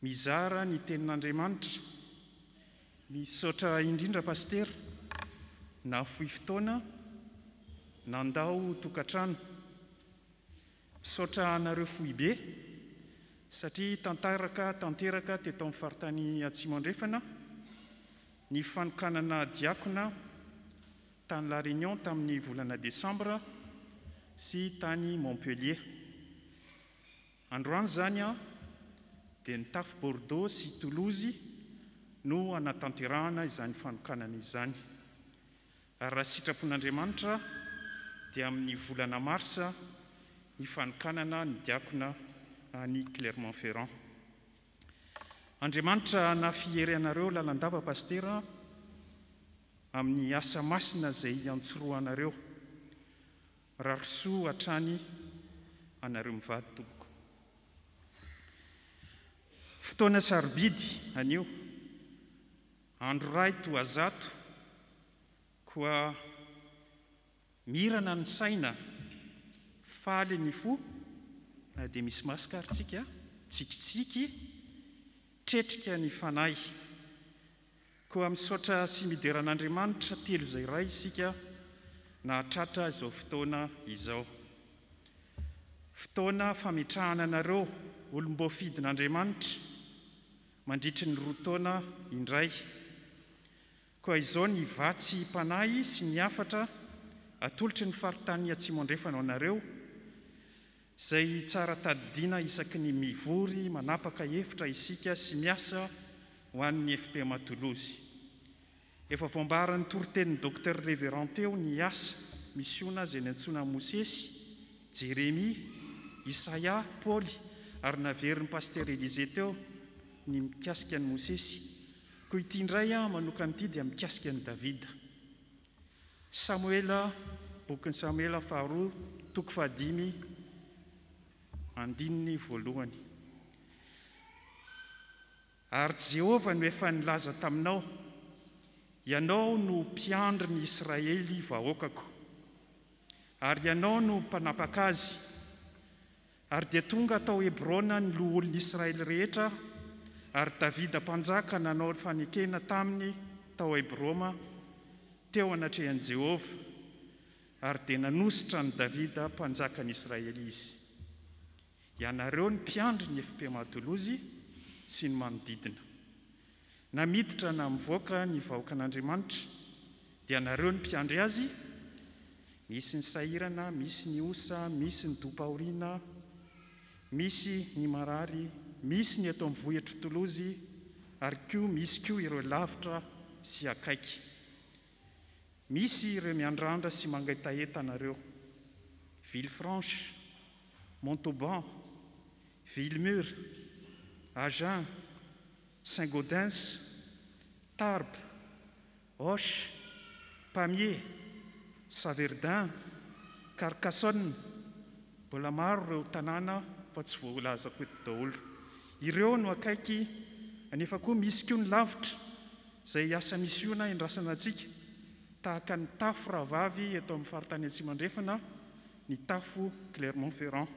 mizara ny tenin'Andriamanitra. Misaotra indrindra pastera nafohy fotoana nandao tokantrano. Misaotra anareo fohy be satria tanteraka teto amin'ny faritany Atsimandrefana ny fanokanana diakona tany La Réunion tamin'ny volana Desambra sy tany Montpellier. Androany zany dia ny tafy Bordeaux sy Toulouse no anatanterahana izany fanokanana izany. Ary raha sitrapon'Andriamanitra dia amin'ny volana Marsa ny fanokanana ny diakona any Clermont-Ferrand. Andriamanitra nafihery anareo lalandava pastera amin'ny asa masina izay antsoroanareo. Rarosoa hatrany anareo mivady tompoko. Fotoana sarobidy anio, andro ray toa zato, koa mirana ny saina, faly ny fo, dia misy masikarytsika, tsikitsiky, tretrika ny fanahy. Koa misaotra sy mideran'Andriamanitra telo izay ray isika nahatratra izao fotoana izao. Fotoana fametrahana anareo olom-boafidin'Andriamanitra mandritry ny roa taona indray. Koa izao ny vatsy mpanahy sy ny afatra atolotry ny faritany Atsimandrefana anareo, izay tsara tadidiana isaky ny mivory manapaka hevitra isika sy miasa ho an'ny FPMA Toulouse. Efa voambaran'ny toritenin'ny Dr Révérend teo ny asa misiona izay niantsoina Mosesy, Jérémie, Isaia, Paoly ary naverin'ny paster Élisée teo ny mikasika ny Mosesy. Koa ity indray manokana ity dia mikasika ny Davida. Samuela, bokin'ny Samuela faharoa, toko fahadimy, andininy voalohany. Ary Jehova no efa nilaza taminao, ianao no mpiandry ny Israely vahoakako, ary ianao no mpanapaka azy, ary dia tonga tao Hebrona ny loholon'ny Israely rehetra, ary Davida mpanjaka nanao fanekena taminy tao Hebroma teo anatrehan'i Jehova, ary dia nanositra ny Davida mpanjaka ny Israely izy. Ianareo ny mpiandry ny FPMA Toulouse sy ny manodidina. Namiditra na mivoaka ny vahoakan'Andriamanitra, dia ianareo ny mpiandry azy. Misy ny sahirana, misy ny osa, misy ny dopahoriana, misy ny marary, misy ny eto amin'ny vohitro Toulouse, ary koa misy koa ireo lavitra sy akaiky. Misy ireo miandrandra sy mangaitaeta anareo. Villefranche, Montauban, Villemur, Agen, Saint-Gaudens, Tarbes, Auch, Pamiers, Saverdin, Carcassonne, mbola maro ireo tanàna fa tsy voalazako eto daholo. ireo no akaiky anefa koa misy koa ny lavitra izay asa misy iona endrasana antsika tahaka ny tafo rahavavy eto amin'ny faritany Antsimandrefana ny tafo Clermont-Ferrand.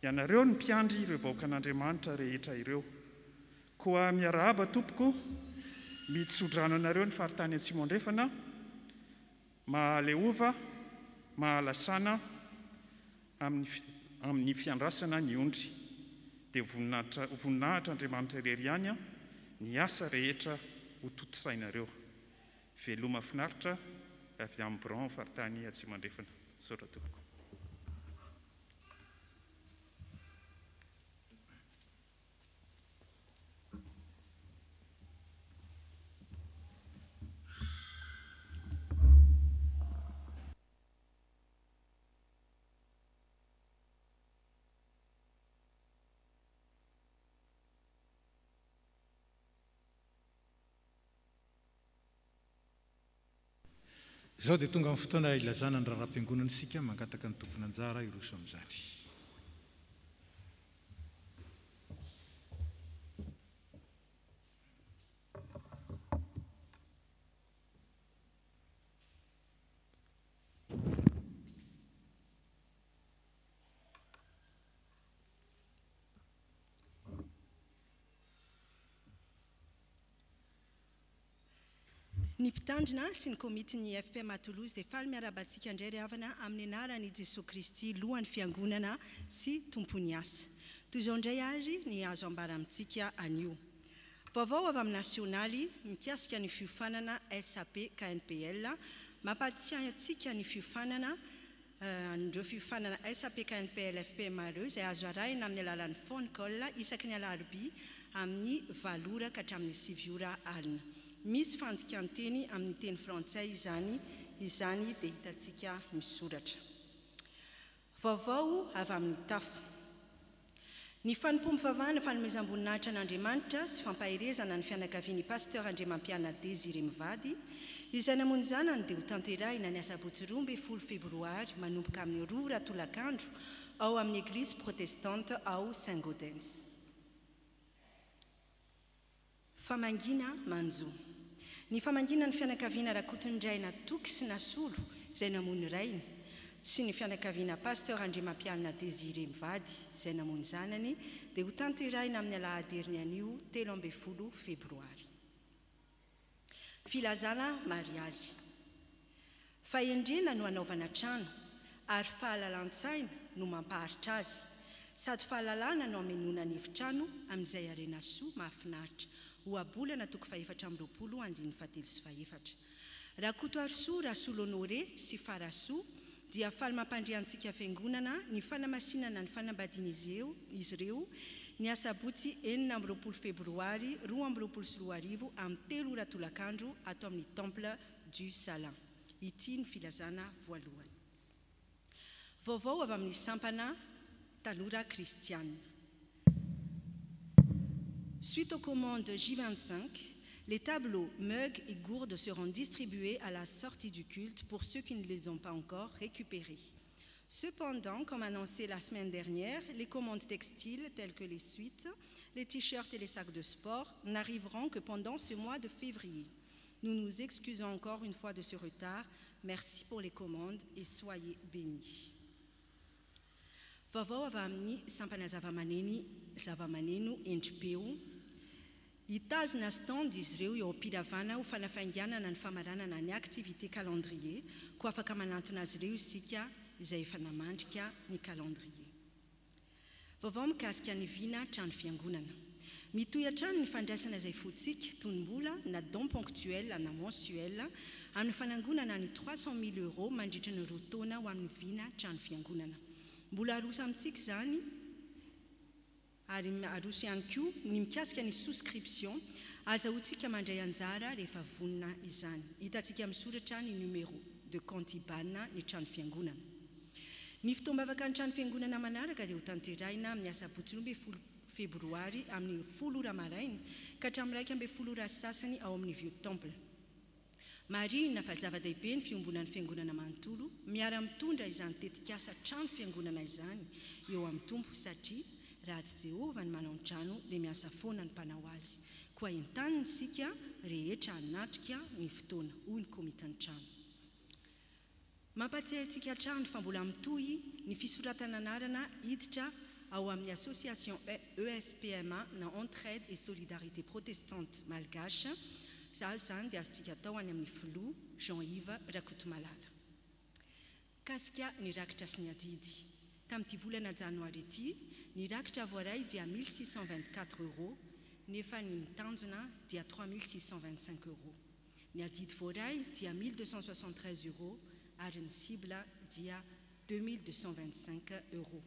Ianareo ny mpiandry ireo vahoakan'Andriamanitra rehetra ireo. Koa miarahaba tompoko mitsodrano anareo ny faritany Antsimandrefana, mahaleova, mahalasana amin'ny fiandrasana ny ondry, dia voninahitra Andriamanitra irery ihany ny asa rehetra ho totosainareo. Veloma finaritra avy amin'ny Bran faritany Antsimandrefana. Saotra tompoko. Izao dia tonga amin'ny fotoana ilazana ny raharaham-piangonana isika mangataka ny tompony anjara iroso amin'izany. Ny mpitandrina sy ny komitiny FPM Toulouse dia faly miarabantsika indray ry havana amin'ny anaran'i Jesosy Kristy lohan'ny fiangonana sy tompony asa. Toy izao indray ary ny azo ambara amintsika anio. Vaovao avy amin'ny nasionaly mikasika ny fiofanana SAP KNPL, mampatsiahy antsika ny fiofanana ndreo fiofanana SAP KNPL FPM ireo izay azo arahina amin'ny alalan'ny phone call isaky ny alarobia amin'ny 8 ora ka hatramin'ny 7 ora alina. Misy fandikan-teny amin'ny teny frantsay izany dia hitantsika misoratra. Vaovao avy amin'ny tafo. Ny fanompoam-pivavahana fanomezam-boninahitra an'Andriamanitra sy fampahirezana ny fianakavian'ny pasteur Andriamampiana Désiré Mivady izay namonjy zanany dia ho tanterahina ny asabotsy 12 febroary manomboka amin'ny 2 ratolakandro ao amin'ny église protestante ao Saint-Gaudens. Famangina manjo. Ny famangina ny fianakaviana Rakotondray Toky sy Nasolo izay namony rainy sy ny fianakaviana pasteur Andriamampiana Désiré Mivady izay namony zanany dia ho tanterahina amin'ny alahady anio 13 febroary. Filazana mariazy. Fahendrena no anaovana trano ary fahalalan-tsaina no mampaharitra azy sady fahalalana no amenona ny efitrano amin'izay arena soa mahafinaritra ho abolana toko 717. Rakoto Arsoa Rasolo Honoré sy Farasoa dia faly mampandriantsika fiangonana ny fanamasinana ny fanambadiana izy ireo ny asabotsy 9 febroary 2024 amin'ny 3 ratolakandro atao amin'ny temple du Salin. Ity ny filazana voalohany. Vaovao avy amin'ny sampana tanora kristiana. Suite aux commandes J25, les tableaux, mugs et gourdes seront distribués à la sortie du culte pour ceux qui ne les ont pas encore récupérés. Cependant, comme annoncé la semaine dernière, les commandes textiles telles que les suites, les t-shirts et les sacs de sport n'arriveront que pendant ce mois de février. Nous nous excusons encore une fois de ce retard. Merci pour les commandes et soyez bénis. Vaovao avy amin'ny sampana zavamaneno endripeo hitazona stand izy ireo eo am-piravana ho fanafainganana ny famaranana ny activité calendrier ko afaka manantona azy ireo isika izay efa namandrika ny calendrier. Vaovao mikasika ny vina trano fiangonana. Mitohy hatrany ny fandraisana izay fotsika tonom-bola na don ponctuel na mensuel amin'ny fanangonana ny 300 000 € mandritra ny roa taona ho amin'ny vina trano fiangonana. Mbola aroso amintsika izany ary aroso ihany koa ny mikasika ny souscription azahoantsika mandray anjara rehefa vonina izany. Hitantsika misoratra ny numéro de compte IBAN ny trano fiangonana. Ny fitombavaka ny trano fiangonana manaraka dia ho tanterahina amin'ny asabotsy 12 febroary amin'ny 10 ora maraina ka hatramin'ny 12 ora sasany ao amin'ny vieux temple. Marina fa zava-dehibe ny fiombonan'ny fiangonana manontolo miara-mitondra izany tetikasa trano fiangonana izany eo amin'ny tompo satria raha tsy Jehovah ny manao ny trano dia miasa foana ny mpanao azy, koa entaniny isika rehetra hanatrika ny fotoana, hoy ny komitan'ny trano. Mampatsiahy antsika hatrany fa mbola mitohy ny fisoratana anarana hiditra ao amin'ny association ESPMA na Entraide et Solidarité Protestante Malgache, zany dia azontsika atao any amin'ny filoha Jean-Yves Rakotomalala. Kasika ny rakitra sy ny adidy. Tamin'ity volana janoary ity, ny rakitra voaray dia 1624 €, nefa ny mitanjona dia 3625 €. Ny adidy voaray dia 1273 € ary ny cible dia 2225 €.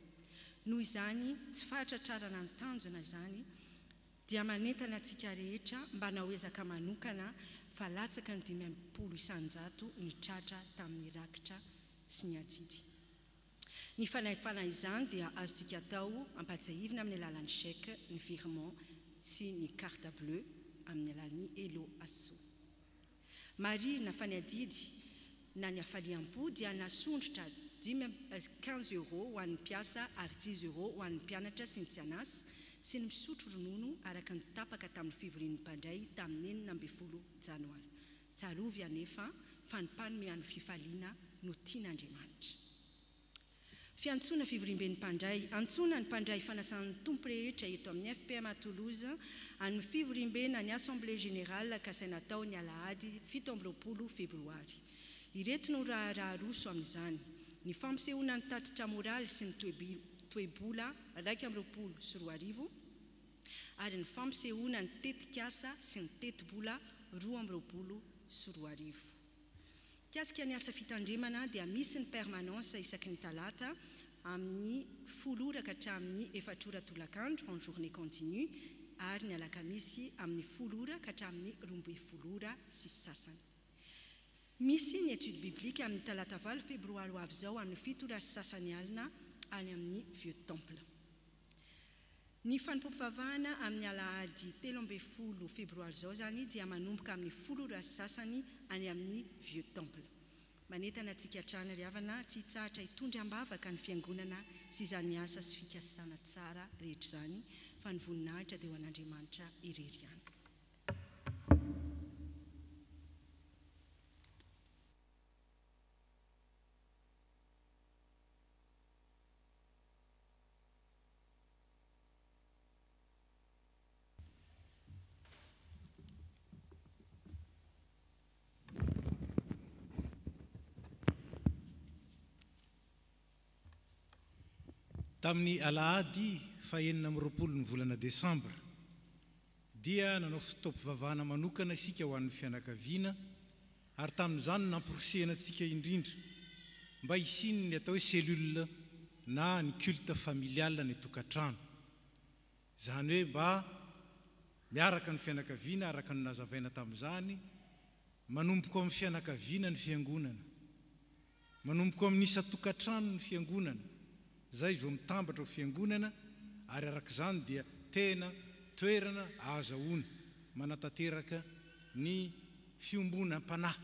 Noho izany, tsy fahatratrarana ny tanjona zany, dia manentana antsika rehetra mba nahoezaka manokana fa latsaka ny 500 isanjato ny tratra tamin'ny rakitra sy ny adidy. Ny fanahifana izany dia azontsika atao ampatsahivina amin'ny alalan'ny chèque, ny virement sy ny carte bleue amin'ny alalan'ny Elo Asso. Marina fa ny adidy na ny hafaliam-po dia nasondrotra 15 € ho an'ny mpiasa ary 10 € ho an'ny mpianatra sy ny tsy anasy sy ny misotro ronono araka ny tapaka tamin'ny fivorian'ny mpandray tamin'ny 14 janoary. Tsarovy anefa fa ny mpanomehany fifaliana no tian'Andriamanitra. Fiantsoana fivoriam-ben'ny mpandray. Antsoina ny mpandray fanasan'ny tompo rehetra eto amin'ny FPMA Toulouse amin'ny fivoriam-bena ny Assemblée Générale ka saina tao ny Alahady 17 febroary. Ireto no raha roso amin'izany: ny fampisehoana ny tatitra moraly sy ny toebola 120 ary ny fampisehoana ny tetikasa sy ny tetibola 20 Kasika ny asa fitandremana dia misy ny permanence isaky ny talata amin'ny 10 ka hatramin'ny 4 tolakandro en journée continue ary ny alakamisy amin'ny 10 ka hatramin'ny 12 sy sasany. Misy ny étude biblique amin'ny talata 9 febroary avy zao amin'ny 7 sy sasany alina any amin'ny Vieux Temple. Ny fanompoam-pivavahana amin'ny Alahady 13 febroary zao zany dia manomboka amin'ny 10 sy sasany any amin'ny Vieux Temple. Manentana antsika hatrany ry havana tsy hitsahatra hitondra ambavaka ny fiangonana sy izany asa sy fikasana tsara rehetra zany, fa ny voninahitra dia ho an'Andriamanitra irery ihany. Tamin'ny Alahady 9 ny volana Desambra dia nanao fitaom-pivavahana manokana isika ho an'ny fianakaviana, ary tamin'izany namporosehana antsika indrindra mba hisiny ny atao hoe cellule na ny culte familial ny tokantrano. Zany hoe mba miaraka ny fianakaviana araka ny nazavaina tamin'izany, manomboko amin'ny fianakaviana ny fiangonana, manomboko amin'ny isa tokantrano ny fiangonana. Zay vao mitambatra fiangonana, ary arak'izany dia tena toerana ahazahoana manatanteraka ny fiombonam-panahy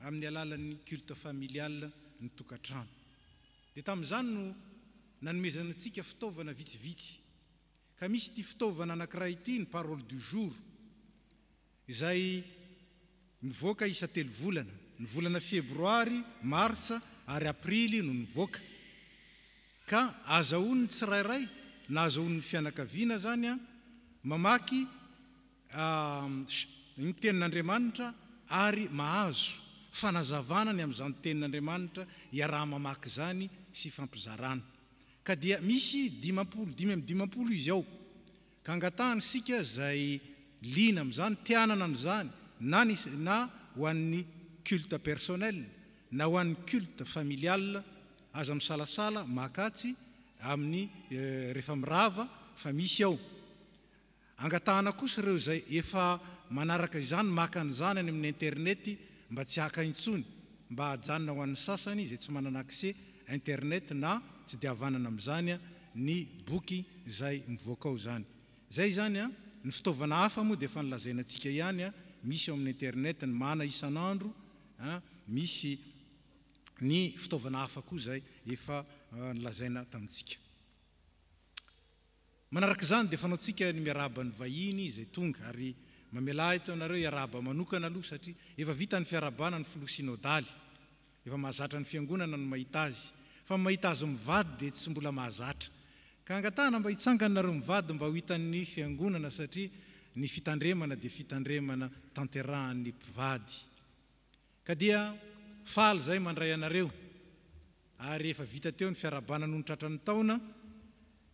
amin'ny alalan'ny culte familial ny tokantrano. Dia tamin'izany no nanomezana antsika fitaovana vitsivitsy, ka misy ity fitaovana anankiray ity ny parole du jour, izay mivoaka isa 3 volana, ny volana febroary, marsa ary aprily no nivoaka. Ka azahoany tsirairay na azahoany fianakaviana zany mamaky ny tenin'Andriamanitra ary mahazo fanazavana ny amin'izany tenin'Andriamanitra iaraha mamaky zany sy fampizarana. Ka dia misy 5 izy ao, ka angatahany sika zay lina amin'izany, tianana an'izany na ho an'ny culte personnel na ho an'ny culte familial, aza misalasala makatsy amin'ny rehefa mirava fa misy ao. Angatahana kosa ireo zay efa manaraka izany maka an'izany any amin'ny internet mba tsy haka intsony, mba hajanona ho an'ny sasany zay tsy manana accès internet na tsy dia havanana amin'izany ny boky zay mivoaka ao zany. Zay zany ny fitaovana hafa moa dia efa nilazaina antsika ihany, misy ao amin'ny internet ny mana isan'andro, misy ny fitaovana hafa koa zay efa nilazaina tamintsika. manaraka izany dia fanaontsika ny miaraba ny vahiny izay tonga ary mamela eto anareo iaraba manokana aloha satria efa vita ny fiarabana ny filoha sinodaly efa mahazatra ny fiangonana no mahita azy fa mahita azy mivady dia tsy mbola mahazatra ka angatahana mba hitsangana nareo mivady mba ho hitan'ny fiangonana satria ny fitandremana dia fitandremana tanterahan'ny mpivady ka dia faly zay mandray anareo ary efa vita teo ny fiarabana noho ny tratran'ny taona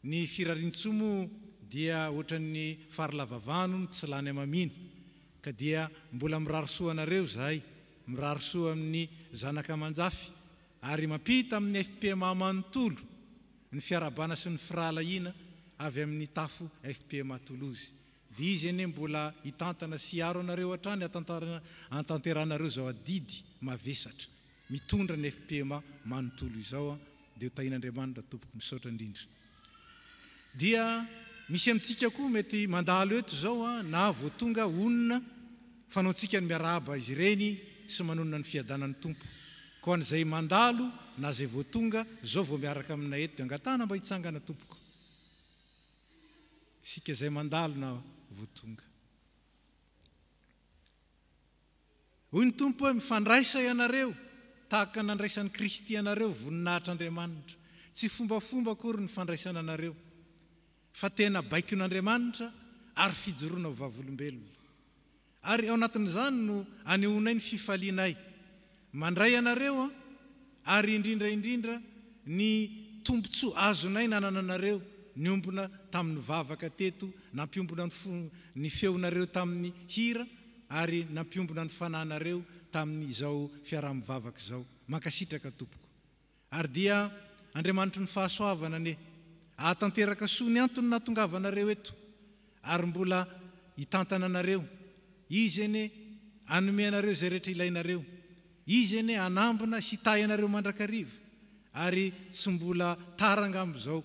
ny firarin-tsomo dia ohatran'ny farilavavano ny tsy lany amamina ka dia mbola mirarosoa anareo zahay mirarosoa amin'ny zanaka manjafy ary mampita amin'ny FPMA manontolo ny fiarabana sy ny firalahiana avy amin'ny tafo FPMA Toulouse dia izy eny mbola hitantana sy aro anareo hatrany antanteranareo zao adidy mavesatra mitondra ny FPMA manontolo izao dia ho tahin'Andriamanitra tompoko misaotra indrindra dia misy amintsika koa mety mandalo eto zao na voatonga onona fanaontsika ny miaraba izy ireny sy manonona ny fiadanan'ny tompo ko an'izay mandalo na zay voatonga zao vao miaraka aminay eto dia angatahana mba hitsangana tompoko sika zay mandalo na voatonga hoy ny tompo hoe mifandraisa ianareo tahaka nandraisan'ny Kristy ianareo voninahitr'Andriamanitra tsy fombafomba akory ny fandraisana anareo fa tena baikon'Andriamanitra ary fijoroana ho vavolombelona ary ao anatin'izany no anehoanay ny fifalianay mandray anareo ary indrindra ny tombontsoa azonay nanananareo ny ombona tamin'ny vavaka teto nampiombona ny feonareo tamin'ny hira ary nampiombona ny fanahinareo tamin'izao fiaraha-mivavaka izao mankasitraka tompoko ary dia Andriamanitra ny fahasoavana ane ahatanteraka soa ny antony natongavanareo eto ary mbola hitantana anareo izy ene anome anareo zay rehetra ilainareo izy ene anambona sy tay anareo mandrakariva ary tsy mbola tarangambo zao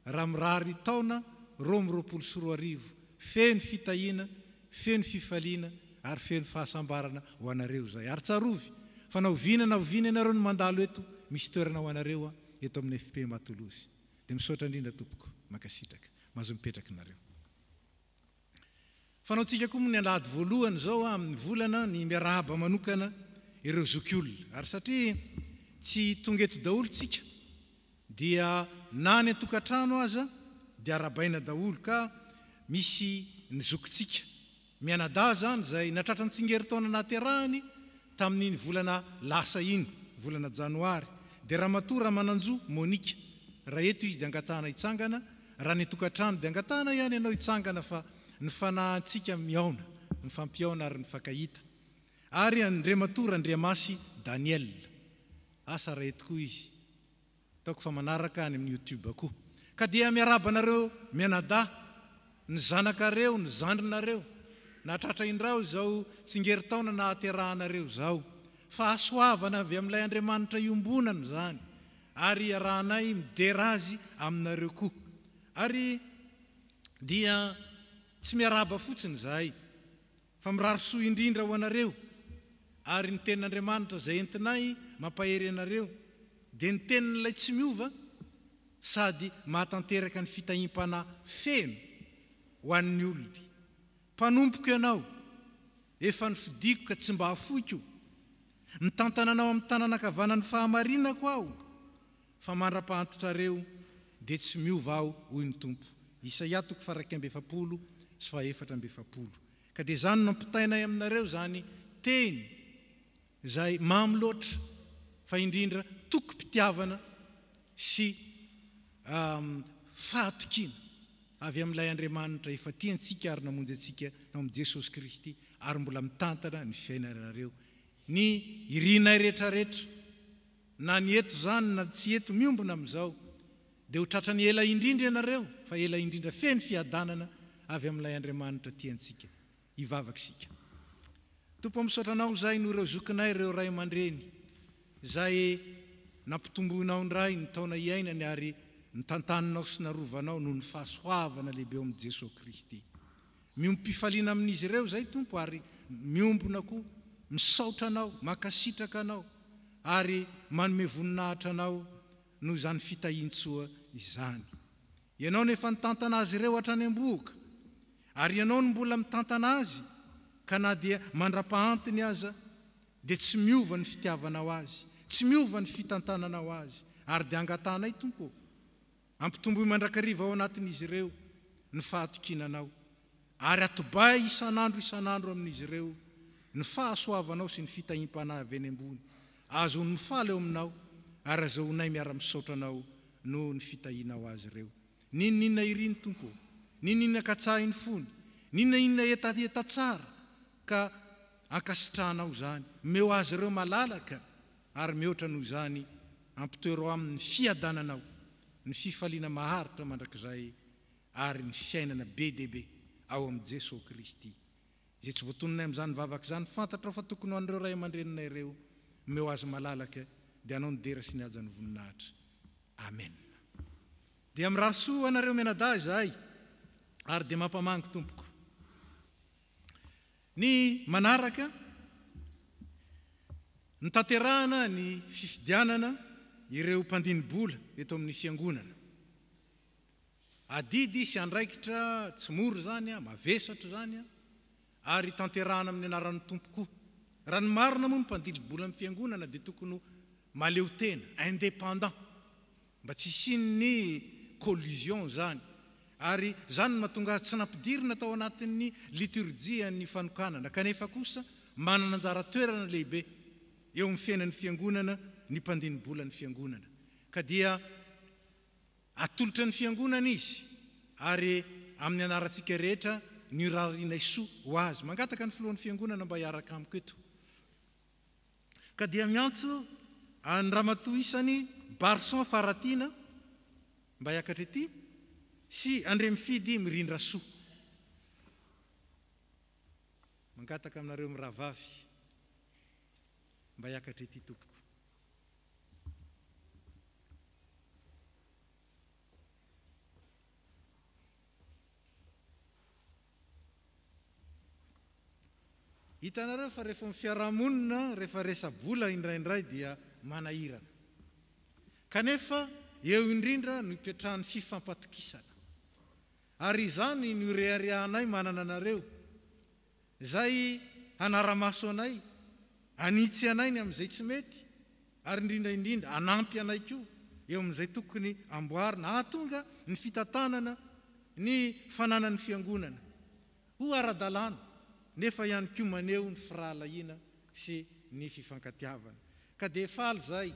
raha mirary taona 2024 feno fitahiana feno fifaliana ary feno fahasambarana ho anareo zay ary tsarovy fa na oviana anareo ny mandalo eto misy toerana ho anareo eto amin'ny FPMA Toulouse dia misaotra indrindra tompoko makasitraka mahazo mipetraka nareo fanaontsika koa ny alady voalohany zao amin'ny volana ny miarahaba manokana ireo zokiolona ary satria tsy tonga eto daholo tsika dia na ny tokantrano aza dia arabaina daholo ka misy ny zokintsika mianada zany zay natratrany tsingeritaona naterahany tamin'ny volana lasa iny volana janoary dia raha matora mananjo Monika raha eto izy dia angatahana hitsangana raha ny tokantrano dia angatahana ihany ianao hitsangana fa ny fanahintsika miaona ny fampiaona ary ny fakahita ary Andriamatora Andriamasy Daniel asa raha eto koa izy taoko fa manaraka any amin'ny YouTube koa ka dia miarabanareo mianada ny zanakareo ny zandrinareo natratra indrao zao tsingeritaona na aterahanareo zao fa asoavana avy amin'ilay Andriamanitra iombonana zany ary arahanay midera azy aminareo koa ary dia tsy miaraba fotsiny zahay fa mirarosoa indrindra ho anareo ary ny tenin'Andriamanitra zay entinay mampahery anareo dia ny tenin'ilay tsy miova sady mahatanteraka ny fitahim-pana feno ho an'ny olony mpanompoka ianao efa ny fidiko ka tsy mba hafoiko mitantana anao amin'ny tananakavanany fahamarinako aho fa mandra-pahantotrareo dia tsy miova aho hoy ny tompo Isaia 1:7 sy 4:7 ka dia zany nampitainay aminareo zany teny zay mamy loatra fa indrindra toko-pitiavana sy fahatokiana avy amin'ilay Andriamanitra efa tiantsika ary namonjy antsika ao amin'ny Jesosy Kristy ary mbola mitantana ny fiainanareo ny irinay rehetrarehetra na ny eto zany na tsy eto miombona amin'izao dia ho tratra ny ela indrindra ianareo fa ela indrindra feno fiadanana avy amin'ilay Andriamanitra tiantsika hivavaka isika tompo misaotranao zay no ireo zokinay ireo ray aman-dreny zay nampitomboinao ndray ny taona iainany ary nitantaninao sy narovanao noho ny fahasoavana lehibe ao amin'i Jesosy Kristy miompifaliana amin'izy ireo zay tompo ary miombona koa misaotra anao mankasitraka anao ary manome voninahitra anao noho zany fitahian-tsoa izany ianao nefa nitantana azy ireo hatrany am-boka ary ianao no mbola mitantana azy ka na dia mandra-pahantiny aza dia tsy miova ny fitiavanao azy, tsy miova ny fitantananao azy, ary dia angatanay tompo ampitomboy mandrakariva ao anatin'izy ireo ny fahatokinanao, ary atobay isan'andro amin'izy ireo ny fahasoavanao sy ny fitahim-panahy avy eny ambony, azo ny faly eo aminao ary azahoanay miara-misaotra anao no ny fitahinao azy ireo. Ninona iriny tompo, ninona katsahiny fony, ninona eta tsara ka ankasitranao zany, meo azy ireo malalaka ary mihoatra noho zany ampitoerao amin'ny fiadananao, ny fifaliana maharitra mandrakizay ary ny fiainana be dehibe ao amin'i Jesosy Kristy. Izay tsy voatononay amin'izany vavaka izany fantatra fa tokony ho an'ireo ray aman-dreninay ireo meo azy malalaka dia anao ny dera sy ny haja ny voninahitra. Amen. Dia mirarisoa anareo menada izahay ary dia mampamangy tompoko. Ny manaraka ny tanterahana ny fifidianana ireo mpandini-bola eto amin'ny fiangonana. Adidy sy andraikitra tsy mora zany mavesatra zany ary tanterahana amin'ny anaran'ny tompoko. Raha ny marina moa ny mpandili-bola amin'ny fiangonana dia tokony maleo tena, indépendant, mba tsy isian'ny collusion zany. Ary zany mahatonga tsy nampidirina tao anatin'ny liturgia ny fanokanana, kanefa kosa manana anjara toerana lehibe eo amin'ny fiainan'ny fiangonana ny mpandini-bola ny fiangonana. Ka dia atolotra ny fiangonana izy ary amin'ny anarantsika rehetra ny rarianay soa ho azy. Mangataka ny filohan'ny fiangonana mba hiaraka amiko eto. Ka dia miantso ny ramatoa isany Barson Faratina mba hiakatra ety sy Andre Mifidy Mirindra Soa. Mangataka aminareo mirahavavy mba hiakatra ety tompoko. Hitanareo fa rehefa mifiarahamonina, rehefa resa-bola indraindray dia manahirana. Kanefa eo indrindra no hipetrahan'ny fifampatokisana. Ary izany no reharehanay manana anareo. Izay hanara-maso anay, anitsy anay ny amin'izay tsy mety, ary indrindra anampy anay koa eo amin'izay tokony amboarina, ahatonga ny fitantanana ny fananan'ny fiangonana ho ara-dalàna, nefa ihany koa maneho ny firahalahiana sy ny fifankatiavana. Ka dia faly zay,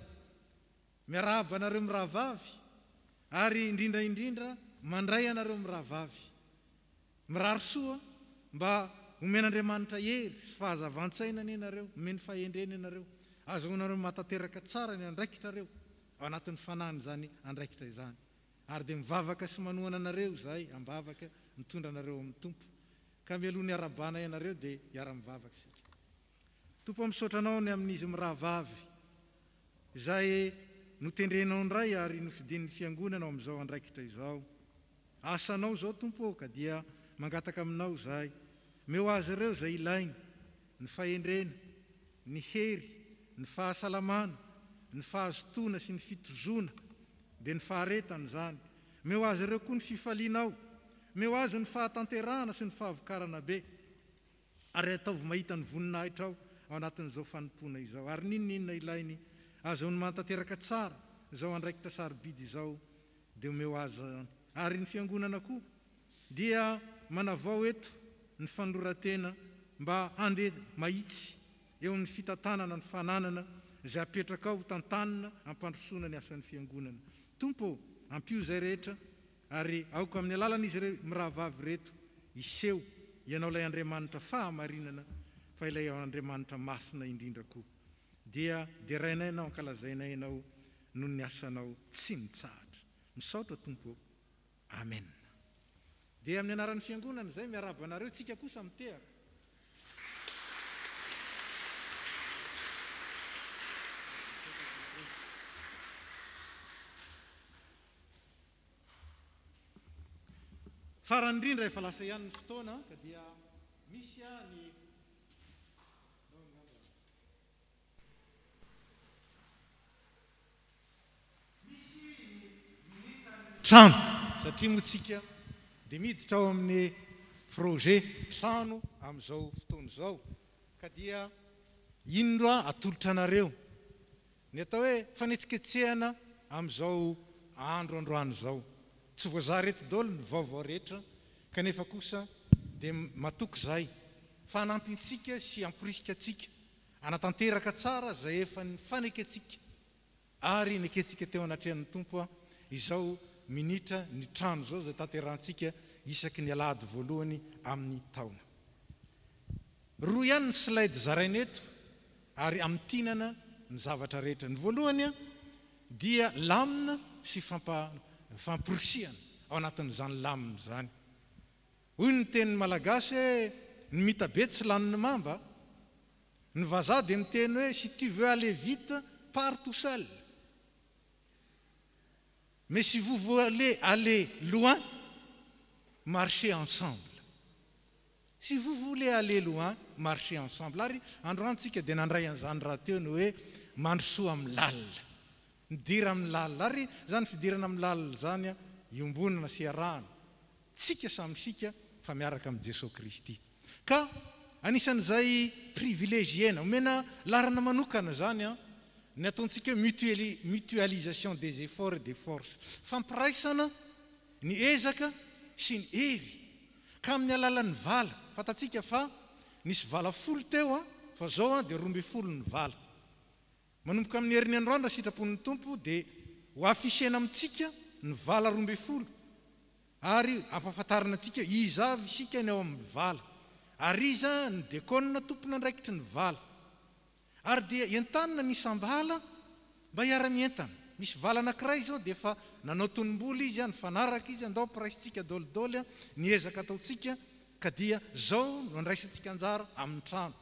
miarahaba anareo mirahavavy ary indrindra mandray anareo mirahavavy. Mirary soa mba omen'Andriamanitra hery sy fahazavan-tsaina ny anareo, omeny fahendreny anareo, azahoanareo matateraka tsara ny andraikitrareo ao anatin'ny fanany zany andraikitra izany. Ary dia mivavaka sy manohana anareo zahay, ambavaka mitondra anareo amin'ny tompo. Ka mialohan'ny arabana ianareo dia hiara-mivavaka sika. Tompo misaotra anao ny amin'izy mirahavavy izay notendrenao indray ary nofidian'ny fiangonana amin'izao andraikitra izao. Asanao zao tompo ka dia mangataka aminao zahay, meo azy ireo izay ilainy, ny fahendrena, ny hery, ny fahasalamana, ny fahazotona sy ny fitozona, dia ny faharetana zany. Meo azy ireo koa ny fifalianao, meo azy ny fahatanterahana sy ny fahavokarana be, ary ataovy mahita ny voninahitra ao anatin'izao fanompona izao. Ary ninona ilainy azahoany mantanteraka tsara izao andraikitra sarobidy izao dia meo azy. Ary ny fiangonana koa dia manavao eto ny fanoratena mba handeha mahitsy eo amin'ny fitantanana ny fananana izay apetraka ao tantanana ampandrosona ny asan'ny fiangonana. Tompo ampio zay rehetra ary aoka amin'ny alalana izy mirahavavy reto iseho ianao ilay Andriamanitra fahamarinana fa ilay Andriamanitra masina indrindra koa. Dia rainay ianao ankalazainay ianao noho ny asanao tsy mitsahatra. Misaotra tompo. Amen. Dia amin'ny anaran'ny fiangonana izay miarahaba anareo, tsika kosa mitehaka. Farany indrindra efa lasa ihany ny fotoana ka dia misy ny trano satria motsika dia miditra ao amin'ny projet trano amin'izao fotoana izao ka dia inona atolotra anareo ny atao hoe fanetsiketsehana amin'izao andro androany izao tsy voazary reto daholo ny vaovao rehetra kanefa kosa dia matoky izay fa hanampintsika sy amporisika atsika anatanteraka tsara izay efa ny faneketsika ary neketsika teo anatrehan'ny tompo izao minitra ny trano izao izay tanterantsika isaky ny alahady voalohany amin'ny taona roa ihany ny slide zaraineto ary amin'ny tinana ny zavatra rehetra ny voalohany dia lamina sy famporisiana ao anatin'izany lamina zany hoy ny tenin'ny malagasy hoe ny mitabe tsy laniny mamba ny vazaha dia miteny hoe si tu veux aller vite pars tout seul mais si vous voulez aller loin marchez ensemble si vous voulez aller loin marchez ensemble ary androantsika dia nandray an'izany raha teo ny hoe mandrosoa amin'ny lalina midira amin'ny lalina ary zany fidirana amin'ny lalina zany iombonana sy arahana tsika samysika fa miaraka amin'ny Jesosy Kristy ka anisan'izay privilégiena omena larana manokana zany ny ataontsika mutualisation des efforts et des forces fampiraisana ny ezaka sy ny hery ka amin'ny alalan'ny vala fatatsika fa nisy vala folo teo fa zao dia 12 ny vala manomboka amin'ny herin'ny androany raha sitrapon'ny tompo dia ho afisena amintsika ny vala 12 ary ampahafantarana antsika iza avy isika ny ao amin'ny vala ary iza ny dekona tompona andraikitry ny vala ary dia entanina misambala mba hiara-mientana misy vala anankiray zao dia efa nanao tonom-boly izy ny fanaraka izy andao piraisitsika dolidoly ny ezaka ataotsika ka dia zao no andraisantsika anjara amin'ny trano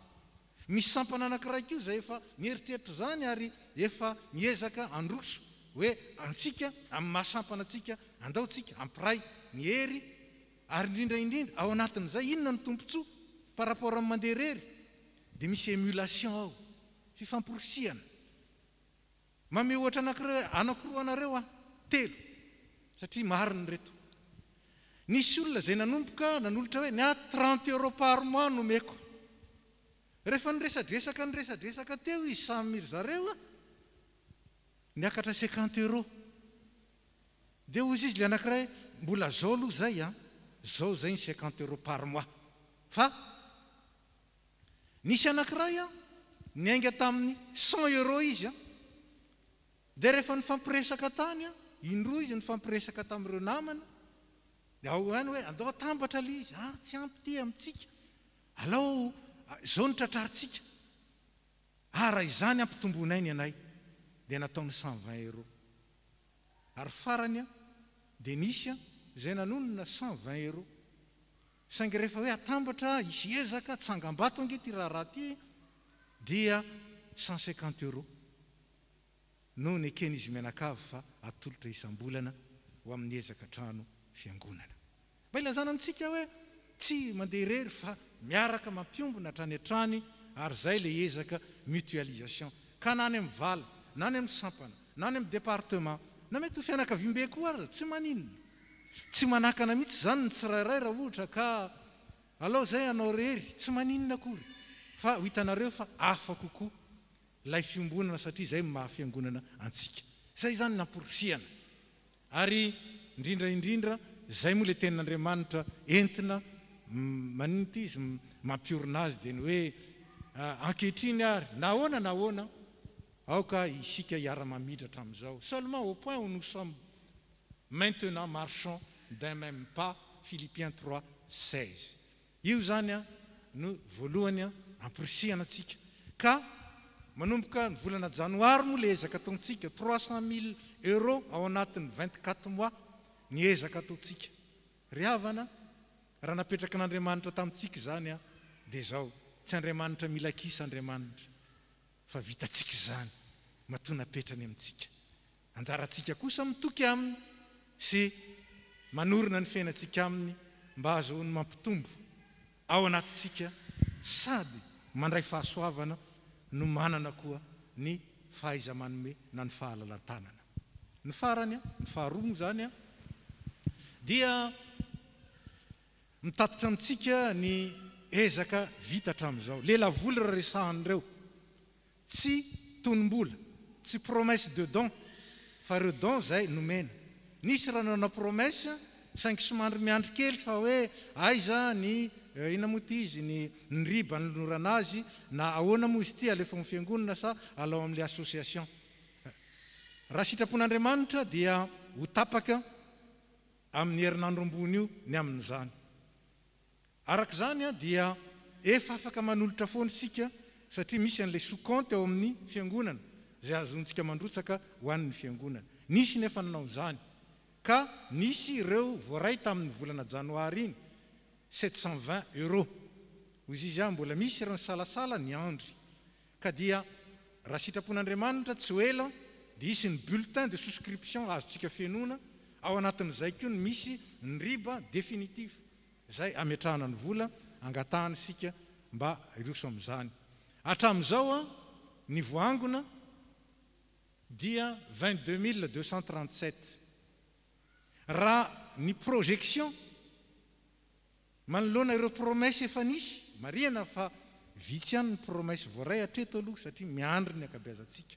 misy sampana anankiray koa zay efa nieritreritra zany ary efa miezaka androso hoe ansika amin'ny mahasampana atsika andaotsika ampiray ny hery ary indrindraindrindra ao anatin'izay inona ny tompontsoa par rapport amin'ny mandeha rery dia misy émulation ao fifamporisiana mame ohatra anankiroa anareo telo satria mariny reto nisy olona zay nanomboka nanolotra hoe ny 30 € par mois nomeko rehefa nyresadresaka teo izy samy zareo niakatra 50 € dia ozy izy le anankiray mbola zao aloha zay zao zay ny 50 € par mois fa nisy anankiray ny ainga tamin'ny 100 € izy dia rehefa nifampiresaka tany indroa izy nifampiresaka tamin'ireo namana dia ao any hoe andao atambatra le izy tsy ampy ty amintsika alao zao ny tratrarintsika raha izany ampitombonay ny anay dia nataony 120 € ary farany dia nisy zay nanonona 120 € saingy rehefa hoe atambatra isy ezaka tsangam-bato ange ty raha ty dia 150 € no nekeny izy mianakavy fa atolotra isam-bolana ho amin'ny ezaka trano fiangonana mba ilazana amintsika hoe tsy mandeha rery fa miaraka mampiombona hatrany hatrany ary zay le ezaka mutualisation ka nany amin'ny vala nany amin'ny sampana nany amin'ny département na mety ho fianakaviam-be koa ary tsy maninona tsy manakana mihitsy zany ny tsirairay raha ohatra ka alao zay anao rery tsy maninona akory fa ho hitanareo fa afa kokoa lay fiombonana satria zay mahafiangonana antsika zay zany namporisiana ary indrindraindrindra zay moa le tenin'Andriamanitra entina maninona ty izy mampiorina azy dia ny hoe ankehitriny ary nahoana aoka isika hiara-mamidatra amin'izao seulement au point où nous sommes maintenant marchons d'un même pas Philippiens 3:16 io zany no voalohany amporisiana atsika ka manomboka ny volana janoary moa le ezaka ataontsika 300 000 € ao anatin'ny 24 mois ny ezaka ataontsika ry havana raha napetraka n'Andriamanitra tamintsika zany dia zao tsy Andriamanitra mila kisa Andriamanitra fa vitatsika zany matoa napetrany amintsika anjarantsika kosa mitoky aminy sy manorina ny fiainantsika aminy mba azohony mampitombo ao anatintsika sady mandray fahasoavana no manana koa ny fahaiza-manome na ny fahalalan-tanana ny farany ny faharoa zany dia mitatitra amintsika ny ezaka vita hatramin'izao. Lelavoly raha resahan'ireo, tsy tonom-bola, tsy promesse de don, fa ireo don zay nomena. Nisy raha nanao promesse saingy somandry miandry kely fa hoe aiza ny ina moa ty izy ny riba nynorana azy na ahoana moa izy ty alefa amin'ny fiangonana sa alao amin'le association. Raha sitrapon'Andriamanitra dia ho tapaka amin'ny herinandro ambony io ny amin'izany. Araka izany dia efa afaka manolotra foana isika satria misy an'ilay sous-compte eo amin'ny fiangonana izay azontsika mandrotsaka ho an'ny fiangonana. Nisy nefa nanao izany ka nisy ireo voaray tamin'ny volana janoary iny 720 €. Hozy izy mbola misy ireo salasala ny andry ka dia raha sitrapon'Andriamanitra tsy ho ela dia isy ny bulletin de souscription azontsika fianona ao anatin'izay koa ny misy ny riba définitif zay ametrahana ny vola angatahana isika mba iroso amin'izany. Hatramin'izao ny voangona dia 22 237. Raha ny projection manoloana ireo promesse efa nisy marihana fa vitsy ihany ny promesse voaray hatreto aloha satria miandry ny akabeazantsika.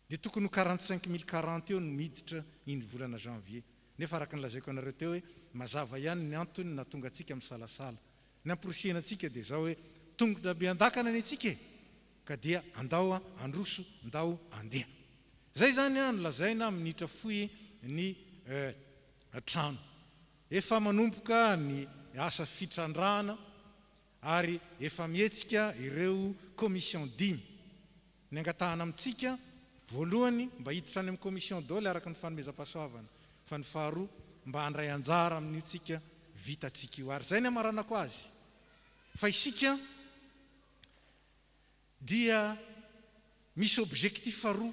Dia tokony ho 45 040 eo no miditra iny volana janvier. Nefa araka nylazaiko anareo teo hoe mazava ihany ny antony na tonga antsika misalasala. Ny amporisiana antsika dia zao hoe tongotra be andakana ny antsika ka dia andao androso ndao andeha. Zay zany nolazaina minitra foy ny trano. Efa manomboka ny asa fitrandrana ary efa mietsika ireo commission 10 ny angatahana amintsika. Voalohany mba hiditra any amin'ny commission dole araka ny fanomezam-pahasoavana, fa ny faharoa mba handray anjara amin'io tsika vitatsika io ary zay ny amaranako azy fa isika dia misy objectif roa.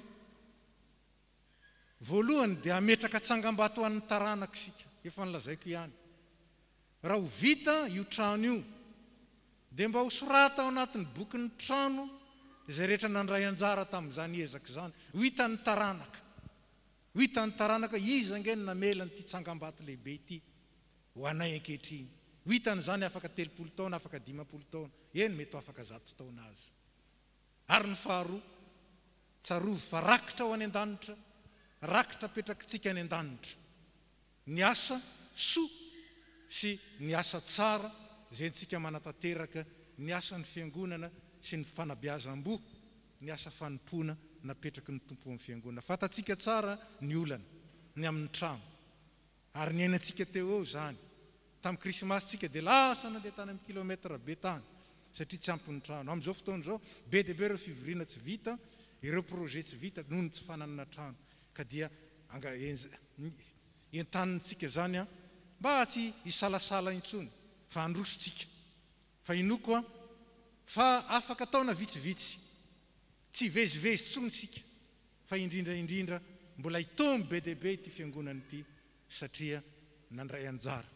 Voalohany dia ametraka tsangam-bato an'ny taranaka isika, efa nilazaiko ihany. Raha ho vita io trano io dia mba ho sorata ao anatin'ny bokin'ny trano izay rehetra nandray anjara tamin'izany ezaka izany, ho hitan'ny taranaka. Ho hitan'ny taranaka izy angeny namela n'ity tsangam-bato lehibe ity ho anay ankehitriny. Ho hitan'izany afaka 30 taona, afaka 50 taona, eny mety ho afaka 100 taona azy. Ary ny faharoa, tsarovy fa rakitra ho any an-danitra, rakitra petrakitsika any an-danitra. Ny asa soa sy ny asa tsara izay tsika manatanteraka, ny asa ny fiangonana sy ny fanabeazam-bo, ny asa fanompoana napetraky ny tompo amin'ny fiangonana. Fatatsika tsara ny olana ny amin'ny trano ary ny ainantsika teo eo zany. Tamin'ny krismasy tsika dia lasa nandeha tany amin'ny kilometra be tany satria tsy ampy ny trano. Amin'izao fotoana izao be dia be ireo fivoriana tsy vita, ireo projet tsy vita noho ny tsy fananana trano ka dia entanitsika zany mba tsy hisalasala intsony fa androsotsika. Fa inoko fa afaka taona vitsivitsy, tsy vezivezy tsony sika fa indrindra mbola hitombo be dia be ity fiangonana ity satria nandray anjara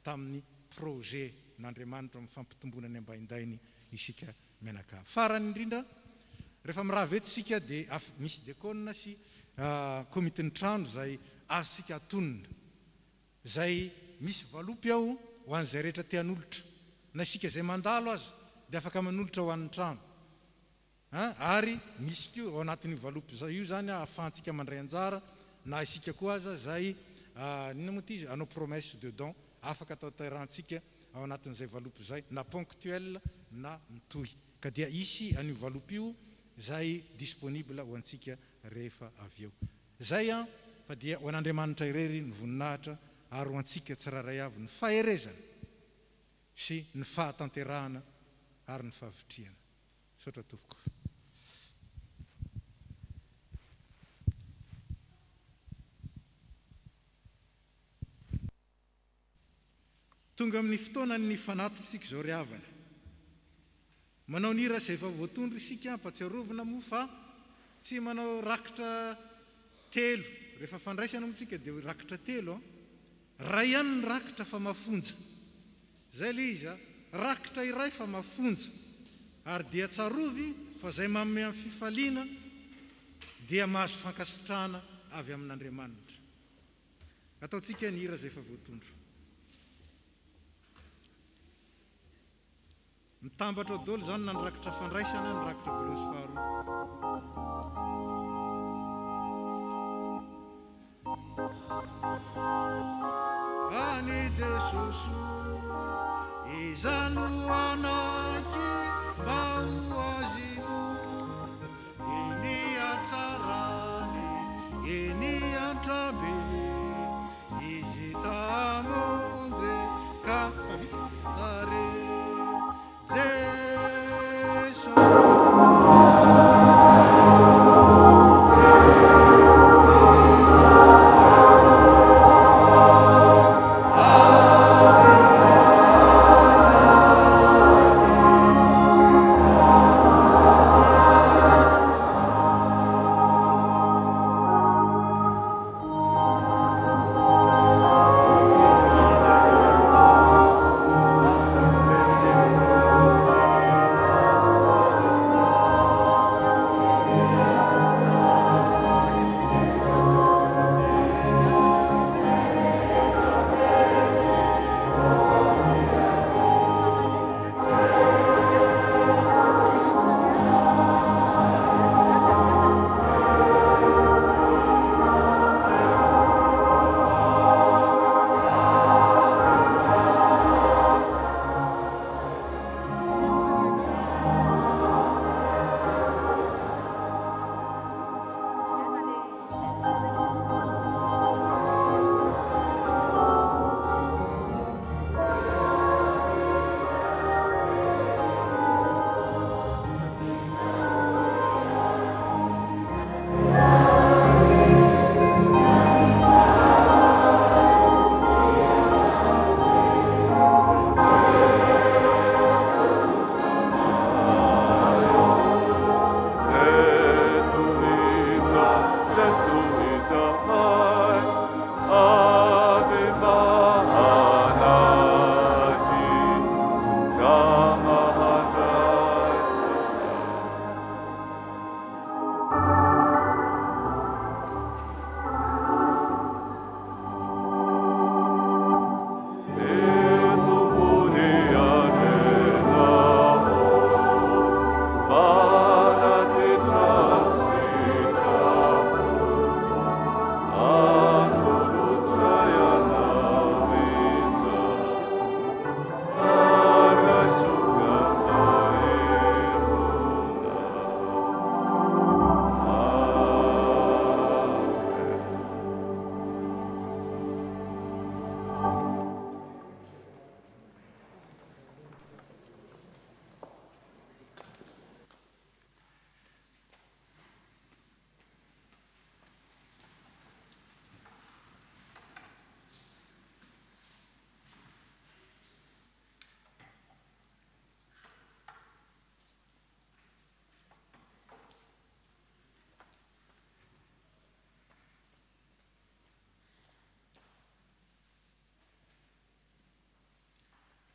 tamin'ny projet n'Andriamanitra amin'ny fampitombonany ambaindainy isika mianakavy. Farany indrindra rehefa mirava eto sika dia misy diakona sy komiten'ny trano zay azosika atonina, zay misy valopy ao ho an'izay rehetra tian'olotra na isika zay mandalo azy dia afaka manolotra ho an'ny trano. Ary misy koa ao anatin'ny valopy io zany ahafahantsika mandray anjara na isika koa aza zay nina moa ty izy anao promesse de don afaka atao terahantsika ao anatin'izay valopy zay na ponctuel na mitohy ka dia isy an'io valopy io zay disponible ho antsika rehefa avy eo. Zay fa dia ho an'Andriamanitra irery ny voninahitra ary ho antsika tsiraray avy ny faherezana sy ny fahatanterahana ary ny fahavitriana. Sotra tompoko. Tonga amin'ny fotoanany fanatitra isika zao ry havana. Manao nira izay efa voatondro isika hampatsiarovana moa fa tsy manao rakitra telo. Rehefa fandraisana moa isika dia rakitra telo. Ray ihany ny rakitra fa mafonja. Zay le izy rakitra iray fa mafonja ary dia tsarovy fa zay manome amin'ny fifaliana dia mahazo fankasitrahana avy amin'Andriamanitra. ataontsika ny hira izay efa voatondro mitambatra ao daholo zany na nirakitra fandraisana nirakitra voalohany sy faharoa ani Jesosy izano anaky mba ho azy eny atsarany eny antrabe izy tamonje ka zare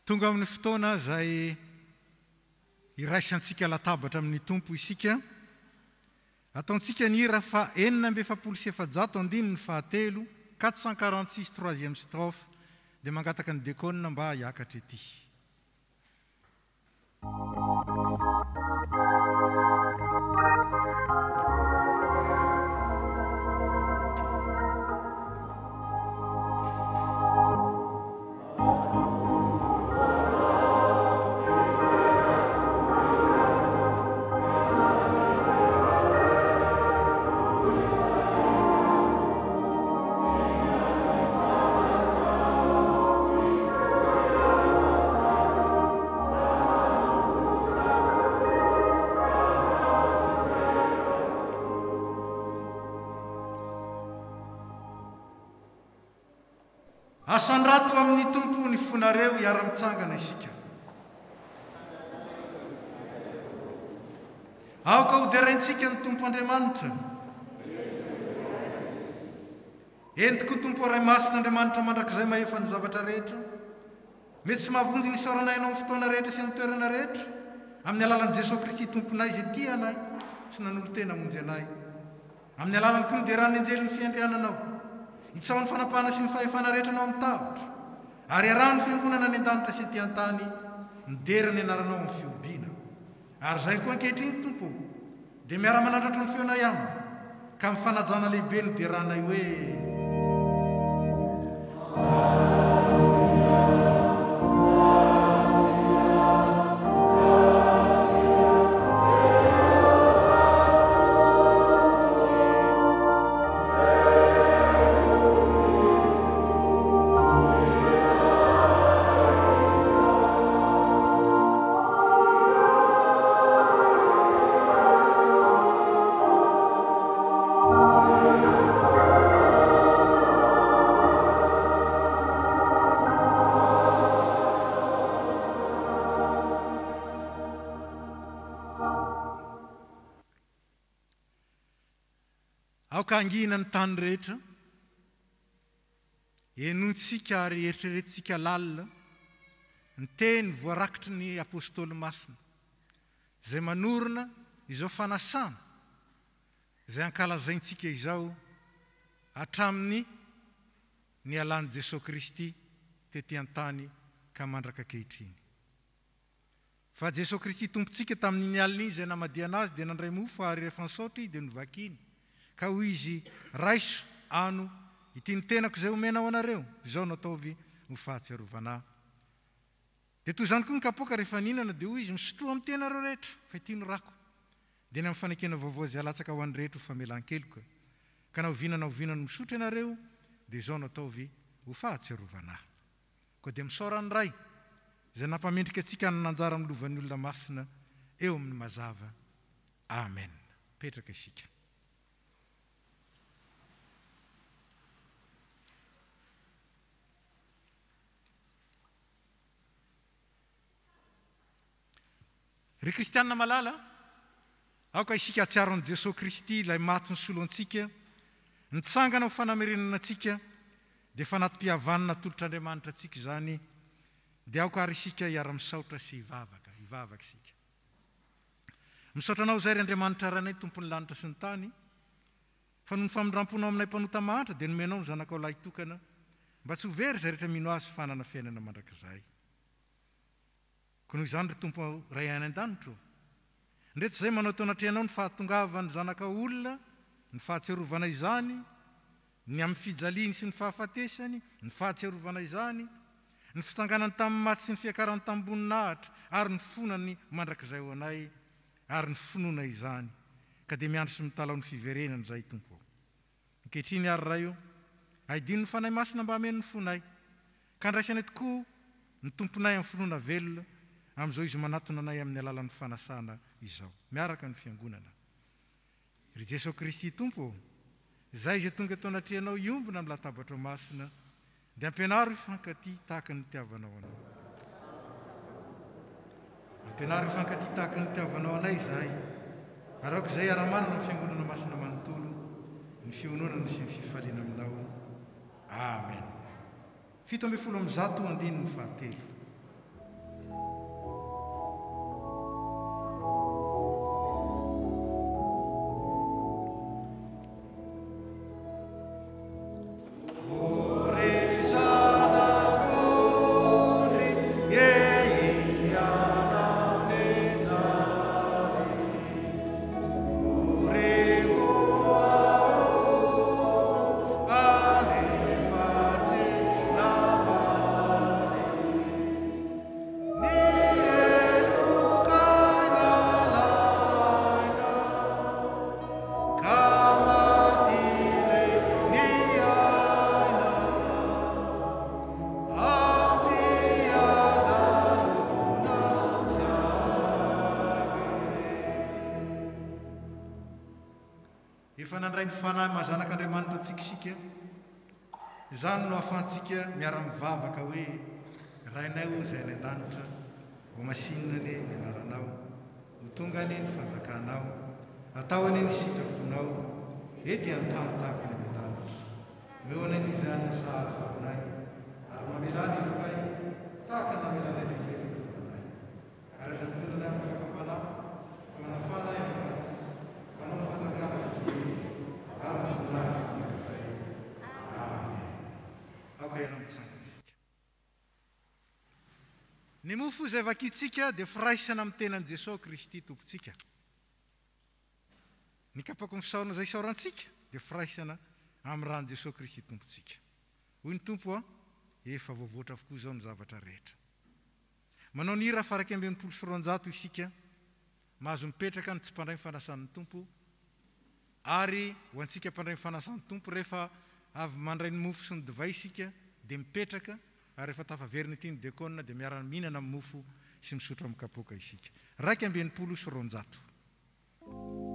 tonga amin'ny fotoana izay iraisantsika latabatra amin'ny tompo isika ataontsika ny hira fa 976 446 troisième strophe dia mangataka ny diaconne mba hiakatra ety. Asandrato amin'ny tompo ny fonareo hiara-mitsangana isika. Aoka ho deraintsika ny tompo Andriamanitra. Entiko tompo ray masina Andriamanitra mandrakizay mahefa ny zavatra rehetra. Mety tsy mahavonjy ny saoranainao amin'ny fotoana rehetra sy amin'ny toerana rehetra. Amin'ny alalan'i Jesosy Kristy tomponay izay tia anay sy nanolo tena hamonjy anay. Amin'ny alalany koa ny derany anjely ny fiandriananao. itsao ny fanapahana sy ny fahefana rehetra anao amin'ny tavitra ary arahany fiangonana ny an-danitra sy ty an-tany midera ny anaranao amin'ny fiobiana ary zay koa ankehitriny tompo dia miara-manandratra ny feonay aminy ka mifanajana lehibe ny deranay hoe aoka angina ny tany rehetra enontsika ary eritreretintsika lalina ny teny voarakitry ny apôstôly masina zay manorina izao fanasana zay ankalazaintsika izao hatramin'ny ny alany Jesosy Kristy tety an-tany ka mandraka kehitriny fa Jesosy Kristy tompontsika tamin'ny aliny izay namadiana azy dia nandray mofo ary rehefa nisaotra izy dia novakiny ka hoy izy raiso ano ity ny tenako izay omenao anareo izao nataovy ho fahatsiarovana dia toy izany koa ny kapoaka rehefa ninana dia hoy izy misotroa amin'ny tenareo rehetra fa ity no rako dia ny amin'ny fanekena vaovao izay alatsaka ho an'ny rehetra ho famelan-keloka ka na ovinana misotro ianareo dia izao nataovy ho fahatsiarovana koa dia misaorany ray izay nampamendrika antsika ny nanjara amin'ny lovan'ny olona masina eo amin'ny mazava amen petraka isika ry kristianina malala aoka isika atsiaro an'i Jesosy Kristy ilay maty ny solo antsika nitsangana ho fanamerenana antsika dia fanatim-pihavanana tolotr'Andriamanitra antsika izany dia aoka ary isika hiara-misaotra sy hivavaka isika misaotra anao izay ry Andriamanitra ranay tompony lanitra sy ny tany fa noho ny famindramponao aminay mpanota mahatra dia nomenao ny zanakao lahy tokana mba tsy ho very izay rehetra mino azy fanana fiainana mandrakizay ko noho izany ry tompo ray any an-danitro ndreto izay manao tao anatrehanao ny fahatongavany zanaka olona ny fahatsiarovana izany ny amin'ny fijaliany sy ny fahafatesany ny fahatsiarovana izany ny fitsanganany tamin'ny maty sy ny fiakarany tamboninaahitra ary ny fonany mandrakizay ho anay ary ny finoana izany ka dia miandro sy mitalao ny fiverenana izay tompo ankehitriny ary rayo aidino ny fanay masina mba hameno ny fonay ka andraisanay tokoa ny tomponay amin'ny finoana velona amin'izao izy manatona anay amin'ny alalan'ny fanasana izao miaraka ny fiangonana ry Jesosy Kristy tompo izay izay tonga tao anatrihanao iombona amin'ny latabatra masina dia ampianaro ifankaty tahaka ny tiavanao anao ampianaro ifankaty tahaka ny tiavanao anay izahay ary aoka izay ara-manana ny fiangonana masina manontolo ny fiononana sy ny fifaliana aminao amen 17 andiny ny fahatelo efa nandray ny fanahy mahazanak'Andriamanitra antsika izany no ahafahantsika miara-mivavaka hoe rainay ho izay any an-danitra ho masinany ny anaranao ho tongany ny fanjakanao atao any ny sitraponao ety an-tany tahaka ny an-danitra meo anay ny izany ny sahazavanay ary mamelany ilokay tahaka namelana izy leonay ary azantonana amin'ny fiakapanao fa manafanay amatsy manao fanjakana sy ary mivolanitra mandrakizay amen ny mofo izay vakitsika dia firaisana amin'ny tenan'i Jesosy Kristy tompontsika. Ny kapako ny fisaorana izay isaorantsika dia firaisana amin'ny ran'i Jesosy Kristy tompontsika. Hoy ny tompo efa voavoatra avokoa izao ny zavatra rehetra. Manao ny hira faraka 220 isika, mahazo mipetraka ny tsy mpandray ny fanasan'ny tompo, ary ho antsika mpandray ny fanasan'ny tompo rehefa avy mandray ny mofo sy ny divay isika dia mipetraka, ary rehefa tafaverina ity ny diakona dia miara-mihinana amin'ny mofo sy misotro amin'ny kapoaka isika. 220. Oh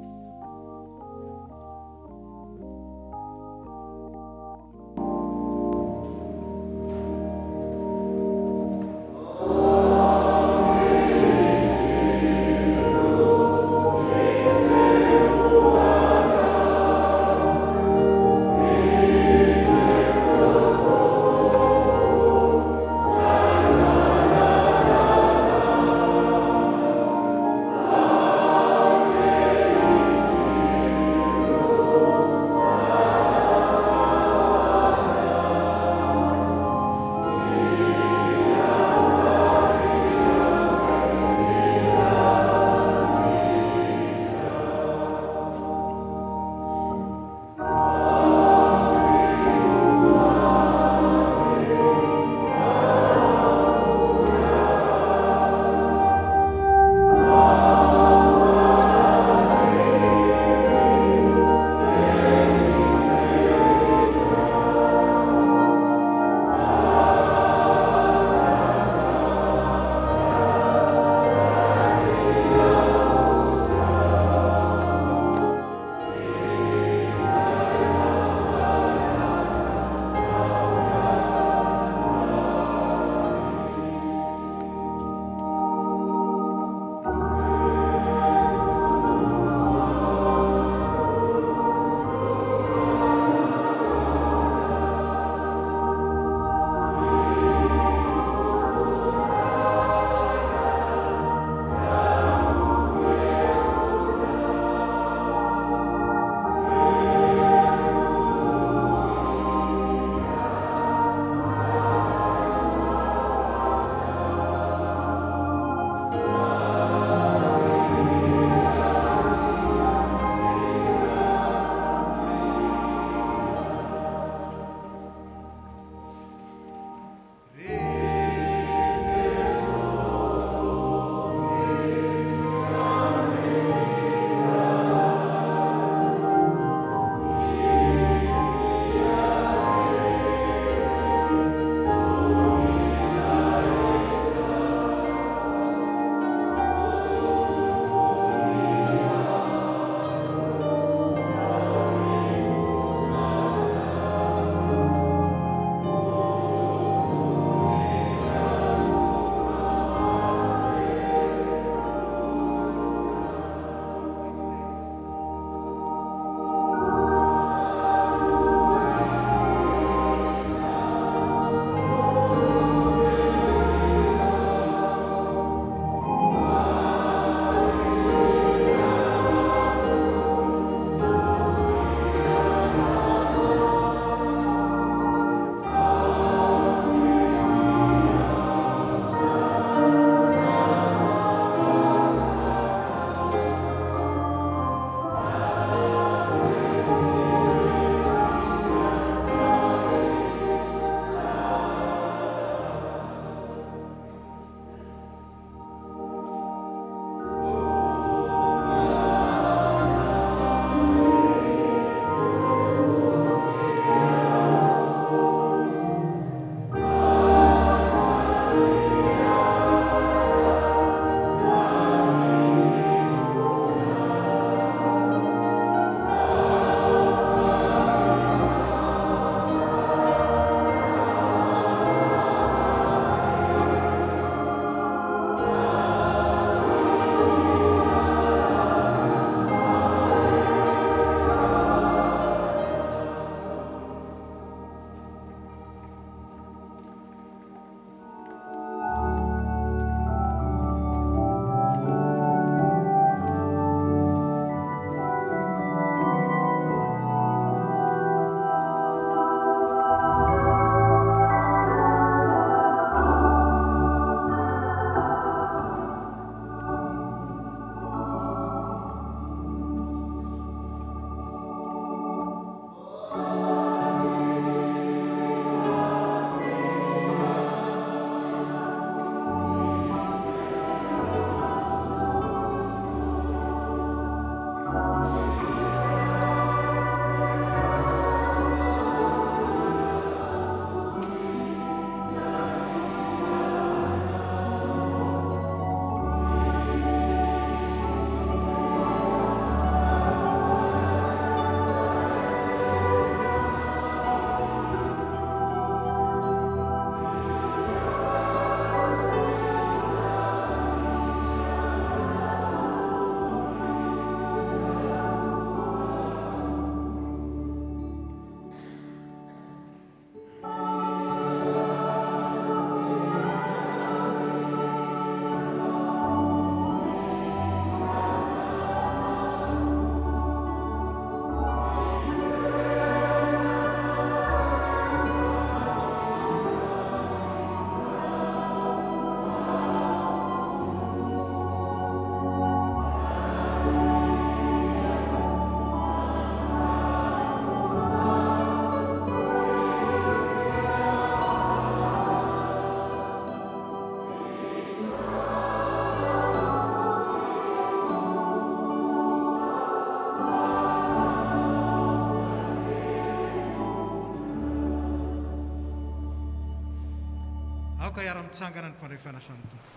hiara-mitsangana ny mpandray fanasan'ny tompo.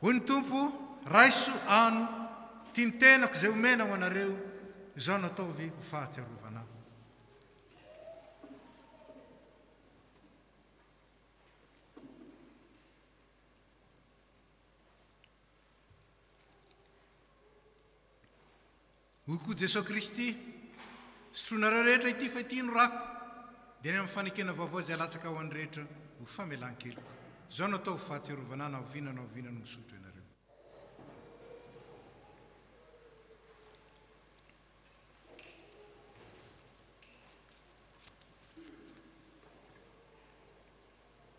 Hoy ny tompo, raiso ano tia ny tenako izay omena ho anareo, izao no ataovy ho fahatsiarovana. Hoy koa Jesosy Kristy, sotroinareo rehetra ity fa ity no rako, dia ny amin'ny fanekena vaovao izay alatsaka ho an'ny rehetra ho famelan-keloko. Izao no atao ho fahatsiarovana na oviana no misotro ianareo.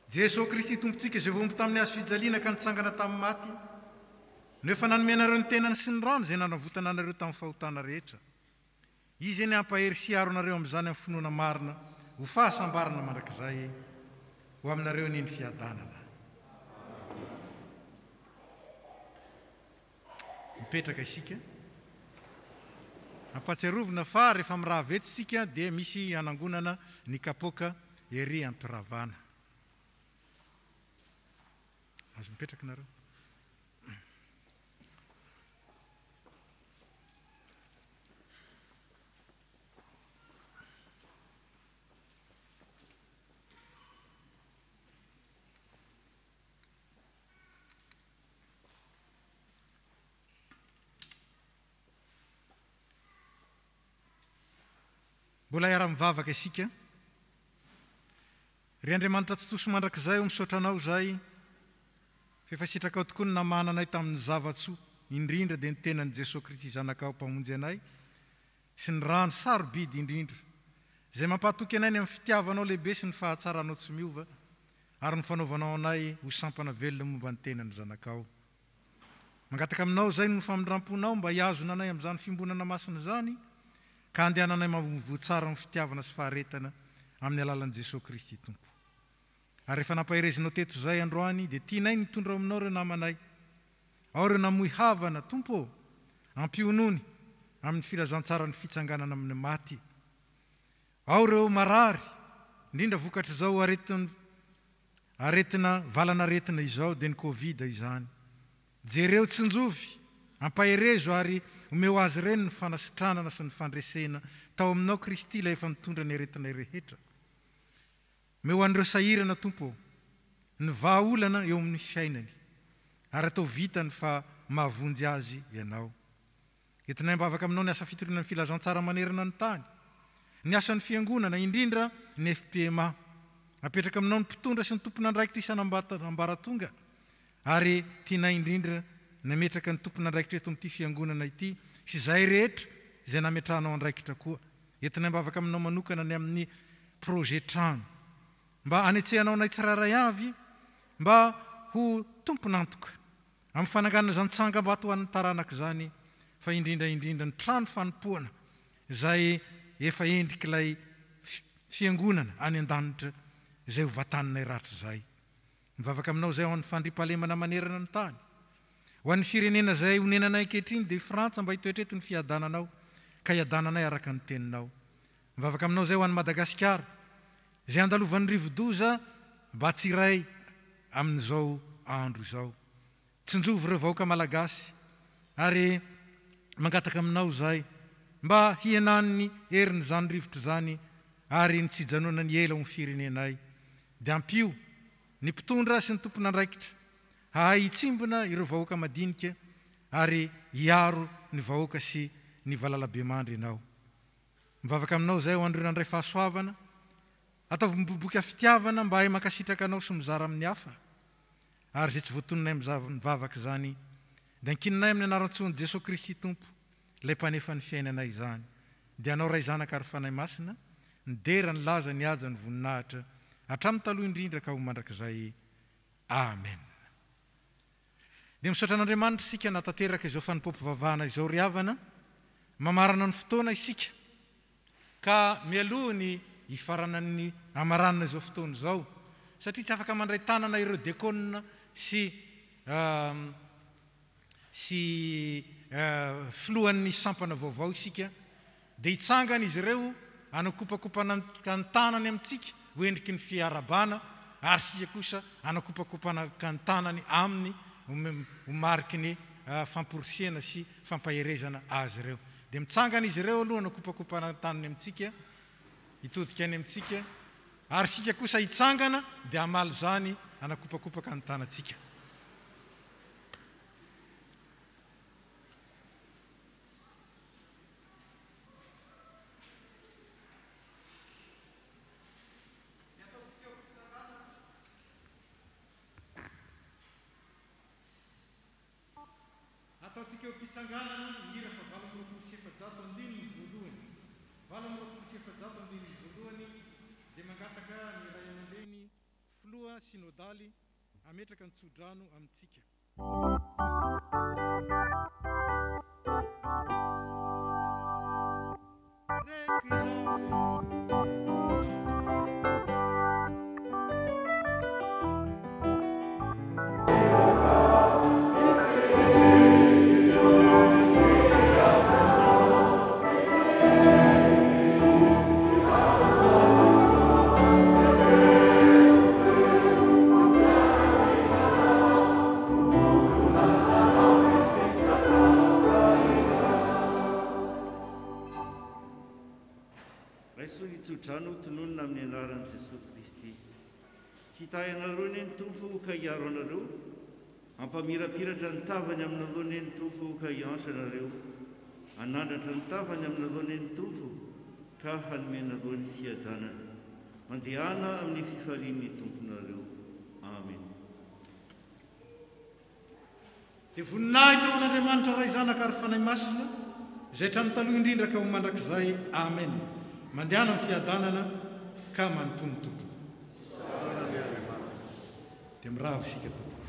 Jesosy Kristy tompontsika izay vombo tamin'ny azo fijaliana ka nitsangana tamin'ny maty, no efa nanomenareo ny tenany sy ny rano izay nanavotana anareo tamin'ny fahotana rehetra. Izy ny ampahery sy aro anareo amin'izany amin'ny finoana marina, ho fahasambarana mandrakizay ho aminareo niny fiadanana. Mipetraka isika. Ampatsiarovana fa rehefa amin'ny raha vetsy isika dia misy anangonana ny kapoaka ery Antoravana. Azo mipetraka nareo. Mbola iara-mivavaka isika. Ry Andriamanitra totoso mandrakizay ho misaotra anao zay, fefa sitraka tokoa ny namana anay tamin'ny zavatsoa, indrindra dia ny tenan'i Jesosy Kristy zanakao mpamonjy anay, sy ny rano sarobidy indrindra, izay mampahatoky anay ny amin'ny fitiavanao lehibe sy ny fahatsaranao tsy miova, ary ny fanaovanao anay ho sampana velona momba ny tenan'ny zanakao. Mangataka aminao zay no famindramponao mba hiazona anay amin'izany fimbonana masina zany, ka andehananay mavovo tsara ny fitiavana sy faharetana amin'ny alalan'i Jesosy Kristy tompo. Ary rehefa nampaherezinao teto zay androany, dia tianay nitondra aminao ireo namanay. Ao ireo namoy havana, tompo, ampionony amin'ny filazantsara ny fitsanganana amin'ny maty. Ao ireo marary, indrindra vokatra izao aretina valanaretina izao dia ny Covid izany. Jereo tsinjovy, ampaherezo ary omeo azy ireny ny fanasitranana sy ny fandresena tao aminao Kristy ilay efa mitondra ny aretina rehetra. Meo an'ireo sahirana tompo, ny vahaolana eo amin'ny fiainany, ary atao vitany fa mahavonjy azy ianao. Entinay mbavaka aminao ny asa fitoriana ny filazantsara manerana ny tany, ny asan'ny fiangonana, indrindra ny FPMA, apetraka aminao ny mpitondra sy ny tompona andraikitra isan'ambaratonga, ary tianay indrindra nametraka ny tompona andraikitra eto amin'ity fiangonana ity, sy izay rehetra izay nametrahanao andraikitra koa. Entinay mbavaka aminao manokana ny amin'ny projet trano, mba anetsehanao nay tsiraray avy, mba ho tomponantoka amin'ny fananganana izany tsangam-bato ho an'ny taranaka izany, fa indrindra ny trano fanompoana izay efa endrik'ilay fiangonana any an-danitra izay ho vataninay ratra zay. Mivavaka aminao zay ho an'ny fandripahalemana manerana ny tany, ho an'ny firenena izay honenanay ankehitriny dia Frantsa mba hitoetreto ny fiadananao, ka hiadananay araka ny teninao. Mivavaka aminao zay ho an'ny Madagasikara, izay andalovan'ny rivo-doza mba tsiray amin'izao andro izao. Tsinjovy ireo vahoaka malagasy, ary mangataka aminao zay mba hienan'ny heriny zany rivotra zany, ary ny tsijanona ny ela ho ny firenenay, dia ampio ny mpitondra sy ny tompona andraikitra, hahay hitsimbona ireo vahoaka madinika, ary hiaro ny vahoaka sy ny valalabe mandry ianao. Mivavaka aminao zay ho an'ireo nandray fahasoavana, ataovy miboboka fitiavana mba hay mankasitraka anao sy mizara amin'ny hafa, ary zay tsy voatononay mivavaka zany, dia ankininay amin'ny anarantsony Jesosy Kristy tompo, ilay mpanefa ny fiainanay izany, dia anao ray zanaka ary fanahy masina, ny dera ny laza ny aja ny voninahitra, hatramin'ny taloha indrindra ka ho mandrakizay. Amen. Dia misaotra an'Andriamanitra isika natateraka izao fanimpom-pivavahana izao ry havana, mamarana ny fotoana isika, ka mialoha ny hifaranan'ny amaranana izao fotoana izao, satria tsy afaka mandray tanana ireo diakonina sy filohan'ny sampana vaovao isika, dia hitsangana izy ireo hanakopakopana ny tanany amintsika ho endriky ny fiarabana ary sika kosa anakopakopana kantanany aminy homariky ny famporisiana sy fampaherezana azy ireo. Dia mitsangana izy ireo aloha anakopakopana tanany amintsika, hitodika any amintsika, ary sika kosa hitsangana dia amaly zany anakopakopaka ny tanantsika. Ataontsika eo mpitsanganana mihira fa 780 ny voalohany. 780 ny voalohany dia mangataka ny ray aman-dreny filoha sinodaly ametraka ny tsodrano amintsika. Drano tononona amin'ny anaran'i Jesosy Kristy. Hitay anareo ny Tompo ka hiaro anareo, ampamirapiratra ny tavany amin'ny alohan'ny ny Tompo ka hiantso anareo, anandratra ny tavany amin'ny alohan'ny ny Tompo ka hanomena alohan'ny fiadanana. Mandehana amin'ny fifalian'ny Tomponareo. Amen. Dia voninahitra ao an'Andriamanitra ray zanaka ary fanahy masina, izay hatramin'ny taloha indrindra ka ho mandrakizay. Amen. Mandehana amin'ny fiadanana ka manontony tompoko. Dia mirava isika tompoko.